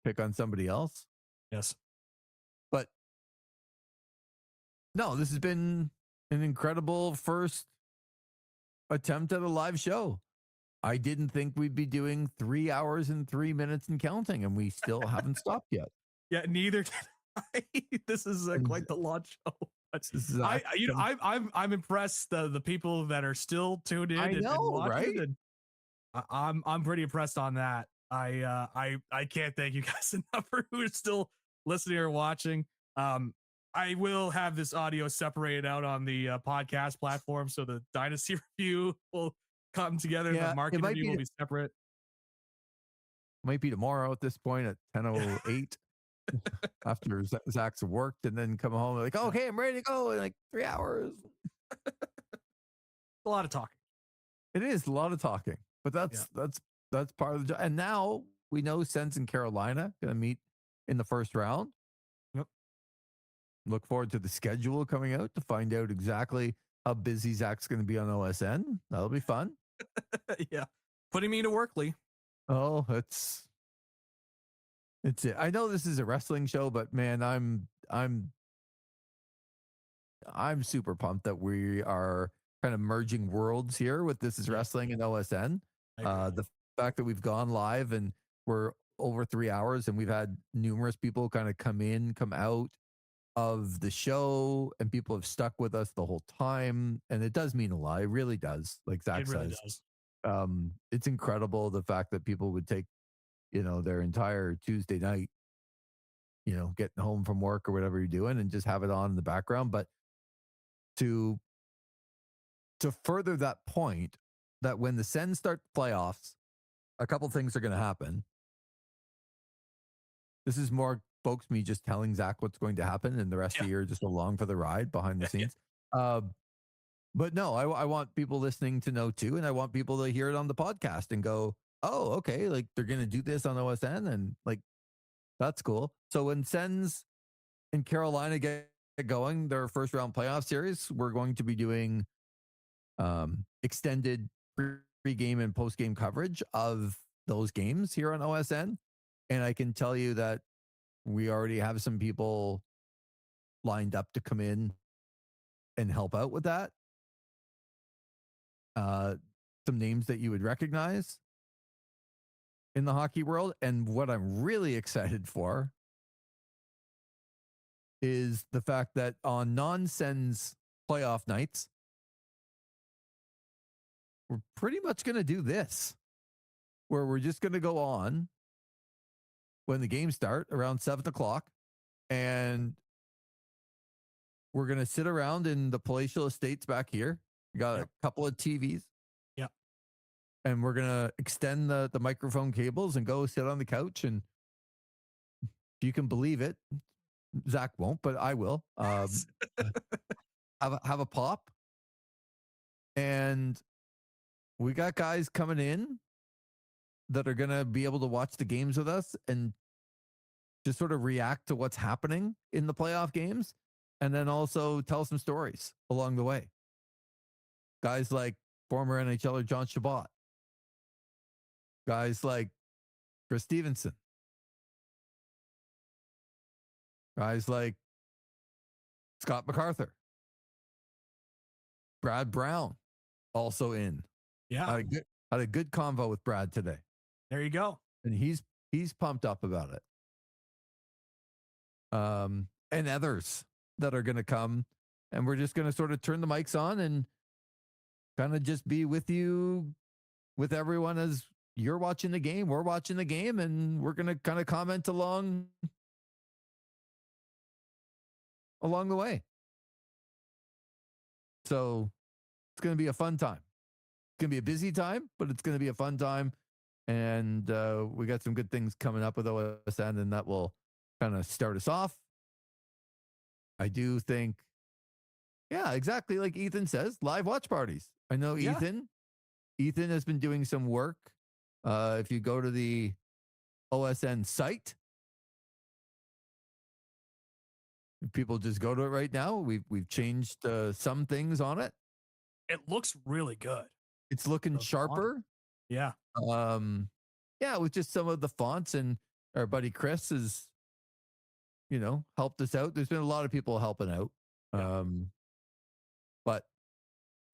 pick on somebody else. Yes. But no, this has been an incredible first attempt at a live show. I didn't think we'd be doing 3 hours and 3 minutes and counting, and we still haven't stopped yet. Yeah, neither did I. This is quite the launch show. I'm impressed. The people that are still tuned in and watching, right? And I'm pretty impressed on that. I can't thank you guys enough for who are still listening or watching. I will have this audio separated out on the podcast platform, so the Dynasty review will come together. Yeah, the market review will be separate. Might be tomorrow at this point at 10:08 after Zach's worked, and then come home like, okay, I'm ready to go in like 3 hours. A lot of talking. It is a lot of talking, but that's part of the job. And now we know Sens and Carolina going to meet in the first round. Yep. Look forward to the schedule coming out to find out exactly how busy Zach's going to be on OSN. That'll be fun. Yeah. Putting me to work, Lee. Oh, it's it. I know this is a wrestling show, but man, I'm super pumped that we are kind of merging worlds here with This Is Wrestling and OSN. The fact that we've gone live and we're over 3 hours and we've had numerous people kind of come out of the show, and people have stuck with us the whole time. And it does mean a lot. It really does. Like Zach really says, does. It's incredible the fact that people would take, their entire Tuesday night, getting home from work or whatever you're doing, and just have it on in the background. But to further that point, that when the Sens start playoffs, a couple things are going to happen. This is more, folks, me just telling Zach what's going to happen, and the rest of the year just along for the ride behind the scenes. But no, I want people listening to know too, and I want people to hear it on the podcast and go, oh, okay, like they're going to do this on OSN, and like, that's cool. So when Sens and Carolina get going, their first round playoff series, we're going to be doing extended pre-game and post-game coverage of those games here on OSN. And I can tell you that we already have some people lined up to come in and help out with that. Some names that you would recognize in the hockey world. And what I'm really excited for is the fact that on non-Sens playoff nights, we're pretty much going to do this. where we're just going to go on when the games start around 7:00, and we're going to sit around in the palatial estates back here. We got a couple of TVs. Yeah. And we're going to extend the microphone cables and go sit on the couch. And if you can believe it, Zach won't, but I will. Have a pop. And we got guys coming in that are going to be able to watch the games with us and just sort of react to what's happening in the playoff games, and then also tell some stories along the way. Guys like former NHLer John Chabot. Guys like Chris Stevenson. Guys like Scott MacArthur. Brad Brown also in. Yeah. Had a good convo with Brad today. There you go. And he's pumped up about it. And others that are going to come, and we're just going to sort of turn the mics on and kind of just be with you, with everyone as you're watching the game, we're watching the game, and we're going to kind of comment along the way. So it's going to be a fun time. It's going to be a busy time, but it's going to be a fun time. And we got some good things coming up with OSN, and that will kind of start us off. I do think, yeah, exactly like Ethan says, live watch parties. I know Ethan has been doing some work. If you go to the OSN site, people just go to it right now. We've changed some things on it. It looks really good. It's looking sharper. Yeah. Yeah, with just some of the fonts, and our buddy Chris has, helped us out. There's been a lot of people helping out. But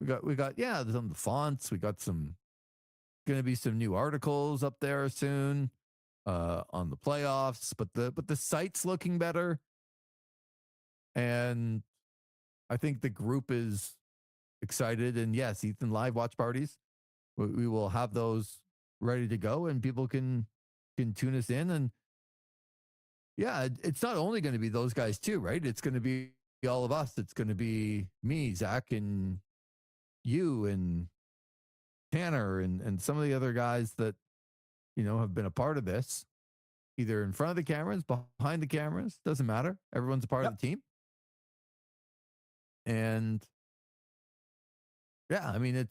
we got some of the fonts. We got going to be some new articles up there soon on the playoffs, but the site's looking better. And I think the group is excited. And yes, Ethan, live watch parties. We will have those ready to go, and people can tune us in. And yeah, it's not only going to be those guys too, right? It's going to be all of us. It's going to be me, Zach, and you, and Tanner, and some of the other guys that, have been a part of this, either in front of the cameras, behind the cameras, doesn't matter. Everyone's a part of the team. And yeah, I mean,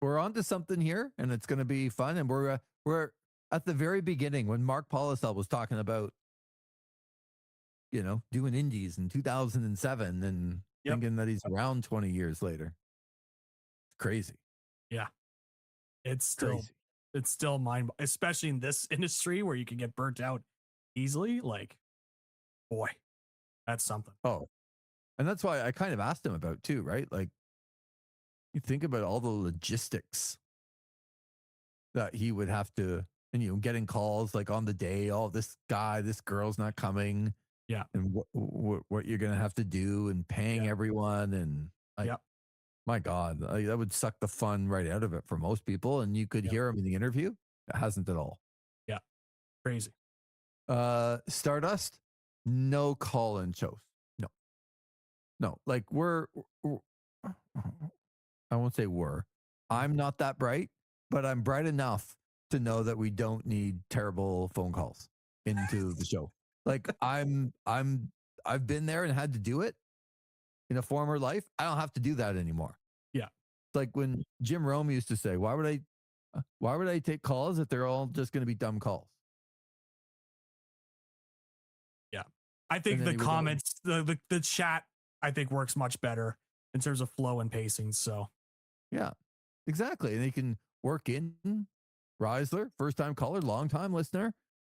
we're on to something here, and it's going to be fun. And we're at the very beginning when Mark Polisel was talking about, doing indies in 2007 and thinking that he's around 20 years later. It's crazy. Yeah. It's still mind, especially in this industry where you can get burnt out easily. Like, boy, that's something. Oh, and that's why I kind of asked him about too, right? Like, you think about all the logistics that he would have to, and getting calls like on the day, oh, this girl's not coming. Yeah. And what you're going to have to do, and paying everyone. And my God, that would suck the fun right out of it for most people. And you could hear him in the interview. It hasn't at all. Yeah. Crazy. Stardust, no call-in shows. No, like I won't say I'm not that bright, but I'm bright enough to know that we don't need terrible phone calls into the show. Like I've been there and had to do it in a former life. I don't have to do that anymore. Yeah. It's like when Jim Rome used to say, why would I take calls if they're all just going to be dumb calls? Yeah. I think the comments, the chat, I think works much better in terms of flow and pacing. So yeah, exactly. And they can work in Reisler, first time caller, long time listener.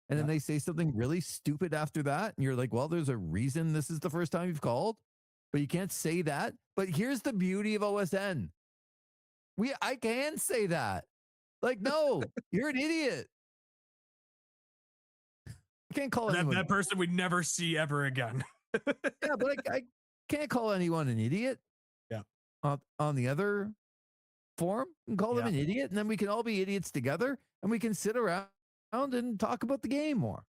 And then they say something really stupid after that. And you're like, well, there's a reason this is the first time you've called, but you can't say that. But here's the beauty of OSN. I can say that. Like, no, you're an idiot. I can't call anyone. That person we'd never see ever again. Yeah, but I can't call anyone an idiot. Yeah. On the other for him and call him an idiot, and then we can all be idiots together, and we can sit around and talk about the game more.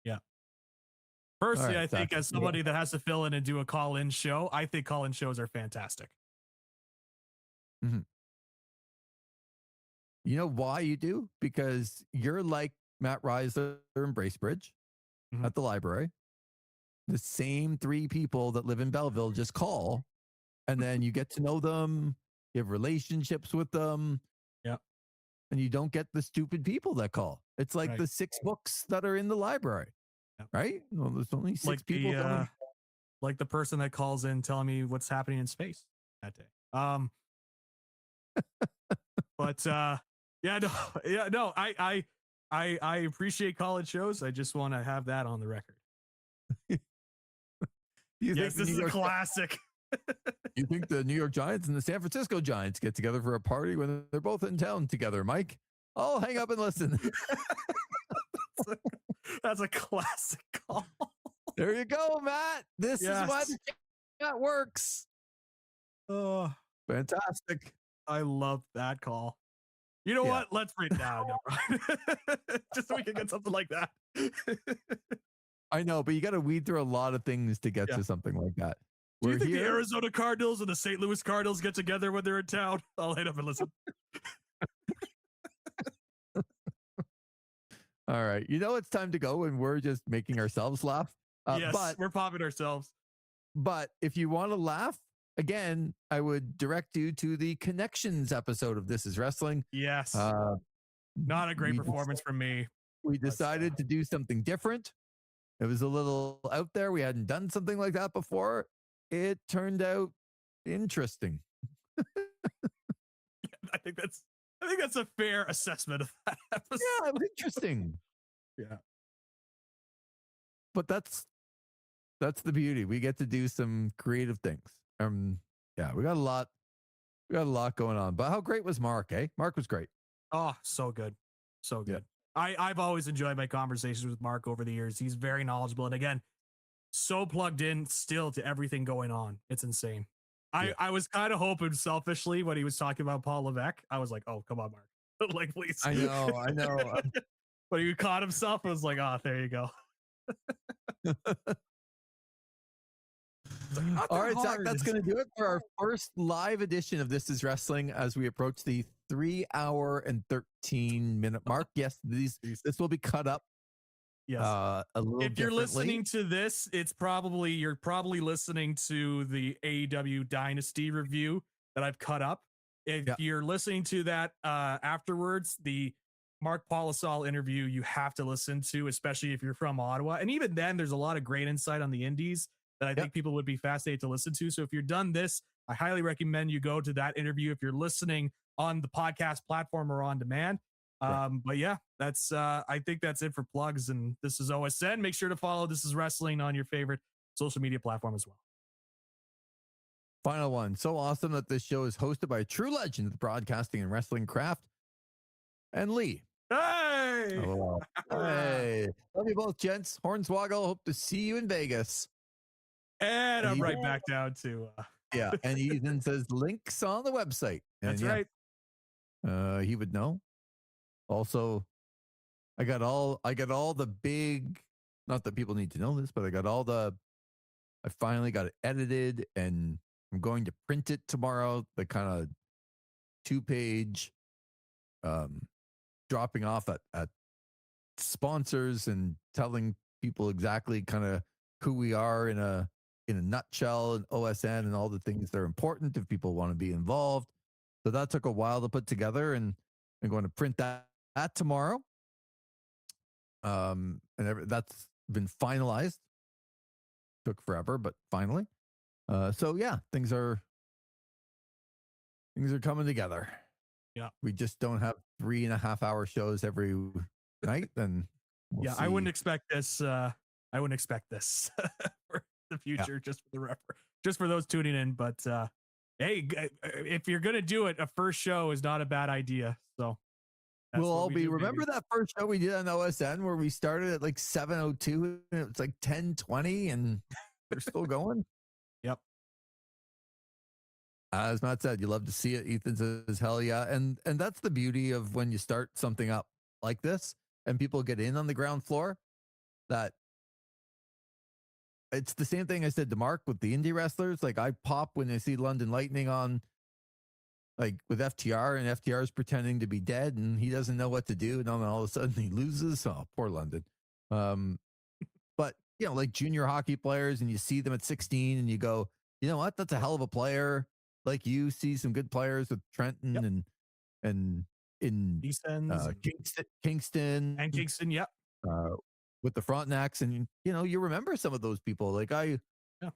Yeah. Personally, All right, I think Zach, as somebody that has to fill in and do a call-in show, I think call-in shows are fantastic. Mm-hmm. You know why you do? Because you're like Matt Reisler and Bracebridge at the library. The same three people that live in Belleville just call, and then you get to know them. You have relationships with them. Yeah. And you don't get the stupid people that call. It's like the 6 books that are in the library, right? Well, there's only 6 like people. Like the person that calls in telling me what's happening in space that day. But I appreciate college shows. I just want to have that on the record. Yes, this is a classic. You think the New York Giants and the San Francisco Giants get together for a party when they're both in town together, Mike? I'll hang up and listen. That's a classic call. There you go, Matt. This is why the chat works. Oh, fantastic. I love that call. You know what? Let's bring it down. Just so we can get something like that. I know, but you got to weed through a lot of things to get to something like that. Do you think the Arizona Cardinals and the St. Louis Cardinals get together when they're in town? I'll hit up and listen. All right. You know, it's time to go, and we're just making ourselves laugh. Yes, but we're popping ourselves. But if you want to laugh, again, I would direct you to the Connections episode of This Is Wrestling. Yes. Not a great performance from me. We decided to do something different. It was a little out there. We hadn't done something like that before. It turned out interesting. I think that's a fair assessment of that episode. Yeah, it was interesting. Yeah. But that's the beauty. We get to do some creative things. Yeah, we got a lot going on. But how great was Mark, eh? Mark was great. Oh, so good. So good. Yeah. I've always enjoyed my conversations with Mark over the years. He's very knowledgeable. And again, so plugged in still to everything going on. It's insane. I was kind of hoping selfishly when he was talking about Paul Levesque. I was like, oh, come on, Mark. Like, please. I know. But he caught himself. I was like, oh, there you go. All right, Zach, that's going to do it for our first live edition of This Is Wrestling as we approach the 3-hour and 13-minute mark. Yes, this will be cut up. Yes. A little if you're listening to this, you're probably listening to the AEW Dynasty review that I've cut up. If you're listening to that afterwards, the Mark Polisol interview you have to listen to, especially if you're from Ottawa. And even then, there's a lot of great insight on the indies that I think people would be fascinated to listen to. So if you're done this, I highly recommend you go to that interview if you're listening on the podcast platform or on demand. But yeah, that's I think that's it for plugs. And this is OSN. Make sure to follow This Is Wrestling on your favorite social media platform as well. Final one. So awesome that this show is hosted by a true legend of the broadcasting and wrestling craft. And Lee. Hey! Oh, hey. Love you both, gents. Hornswoggle. Hope to see you in Vegas. And I'm right back down to yeah. And Ethan says links on the website. And that's right. He would know. Also, I got all the big, not that people need to know this, but I finally got it edited and I'm going to print it tomorrow. The kind of 2-page dropping off at sponsors and telling people exactly kind of who we are in a nutshell, and OSN and all the things that are important if people want to be involved. So that took a while to put together, and I'm going to print that tomorrow. And that's been finalized. Took forever, but finally. So yeah, things are coming together. Yeah. We just don't have 3.5-hour shows every night. Then we'll see. I wouldn't expect this. I wouldn't expect this for the future, just for those tuning in. But hey, if you're gonna do it, a first show is not a bad idea. So we'll all be. Remember that first show we did on OSN where we started at like 7:02 and it was like 10:20 and we're still going. Yep. As Matt said, you love to see it. Ethan says, hell yeah. And that's the beauty of when you start something up like this and people get in on the ground floor, that it's the same thing I said to Mark with the indie wrestlers. Like, I pop when I see London Lightning on, like with FTR, and FTR is pretending to be dead and he doesn't know what to do. And then all of a sudden he loses. Oh, poor London. But, like junior hockey players, and you see them at 16 and you go, you know what? That's a hell of a player. Like, you see some good players with Trenton Yep. and in Eastons Kingston and Kingston. Yep. With the Frontenacs, and you remember some of those people. Like, Yeah.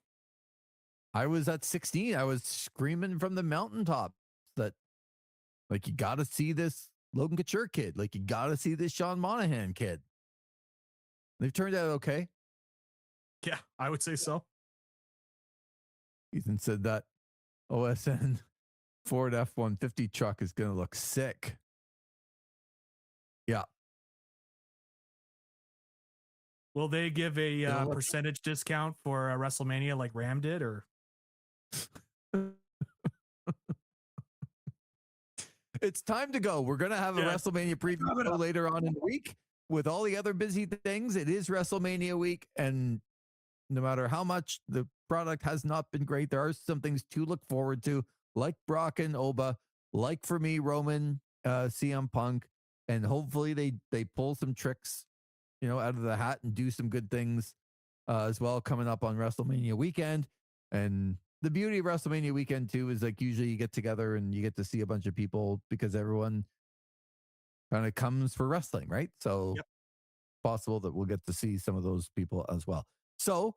I was at 16. I was screaming from the mountaintops that, like, you got to see this Logan Couture kid. Like, you got to see this Sean Monahan kid. They've turned out okay. Yeah, I would say so. Ethan said that OSN Ford F-150 truck is going to look sick. Yeah. Will they give a percentage discount for WrestleMania like Ram did, or? It's time to go. We're going to have a WrestleMania preview later on in the week. With all the other busy things, it is WrestleMania week, and no matter how much the product has not been great, there are some things to look forward to, like Brock and Oba, like for me, Roman, CM Punk, and hopefully they pull some tricks, out of the hat and do some good things as well coming up on WrestleMania weekend. And the beauty of WrestleMania weekend too is, like, usually you get together and you get to see a bunch of people because everyone kind of comes for wrestling, right? So possible that we'll get to see some of those people as well. So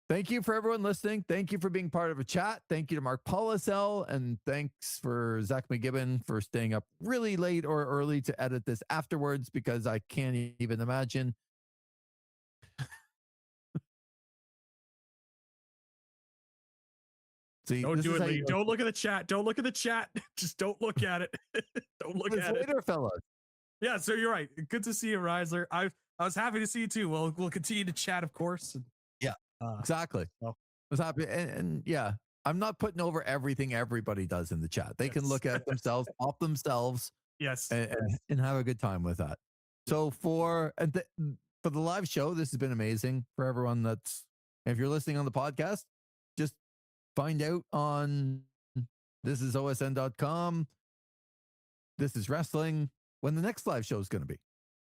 thank you for everyone listening. Thank you for being part of a chat. Thank you to Mark Polisel, and thanks for Zach McGibbon for staying up really late or early to edit this afterwards, because I can't even imagine. See, Don't do it, Lee. Don't look at the chat. Don't look at the chat. Just don't look at it. Don't look at later, it, fellas. Yeah, so you're right. Good to see you, Reisler. I was happy to see you too. We'll continue to chat, of course. Yeah, exactly. I was happy, and yeah, I'm not putting over everything everybody does in the chat. They can look at themselves, off themselves, and have a good time with that. So for the live show, this has been amazing for everyone. If you're listening on the podcast, just find out on thisisosn.com. This is wrestling, when the next live show is going to be.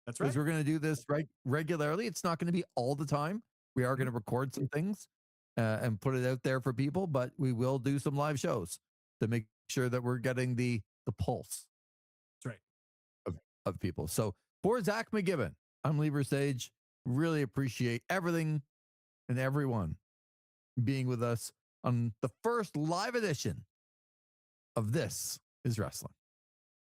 That's right. Because we're going to do this regularly. It's not going to be all the time. We are going to record some things and put it out there for people, but we will do some live shows to make sure that we're getting the pulse. That's right. Of people. So for Zach McGibbon, I'm Lee Versage. Really appreciate everything and everyone being with us on the first live edition of This Is Wrestling.